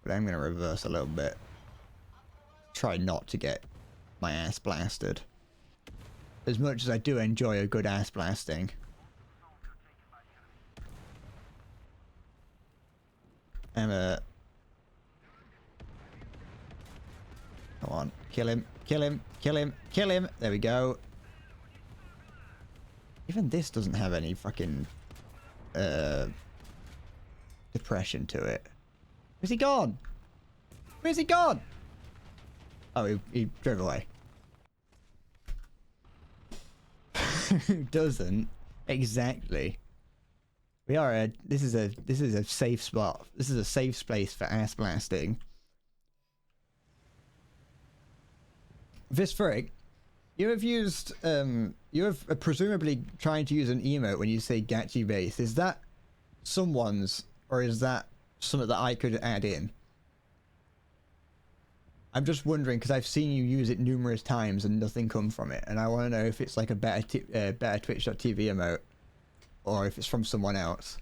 But I'm gonna reverse a little bit. Try not to get my ass blasted. As much as I do enjoy a good ass blasting. I'm a... Come on, kill him, kill him, kill him, kill him! There we go. Even this doesn't have any fucking... depression to it. Where's he gone? Where's he gone? Oh, he drove away. Who doesn't? Exactly. We are a... This is a safe spot. This is a safe space for ass blasting. Visferic, you have used... you have presumably trying to use an emote when you say Gachi base. Is that someone's... Or is that something that I could add in? I'm just wondering, because I've seen you use it numerous times and nothing come from it. And I want to know if it's like a better Twitch.tv emote. Or if it's from someone else.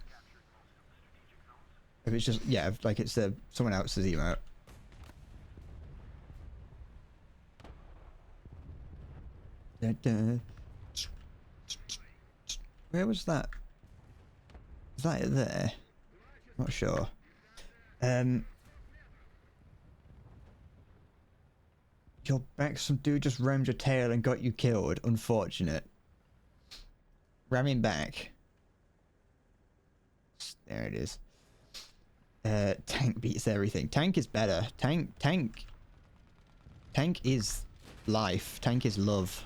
If it's just, yeah, like it's someone else's emote. Where was that? Is that it there? Not sure. Your back, some dude just rammed your tail and got you killed. Unfortunate. Ramming back. There it is. Tank beats everything. Tank is better. Tank is life. Tank is love.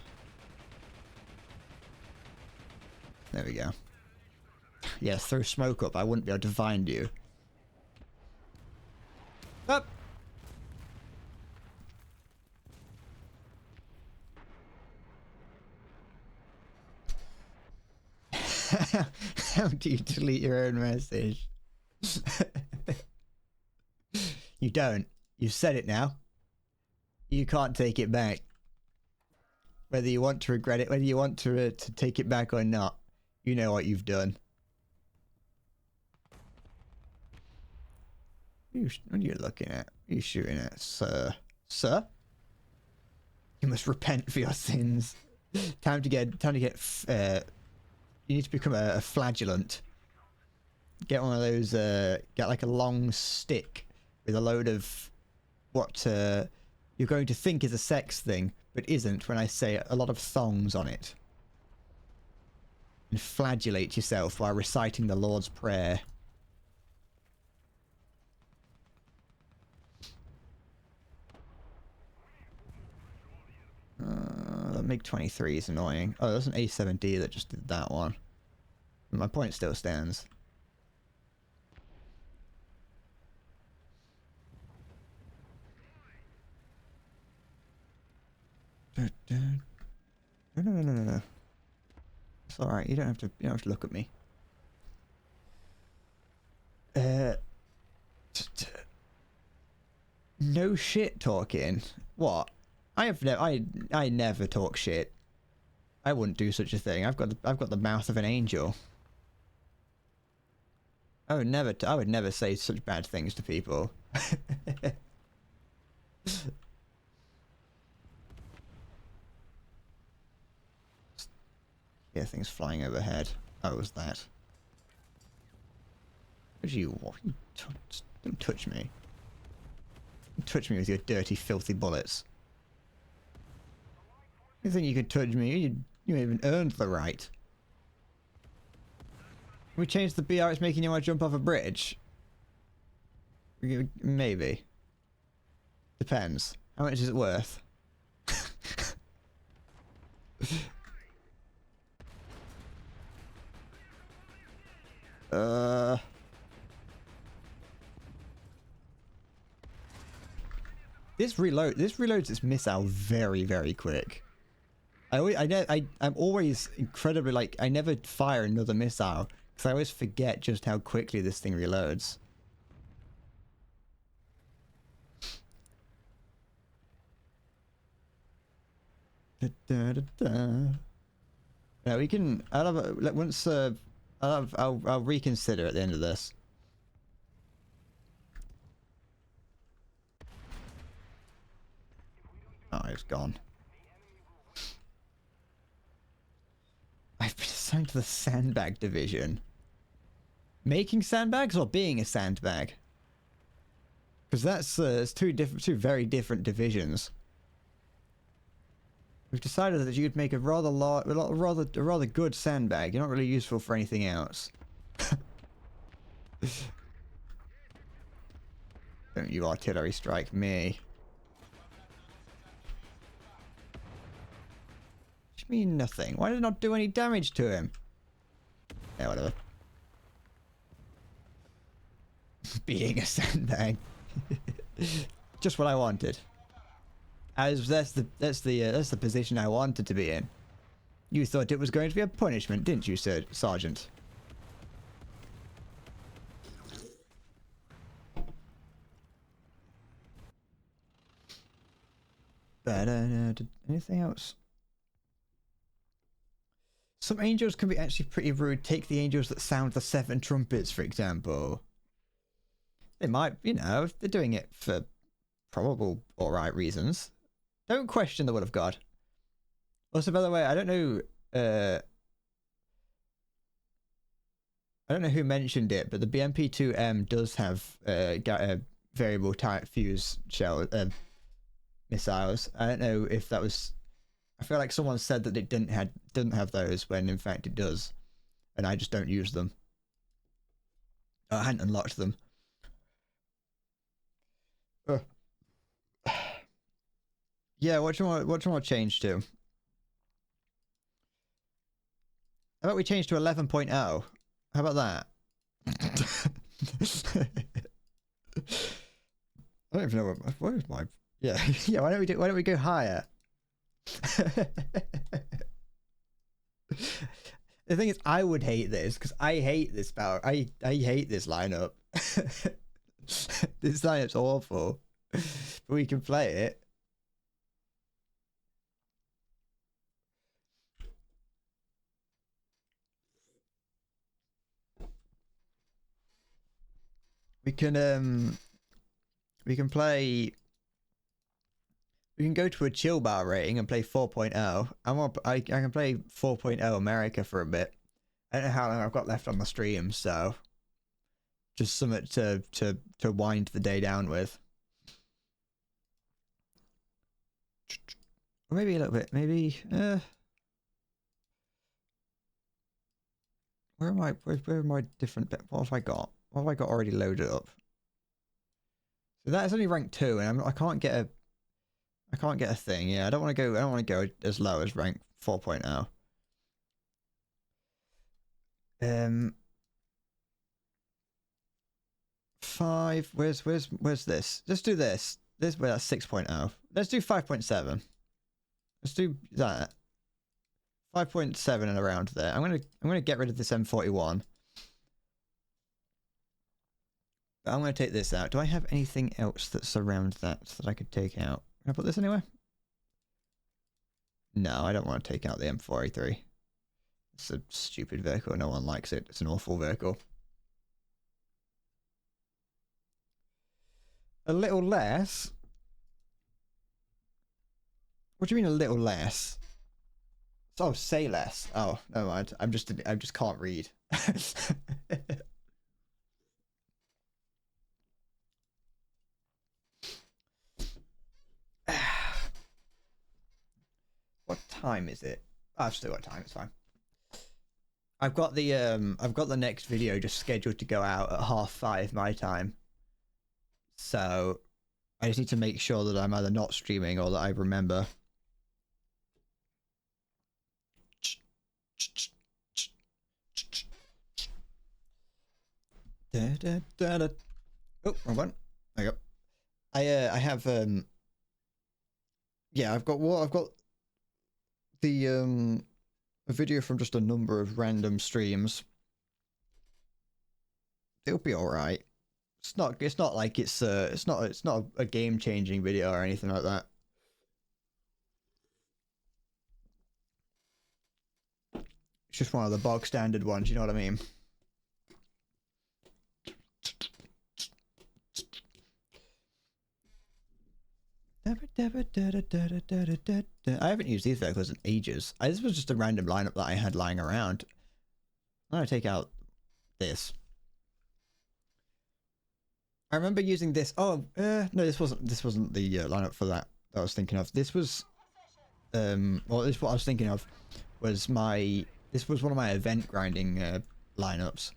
There we go. Yes, throw smoke up. I wouldn't be able to find you. Up! How do you delete your own message? You don't. You've said it now. You can't take it back. Whether you want to regret it, whether you want to take it back or not, you know what you've done. What are you looking at? What are you shooting at, sir? Sir? You must repent for your sins. Time to get. You need to become a flagellant. Get one of those. Get like a long stick with a load of what you're going to think is a sex thing, but isn't when I say a lot of thongs on it. And flagellate yourself while reciting the Lord's Prayer. That MiG-23 is annoying. Oh, there's an A7D that just did that one. My point still stands. No, no, no, no, no, no. It's all right. You don't have to. You don't have to look at me. No shit talking. What? I never talk shit. I wouldn't do such a thing. I've got the mouth of an angel. I would never say such bad things to people. Yeah, things flying overhead. Oh, was that? What you? Don't touch me. Don't touch me with your dirty, filthy bullets. You think you could touch me? You even earned the right. We changed the BR. It's making you want to jump off a bridge. Maybe. Depends. How much is it worth? This reloads its missile very, very quick. I'm always incredibly, like, I never fire another missile because I always forget just how quickly this thing reloads. Yeah, we can. I'll reconsider at the end of this. Oh, it's gone. I've been assigned to the sandbag division. Making sandbags or being a sandbag? Because that's it's two very different divisions. We've decided that you'd make a rather good sandbag. You're not really useful for anything else. Don't you artillery strike me. What do you mean nothing? Why did it not do any damage to him? Yeah, whatever. Being a sandbag. Just what I wanted. That's the position I wanted to be in. You thought it was going to be a punishment, didn't you, Sir Sergeant? But anything else? Some angels can be actually pretty rude. Take the angels that sound the 7 trumpets, for example. They might, you know, if they're doing it for probable alright reasons. Don't question the will of God. Also, by the way, I don't know who mentioned it, but the BMP-2M does have variable type fuse shell missiles. I don't know if that was. I feel like someone said that it didn't have those when in fact it does, and I just don't use them. I hadn't unlocked them. Yeah, what do you want to change to? How about we change to 11.0? How about that? I don't even know what is my. Yeah, yeah. Why don't we go higher? The thing is, I would hate this because I hate this power. I hate this lineup. This lineup's awful, but we can play it. We can play. We can go to a chill bar rating and play 4.0. I can play 4.0 America for a bit. I don't know how long I've got left on the stream, so just something to wind the day down with. Or maybe a little bit. Maybe where am I? Where are my different? What have I got? What have I got already loaded up? So that is only rank 2, and I can't get a thing. Yeah, I don't want to go as low as rank 4.0. 5. Where's this? Let's do this. That's 6.0. Let's do 5.7. Let's do that. 5.7 and around there. I'm gonna get rid of this M41. I'm gonna take this out. Do I have anything else that's around that I could take out? Can I put this anywhere? No, I don't want to take out the M4A3. It's a stupid vehicle. No one likes it. It's an awful vehicle. A little less? What do you mean a little less? Oh, say less. Oh, never mind. I just can't read. What time is it? Oh, I've still got time. It's fine. I've got the next video just scheduled to go out at 5:30 my time. So I just need to make sure that I'm either not streaming or that I remember. Oh, wrong one. There you go. I have yeah, I've got the a video from just a number of random streams. It'll be all right. It's not like it's not a game-changing video or anything like that. It's just one of the bog standard ones, you know what I mean? I haven't used these vehicles in ages. This was just a random lineup that I had lying around. I'm gonna take out this. I remember using this. Oh, no, this wasn't the lineup for that I was thinking of. This was, well, this what I was thinking of was this was one of my event grinding lineups.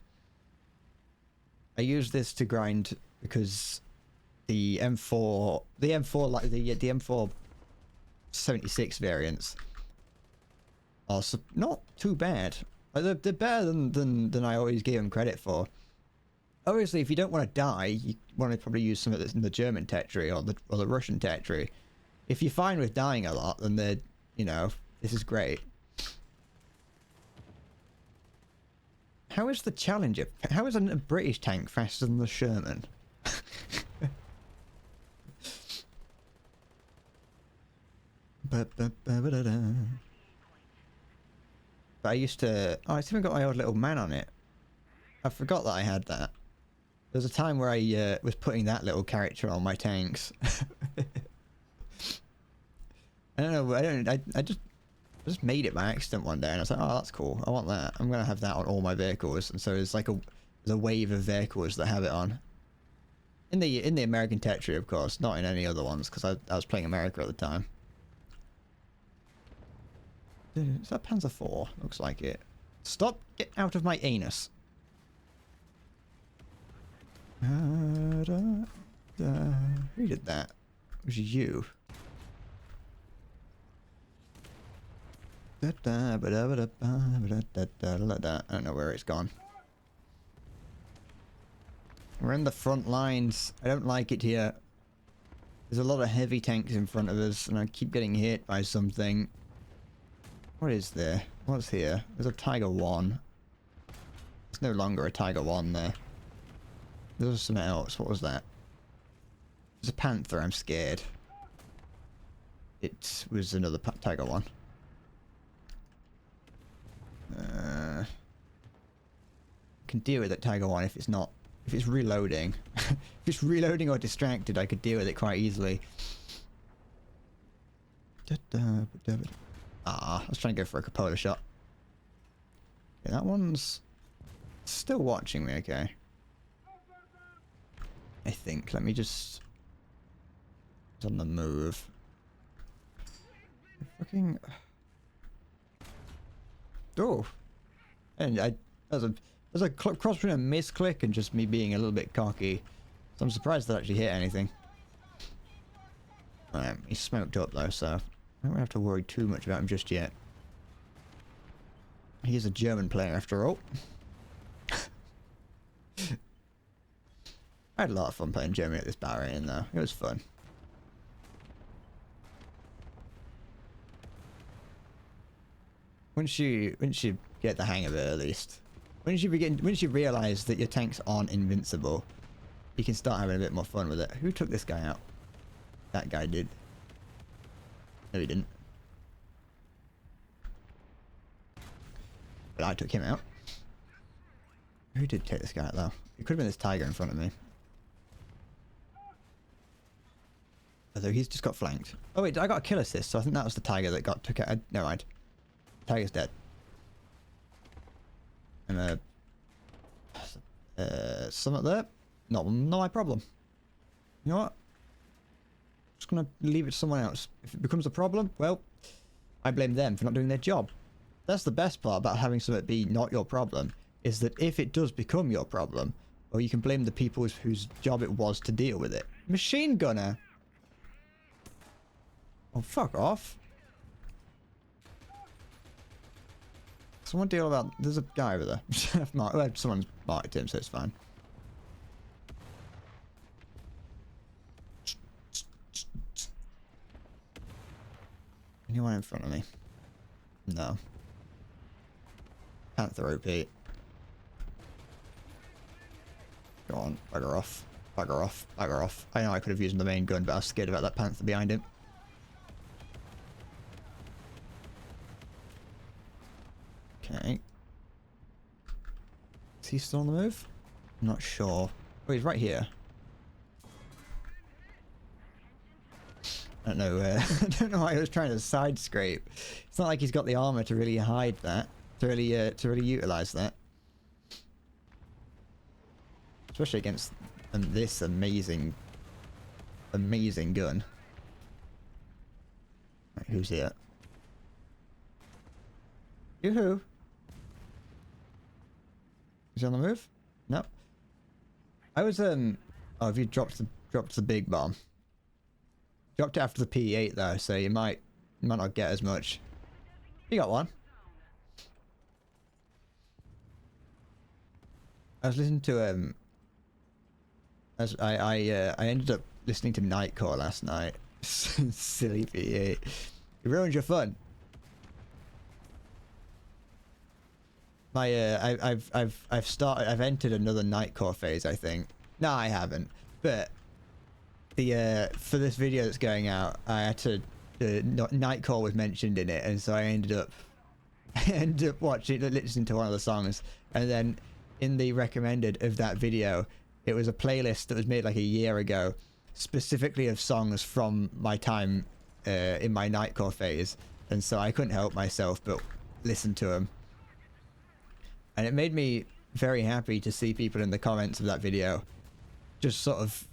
I used this to grind because the M4 like the M4 76 variants are not too bad. Like they're better than I always gave them credit for. Obviously, if you don't want to die, you want to probably use something that's in the German territory or the Russian territory. If you're fine with dying a lot, then they're, you know, this is great. How is the Challenger? How is a British tank faster than the Sherman? But I used to... Oh, it's even got my old little man on it. I forgot that I had that. There was a time where I was putting that little character on my tanks. I don't know. I just made it by accident one day, and I was like, "Oh, that's cool. I want that. I'm gonna have that on all my vehicles." And so it's like there's a wave of vehicles that have it on. In the American territory, of course, not in any other ones, because I was playing America at the time. Is that Panzer IV? Looks like it. Stop! Get out of my anus. Who did that? It was you. I don't know where it's gone. We're in the front lines. I don't like it here. There's a lot of heavy tanks in front of us, and I keep getting hit by something. What is there? What's here? There's a Tiger 1. There's no longer a Tiger 1 there. There's something else. What was that? There's a Panther. I'm scared. It was another Tiger 1. Can deal with that Tiger 1 if it's not... If it's reloading. If it's reloading or distracted, I could deal with it quite easily. I was trying to go for a Cupola shot. Yeah, that one's still watching me, okay. I think. Let me just... It's on the move. Fucking... Oh! And there's a cross between a misclick and just me being a little bit cocky. So I'm surprised that actually hit anything. He's smoked up though, so I don't have to worry too much about him just yet. He's a German player after all. I had a lot of fun playing Germany at this Bahrain though. It was fun. Once you get the hang of it, at least. Once you realize that your tanks aren't invincible, you can start having a bit more fun with it. Who took this guy out? That guy did. No, he didn't. But I took him out. Who did take this guy out, though? It could have been this tiger in front of me. Although he's just got flanked. Oh wait, I got a kill assist, so I think that was the tiger that got took out. Never mind. Tiger's dead. And something there. Not my problem. You know what? Just gonna leave it to someone else. If it becomes a problem, well, I blame them for not doing their job. That's the best part about having something be not your problem, is that if it does become your problem, well, you can blame the people whose job it was to deal with it. Machine gunner. Oh, fuck off. Someone deal about... There's a guy over there. Well, someone's marked him, so it's fine. Anyone in front of me? No. Panther OP. Go on, bugger off. Bugger off. Bugger off. I know I could have used the main gun, but I was scared about that Panther behind him. Okay. Is he still on the move? I'm not sure. Oh, he's right here. I don't know. I don't know why I was trying to side scrape. It's not like he's got the armor to really hide that, to really utilize that, especially against this amazing gun. Right, who's here? Yoo-hoo! Is he on the move? No. I was Oh, have you dropped the big bomb? Dropped it after the P8 though, so you might not get as much. You got one. I was listening to I ended up listening to Nightcore last night. Silly P8. It ruins your fun. My I've entered another Nightcore phase, I think. No, I haven't. But the for this video that's going out, I had to Nightcore was mentioned in it, and so I ended up listening to one of the songs, and then in the recommended of that video, it was a playlist that was made like a year ago, specifically of songs from my time in my Nightcore phase, and so I couldn't help myself but listen to them, and it made me very happy to see people in the comments of that video just sort of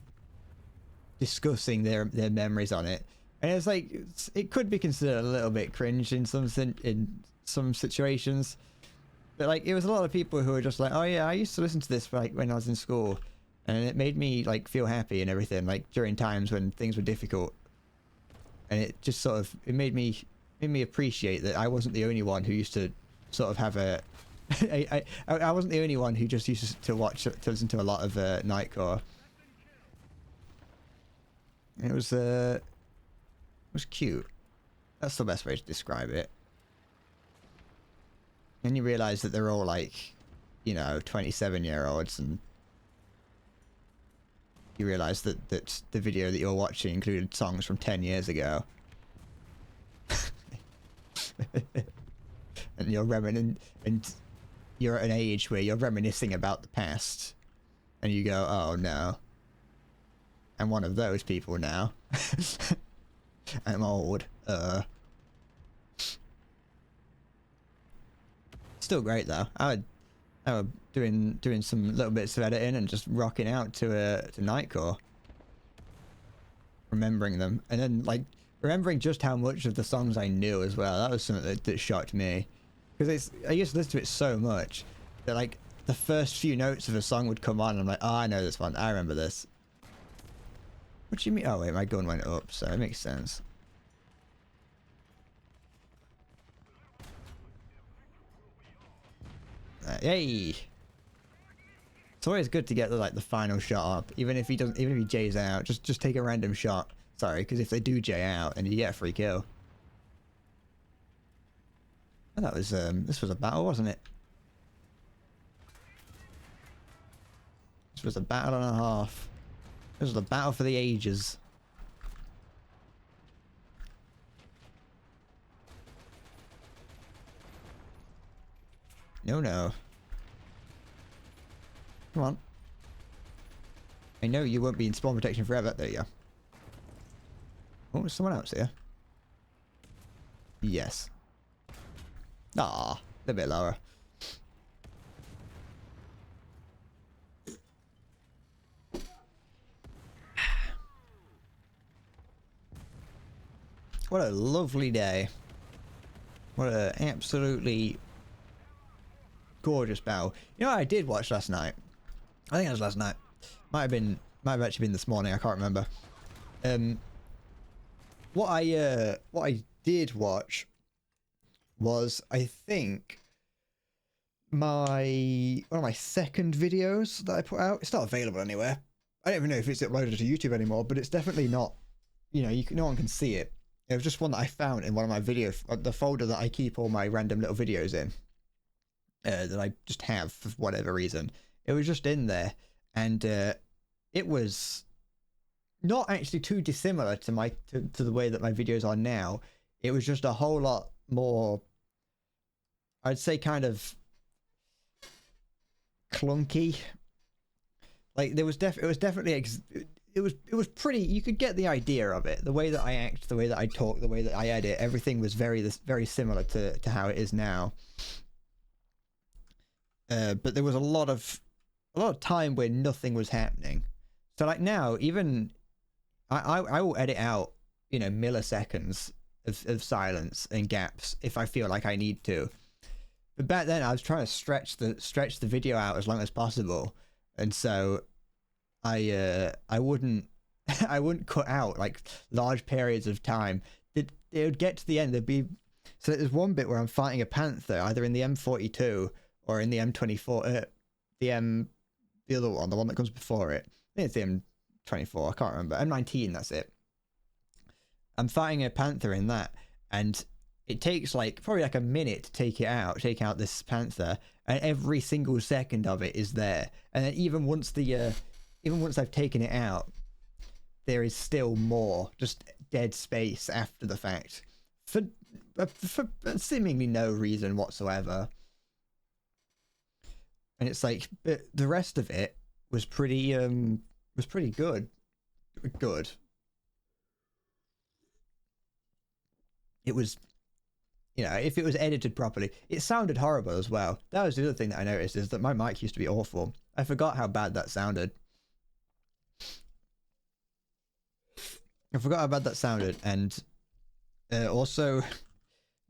discussing their memories on it. And it's like, it could be considered a little bit cringe in some situations, but like, it was a lot of people who were just like, oh yeah, I used to listen to this like when I was in school, and it made me like feel happy and everything, like during times when things were difficult. And it just sort of, it made me appreciate that I wasn't the only one who used to sort of have a I wasn't the only one who just used to listen to a lot of Nightcore. It was cute. That's the best way to describe it. And you realise that they're all like, you know, 27-year-olds, and you realise that the video that you're watching included songs from 10 years ago. And you're and you're at an age where you're reminiscing about the past, and you go, oh no, I'm one of those people now. I'm old. Still great though. I would doing some little bits of editing and just rocking out to Nightcore, remembering them, and then like remembering just how much of the songs I knew as well. That was something that shocked me, because I used to listen to it so much that like the first few notes of a song would come on and I'm like, oh, I know this one, I remember this. What do you mean? Oh wait, my gun went up, so it makes sense. Yay! It's always good to get the final shot up, even if he J's out. Just take a random shot. Sorry, because if they do J out, and you get a free kill. And that was this was a battle, wasn't it? This was a battle and a half. This was a battle for the ages. No, no. Come on. I know you won't be in spawn protection forever. There you go. Oh, there's someone else here. Yes. Ah, a little bit lower. What a lovely day. What an absolutely gorgeous battle. You know what I did watch last night? I think it was last night. Might have actually been this morning, I can't remember. What I did watch was, I think, one of my second videos that I put out. It's not available anywhere. I don't even know if it's uploaded to YouTube anymore, but it's definitely not, you know, no one can see it. It was just one that I found in one of my videos, the folder that I keep all my random little videos in, that I just have for whatever reason. It was just in there, and it was not actually too dissimilar to to the way that my videos are now. It was just a whole lot more, I'd say, kind of clunky. Like it was definitely it was pretty, you could get the idea of it. The way that I act, the way that I talk, the way that I edit, everything was very similar to how it is now. But there was a lot of time where nothing was happening. So like now, even I will edit out, you know, milliseconds of silence and gaps if I feel like I need to. But back then I was trying to stretch the video out as long as possible, and so I wouldn't cut out like large periods of time. It would get to the end, so there's one bit where I'm fighting a panther either in the M42 or in the M24, the other one, the one that comes before it. I think it's the M24, I can't remember. M19, that's it. I'm fighting a panther in that, and it takes probably like a minute to take out this panther, and every single second of it is there. And then even once I've taken it out, there is still more just dead space after the fact for seemingly no reason whatsoever. And it's like, but the rest of it was pretty good. It was, you know, if it was edited properly. It sounded horrible as well. That was the other thing that I noticed, is that my mic used to be awful. I forgot how bad that sounded. And also,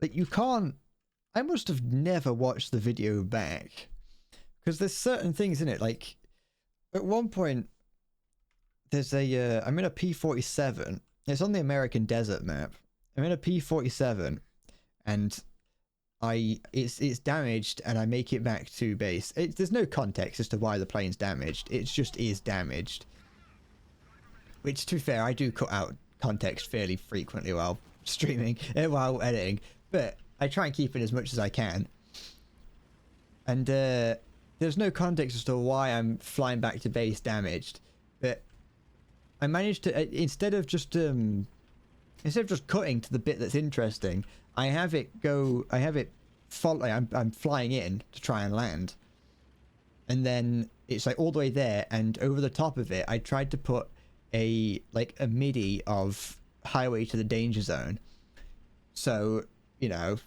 like, you can't, I must have never watched the video back, because there's certain things in it, like, at one point, there's I'm in a P47, it's on the American desert map, I'm in a P47, and it's damaged, and I make it back to base. There's no context as to why the plane's damaged, it just is damaged. Which, to be fair, I do cut out context fairly frequently while streaming, while editing, but I try and keep in as much as I can. And there's no context as to why I'm flying back to base damaged, but I managed to, instead of just cutting to the bit that's interesting, I'm flying in to try and land. And then it's like all the way there, and over the top of it, I tried to put a MIDI of Highway to the Danger Zone. So, you know,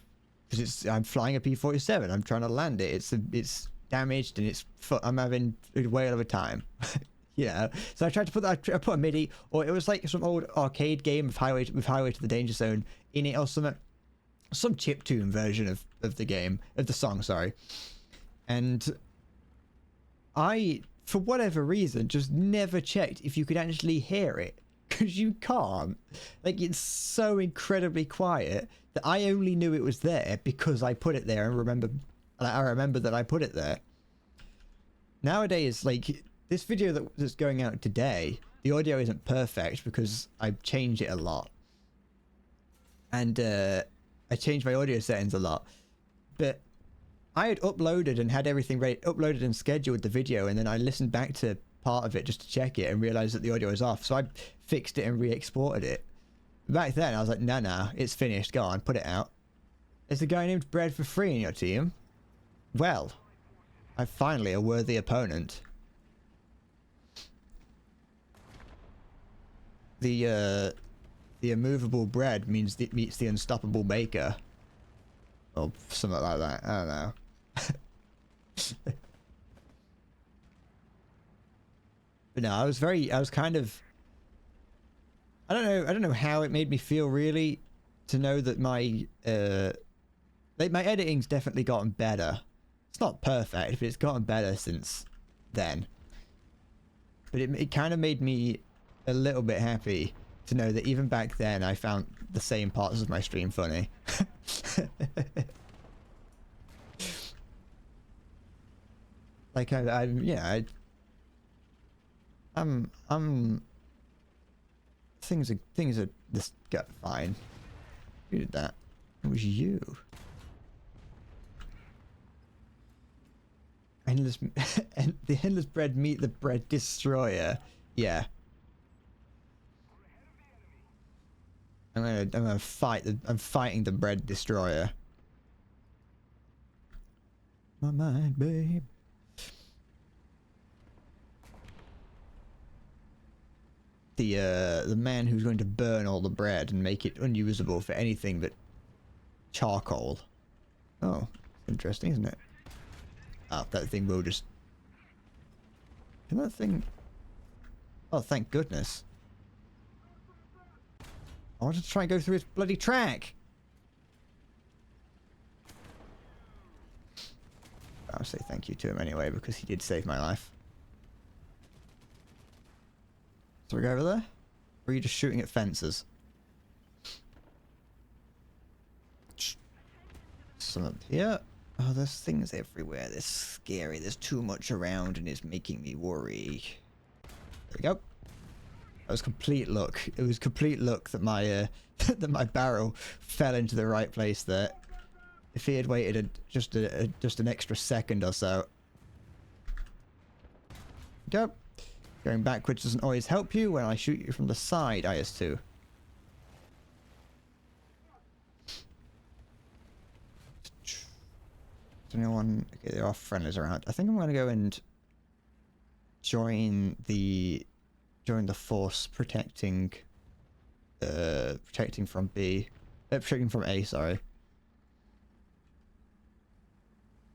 because I'm flying a P47, I'm trying to land it. It's damaged, and I'm having a whale of a time. You know, so I tried to put that. I put a MIDI, or it was like some old arcade game of Highway to the Danger Zone in it, or some chiptune version of the game, of the song, sorry. And I, for whatever reason, just never checked if you could actually hear it, because you can't. Like, it's so incredibly quiet that I only knew it was there because I put it there, and I remember that I put it there. Nowadays, like, this video that's going out today, the audio isn't perfect because I've changed it a lot, and I changed my audio settings a lot, But I had uploaded and had everything ready, uploaded and scheduled the video, and then I listened back to part of it just to check it and realized that the audio was off. So I fixed it and re-exported it. Back then, I was like, nah, it's finished. Go on, put it out. Is the guy named Bread for free in your team? Well, I'm finally a worthy opponent. The immovable bread means it meets the unstoppable baker. Or something like that. I don't know. But no, I was kind of, I don't know how it made me feel really to know that my like my editing's definitely gotten better. It's not perfect, but it's gotten better since then. But it kind of made me a little bit happy to know that even back then I found the same parts of my stream funny. Like things are this got fine. Who did that? It was you. Endless and the endless bread meet the bread destroyer. Yeah. I'm gonna fight I'm fighting the bread destroyer. My mind, babe. The man who's going to burn all the bread and make it unusable for anything but charcoal. Oh, interesting, isn't it? Oh, that thing will just... Can that thing... Oh, thank goodness. I wanted to try and go through his bloody track! I'll say thank you to him anyway, because he did save my life. So we go over there? Or are you just shooting at fences? Some up here. Oh, there's things everywhere. They're scary. There's too much around and it's making me worry. There we go. That was complete luck. It was complete luck that my that my barrel fell into the right place there. If he had waited just an extra second or so. Go. Going backwards doesn't always help you when I shoot you from the side, IS2. Anyone? Okay, there are friendlies around. I think I'm gonna go and join the force protecting from B, protecting from A. Sorry.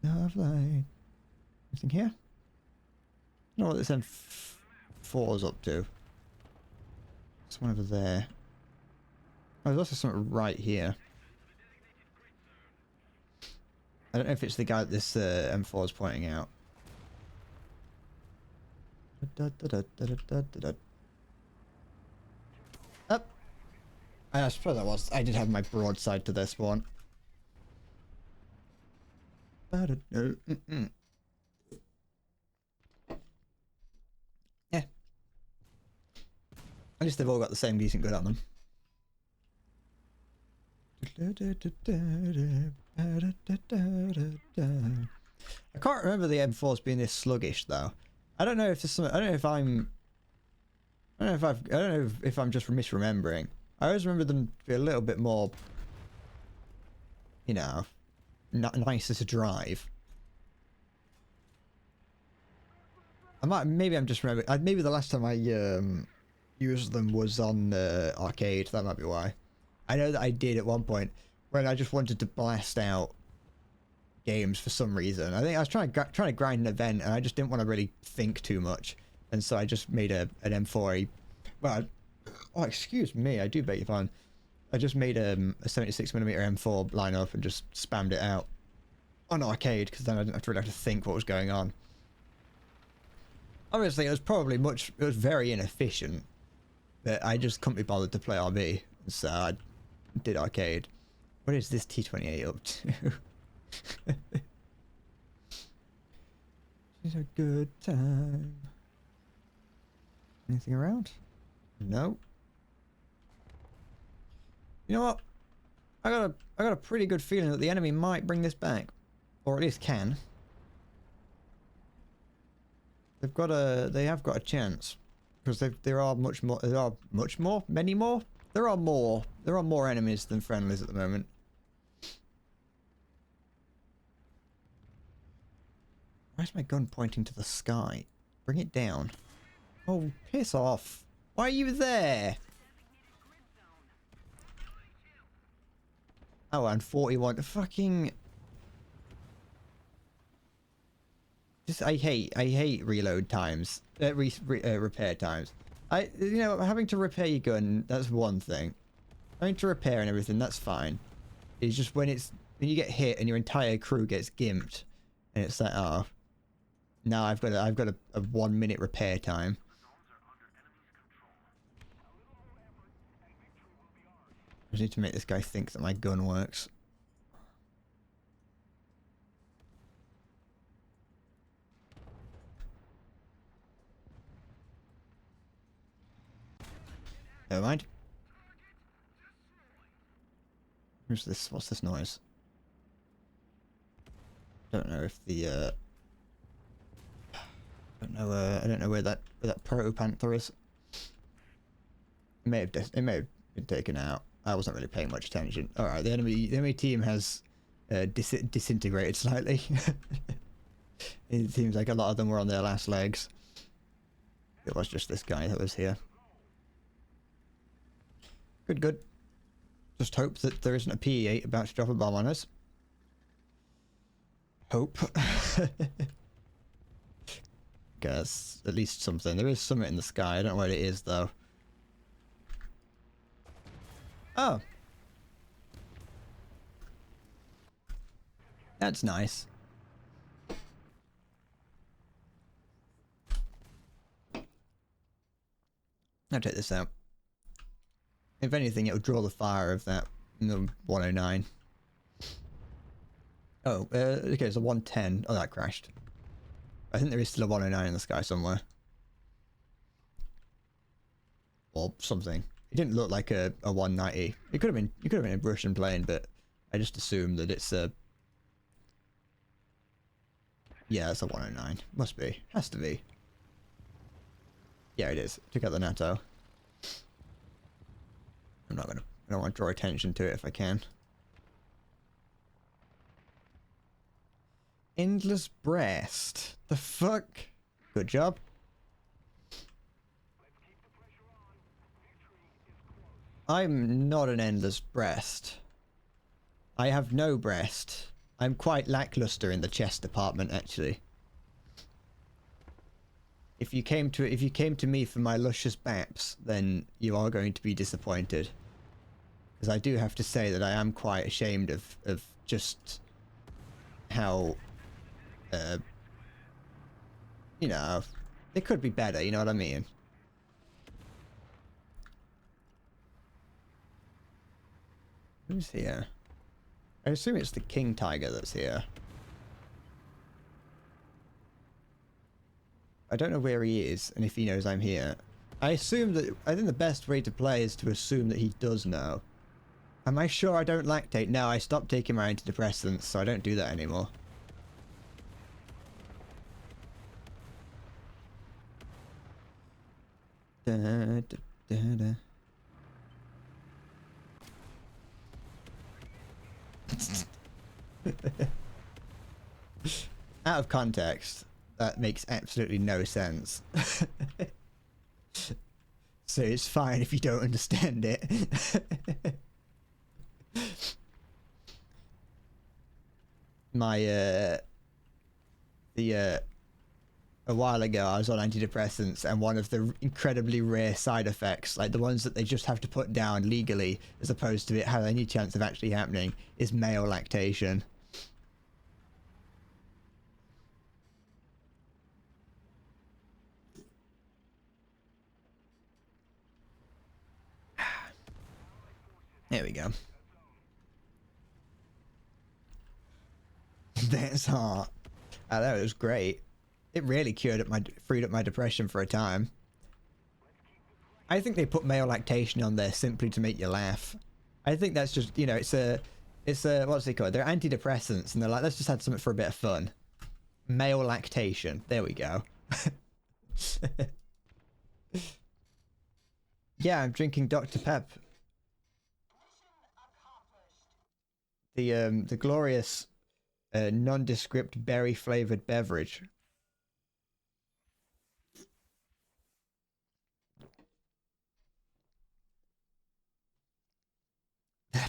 Lovely. Anything here? I don't know what this M4's up to. There's one over there. Oh, there's also something right here. I don't know if it's the guy that this M4 is pointing out. Up. I suppose that was. I did have my broadside to this one. Yeah. At least they've all got the same decent good on them. I can't remember the M4s being this sluggish though. I don't know if there's something. I don't know if I'm just misremembering. I always remember them to be a little bit more, you know, nicer to drive. Maybe I'm just remembering. Maybe the last time I used them was on arcade. That might be why. I know that I did at one point when I just wanted to blast out games for some reason. I think I was trying to grind an event and I just didn't want to really think too much, and so I just made an M4. Well, oh excuse me, I do beg your pardon. I just made a 76mm M4 line up and just spammed it out on arcade because then I didn't really have to think what was going on. Obviously, it was very inefficient, but I just couldn't be bothered to play RB, so I did arcade. What is this T28 up to? It's a good time. Anything around? No. You know what? I got a pretty good feeling that the enemy might bring this back, or at least can. They have got a chance because there are many more. There are more enemies than friendlies at the moment. Why is my gun pointing to the sky? Bring it down. Oh, piss off! Why are you there? Oh, and 41. Fucking. Just I hate reload times. Repair times. Having to repair your gun, that's one thing. Having to repair and everything, that's fine. It's just when you get hit and your entire crew gets gimped, and it's like, oh, now I've got a 1 minute repair time. I just need to make this guy think that my gun works. Never mind. Who's this? What's this noise? Don't know if the I don't know where that proto panther is. It may have been taken out. I wasn't really paying much attention. All right, the enemy team has disintegrated slightly. It seems like a lot of them were on their last legs. It was just this guy that was here. Good. Just hope that there isn't a PE-8 about to drop a bomb on us. Hope. Guess at least something. There is something in the sky. I don't know what it is though. Oh. That's nice. I'll take this out. If anything, it'll draw the fire of that 109. Oh, okay, it's a 110. Oh, that crashed. I think there is still a 109 in the sky somewhere. Or something. It didn't look like a 190. It could have been a Russian plane, but I just assumed that it's a... Yeah, it's a 109. Must be. Has to be. Yeah, it is. Took out the NATO. I don't want to draw attention to it if I can. Endless breast. The fuck? Good job. I'm not an endless breast. I have no breast. I'm quite lackluster in the chest department, actually. If you came to me for my luscious baps, then you are going to be disappointed. Because I do have to say that I am quite ashamed of just how, you know, it could be better, you know what I mean? Who's here? I assume it's the King Tiger that's here. I don't know where he is and if he knows I'm here. I think the best way to play is to assume that he does know. Am I sure I don't lactate? No, I stopped taking my antidepressants, so I don't do that anymore. Da, da, da, da. Out of context, that makes absolutely no sense. So it's fine if you don't understand it. A while ago I was on antidepressants, and one of the incredibly rare side effects, like the ones that they just have to put down legally as opposed to it have any chance of actually happening, is male lactation. There we go. That's hot. Oh, that was great. It really freed up my depression for a time. I think they put male lactation on there simply to make you laugh. I think that's just, you know, it's a what's it called? They're antidepressants, and they're like, let's just add something for a bit of fun. Male lactation. There we go. Yeah, I'm drinking Dr. Pep. The glorious nondescript berry flavored beverage.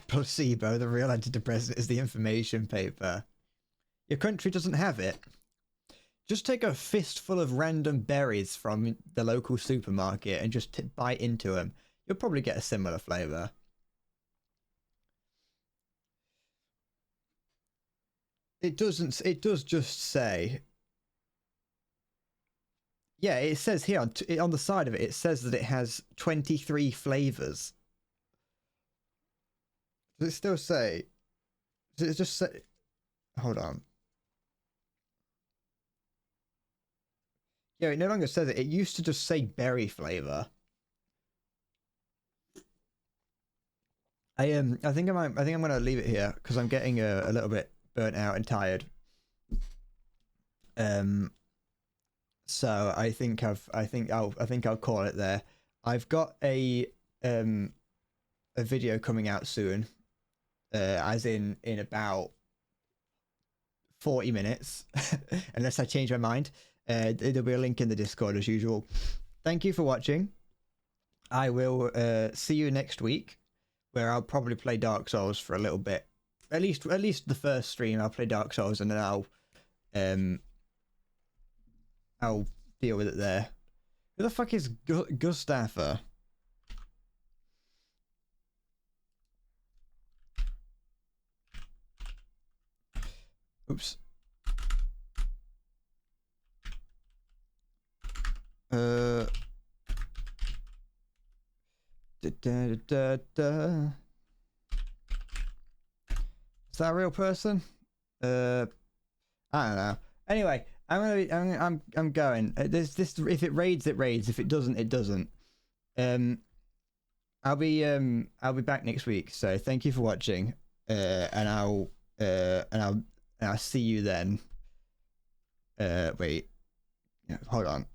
Placebo, the real antidepressant, is the information paper. Your country doesn't have it. Just take a fistful of random berries from the local supermarket and just bite into them. You'll probably get a similar flavor. It does just say... Yeah, it says here on the side of it, it says that it has 23 flavors. Does it still say? Does it just say? Hold on. Yeah, it no longer says it. It used to just say berry flavor. I think I'm gonna leave it here because I'm getting a little bit burnt out and tired. So I think I'll call it there. I've got a video coming out soon. As in about 40 minutes, unless I change my mind. There'll be a link in the Discord as usual. Thank you for watching. I will see you next week, where I'll probably play Dark Souls for a little bit. At least the first stream I'll play Dark Souls, and then I'll deal with it there. Who the fuck is Gustafa? Oops. Is that a real person? I don't know. Anyway, I'm going. This if it raids, it raids. If it doesn't, it doesn't. I'll be back next week. So thank you for watching. And I'll see you then. Wait. Hold on.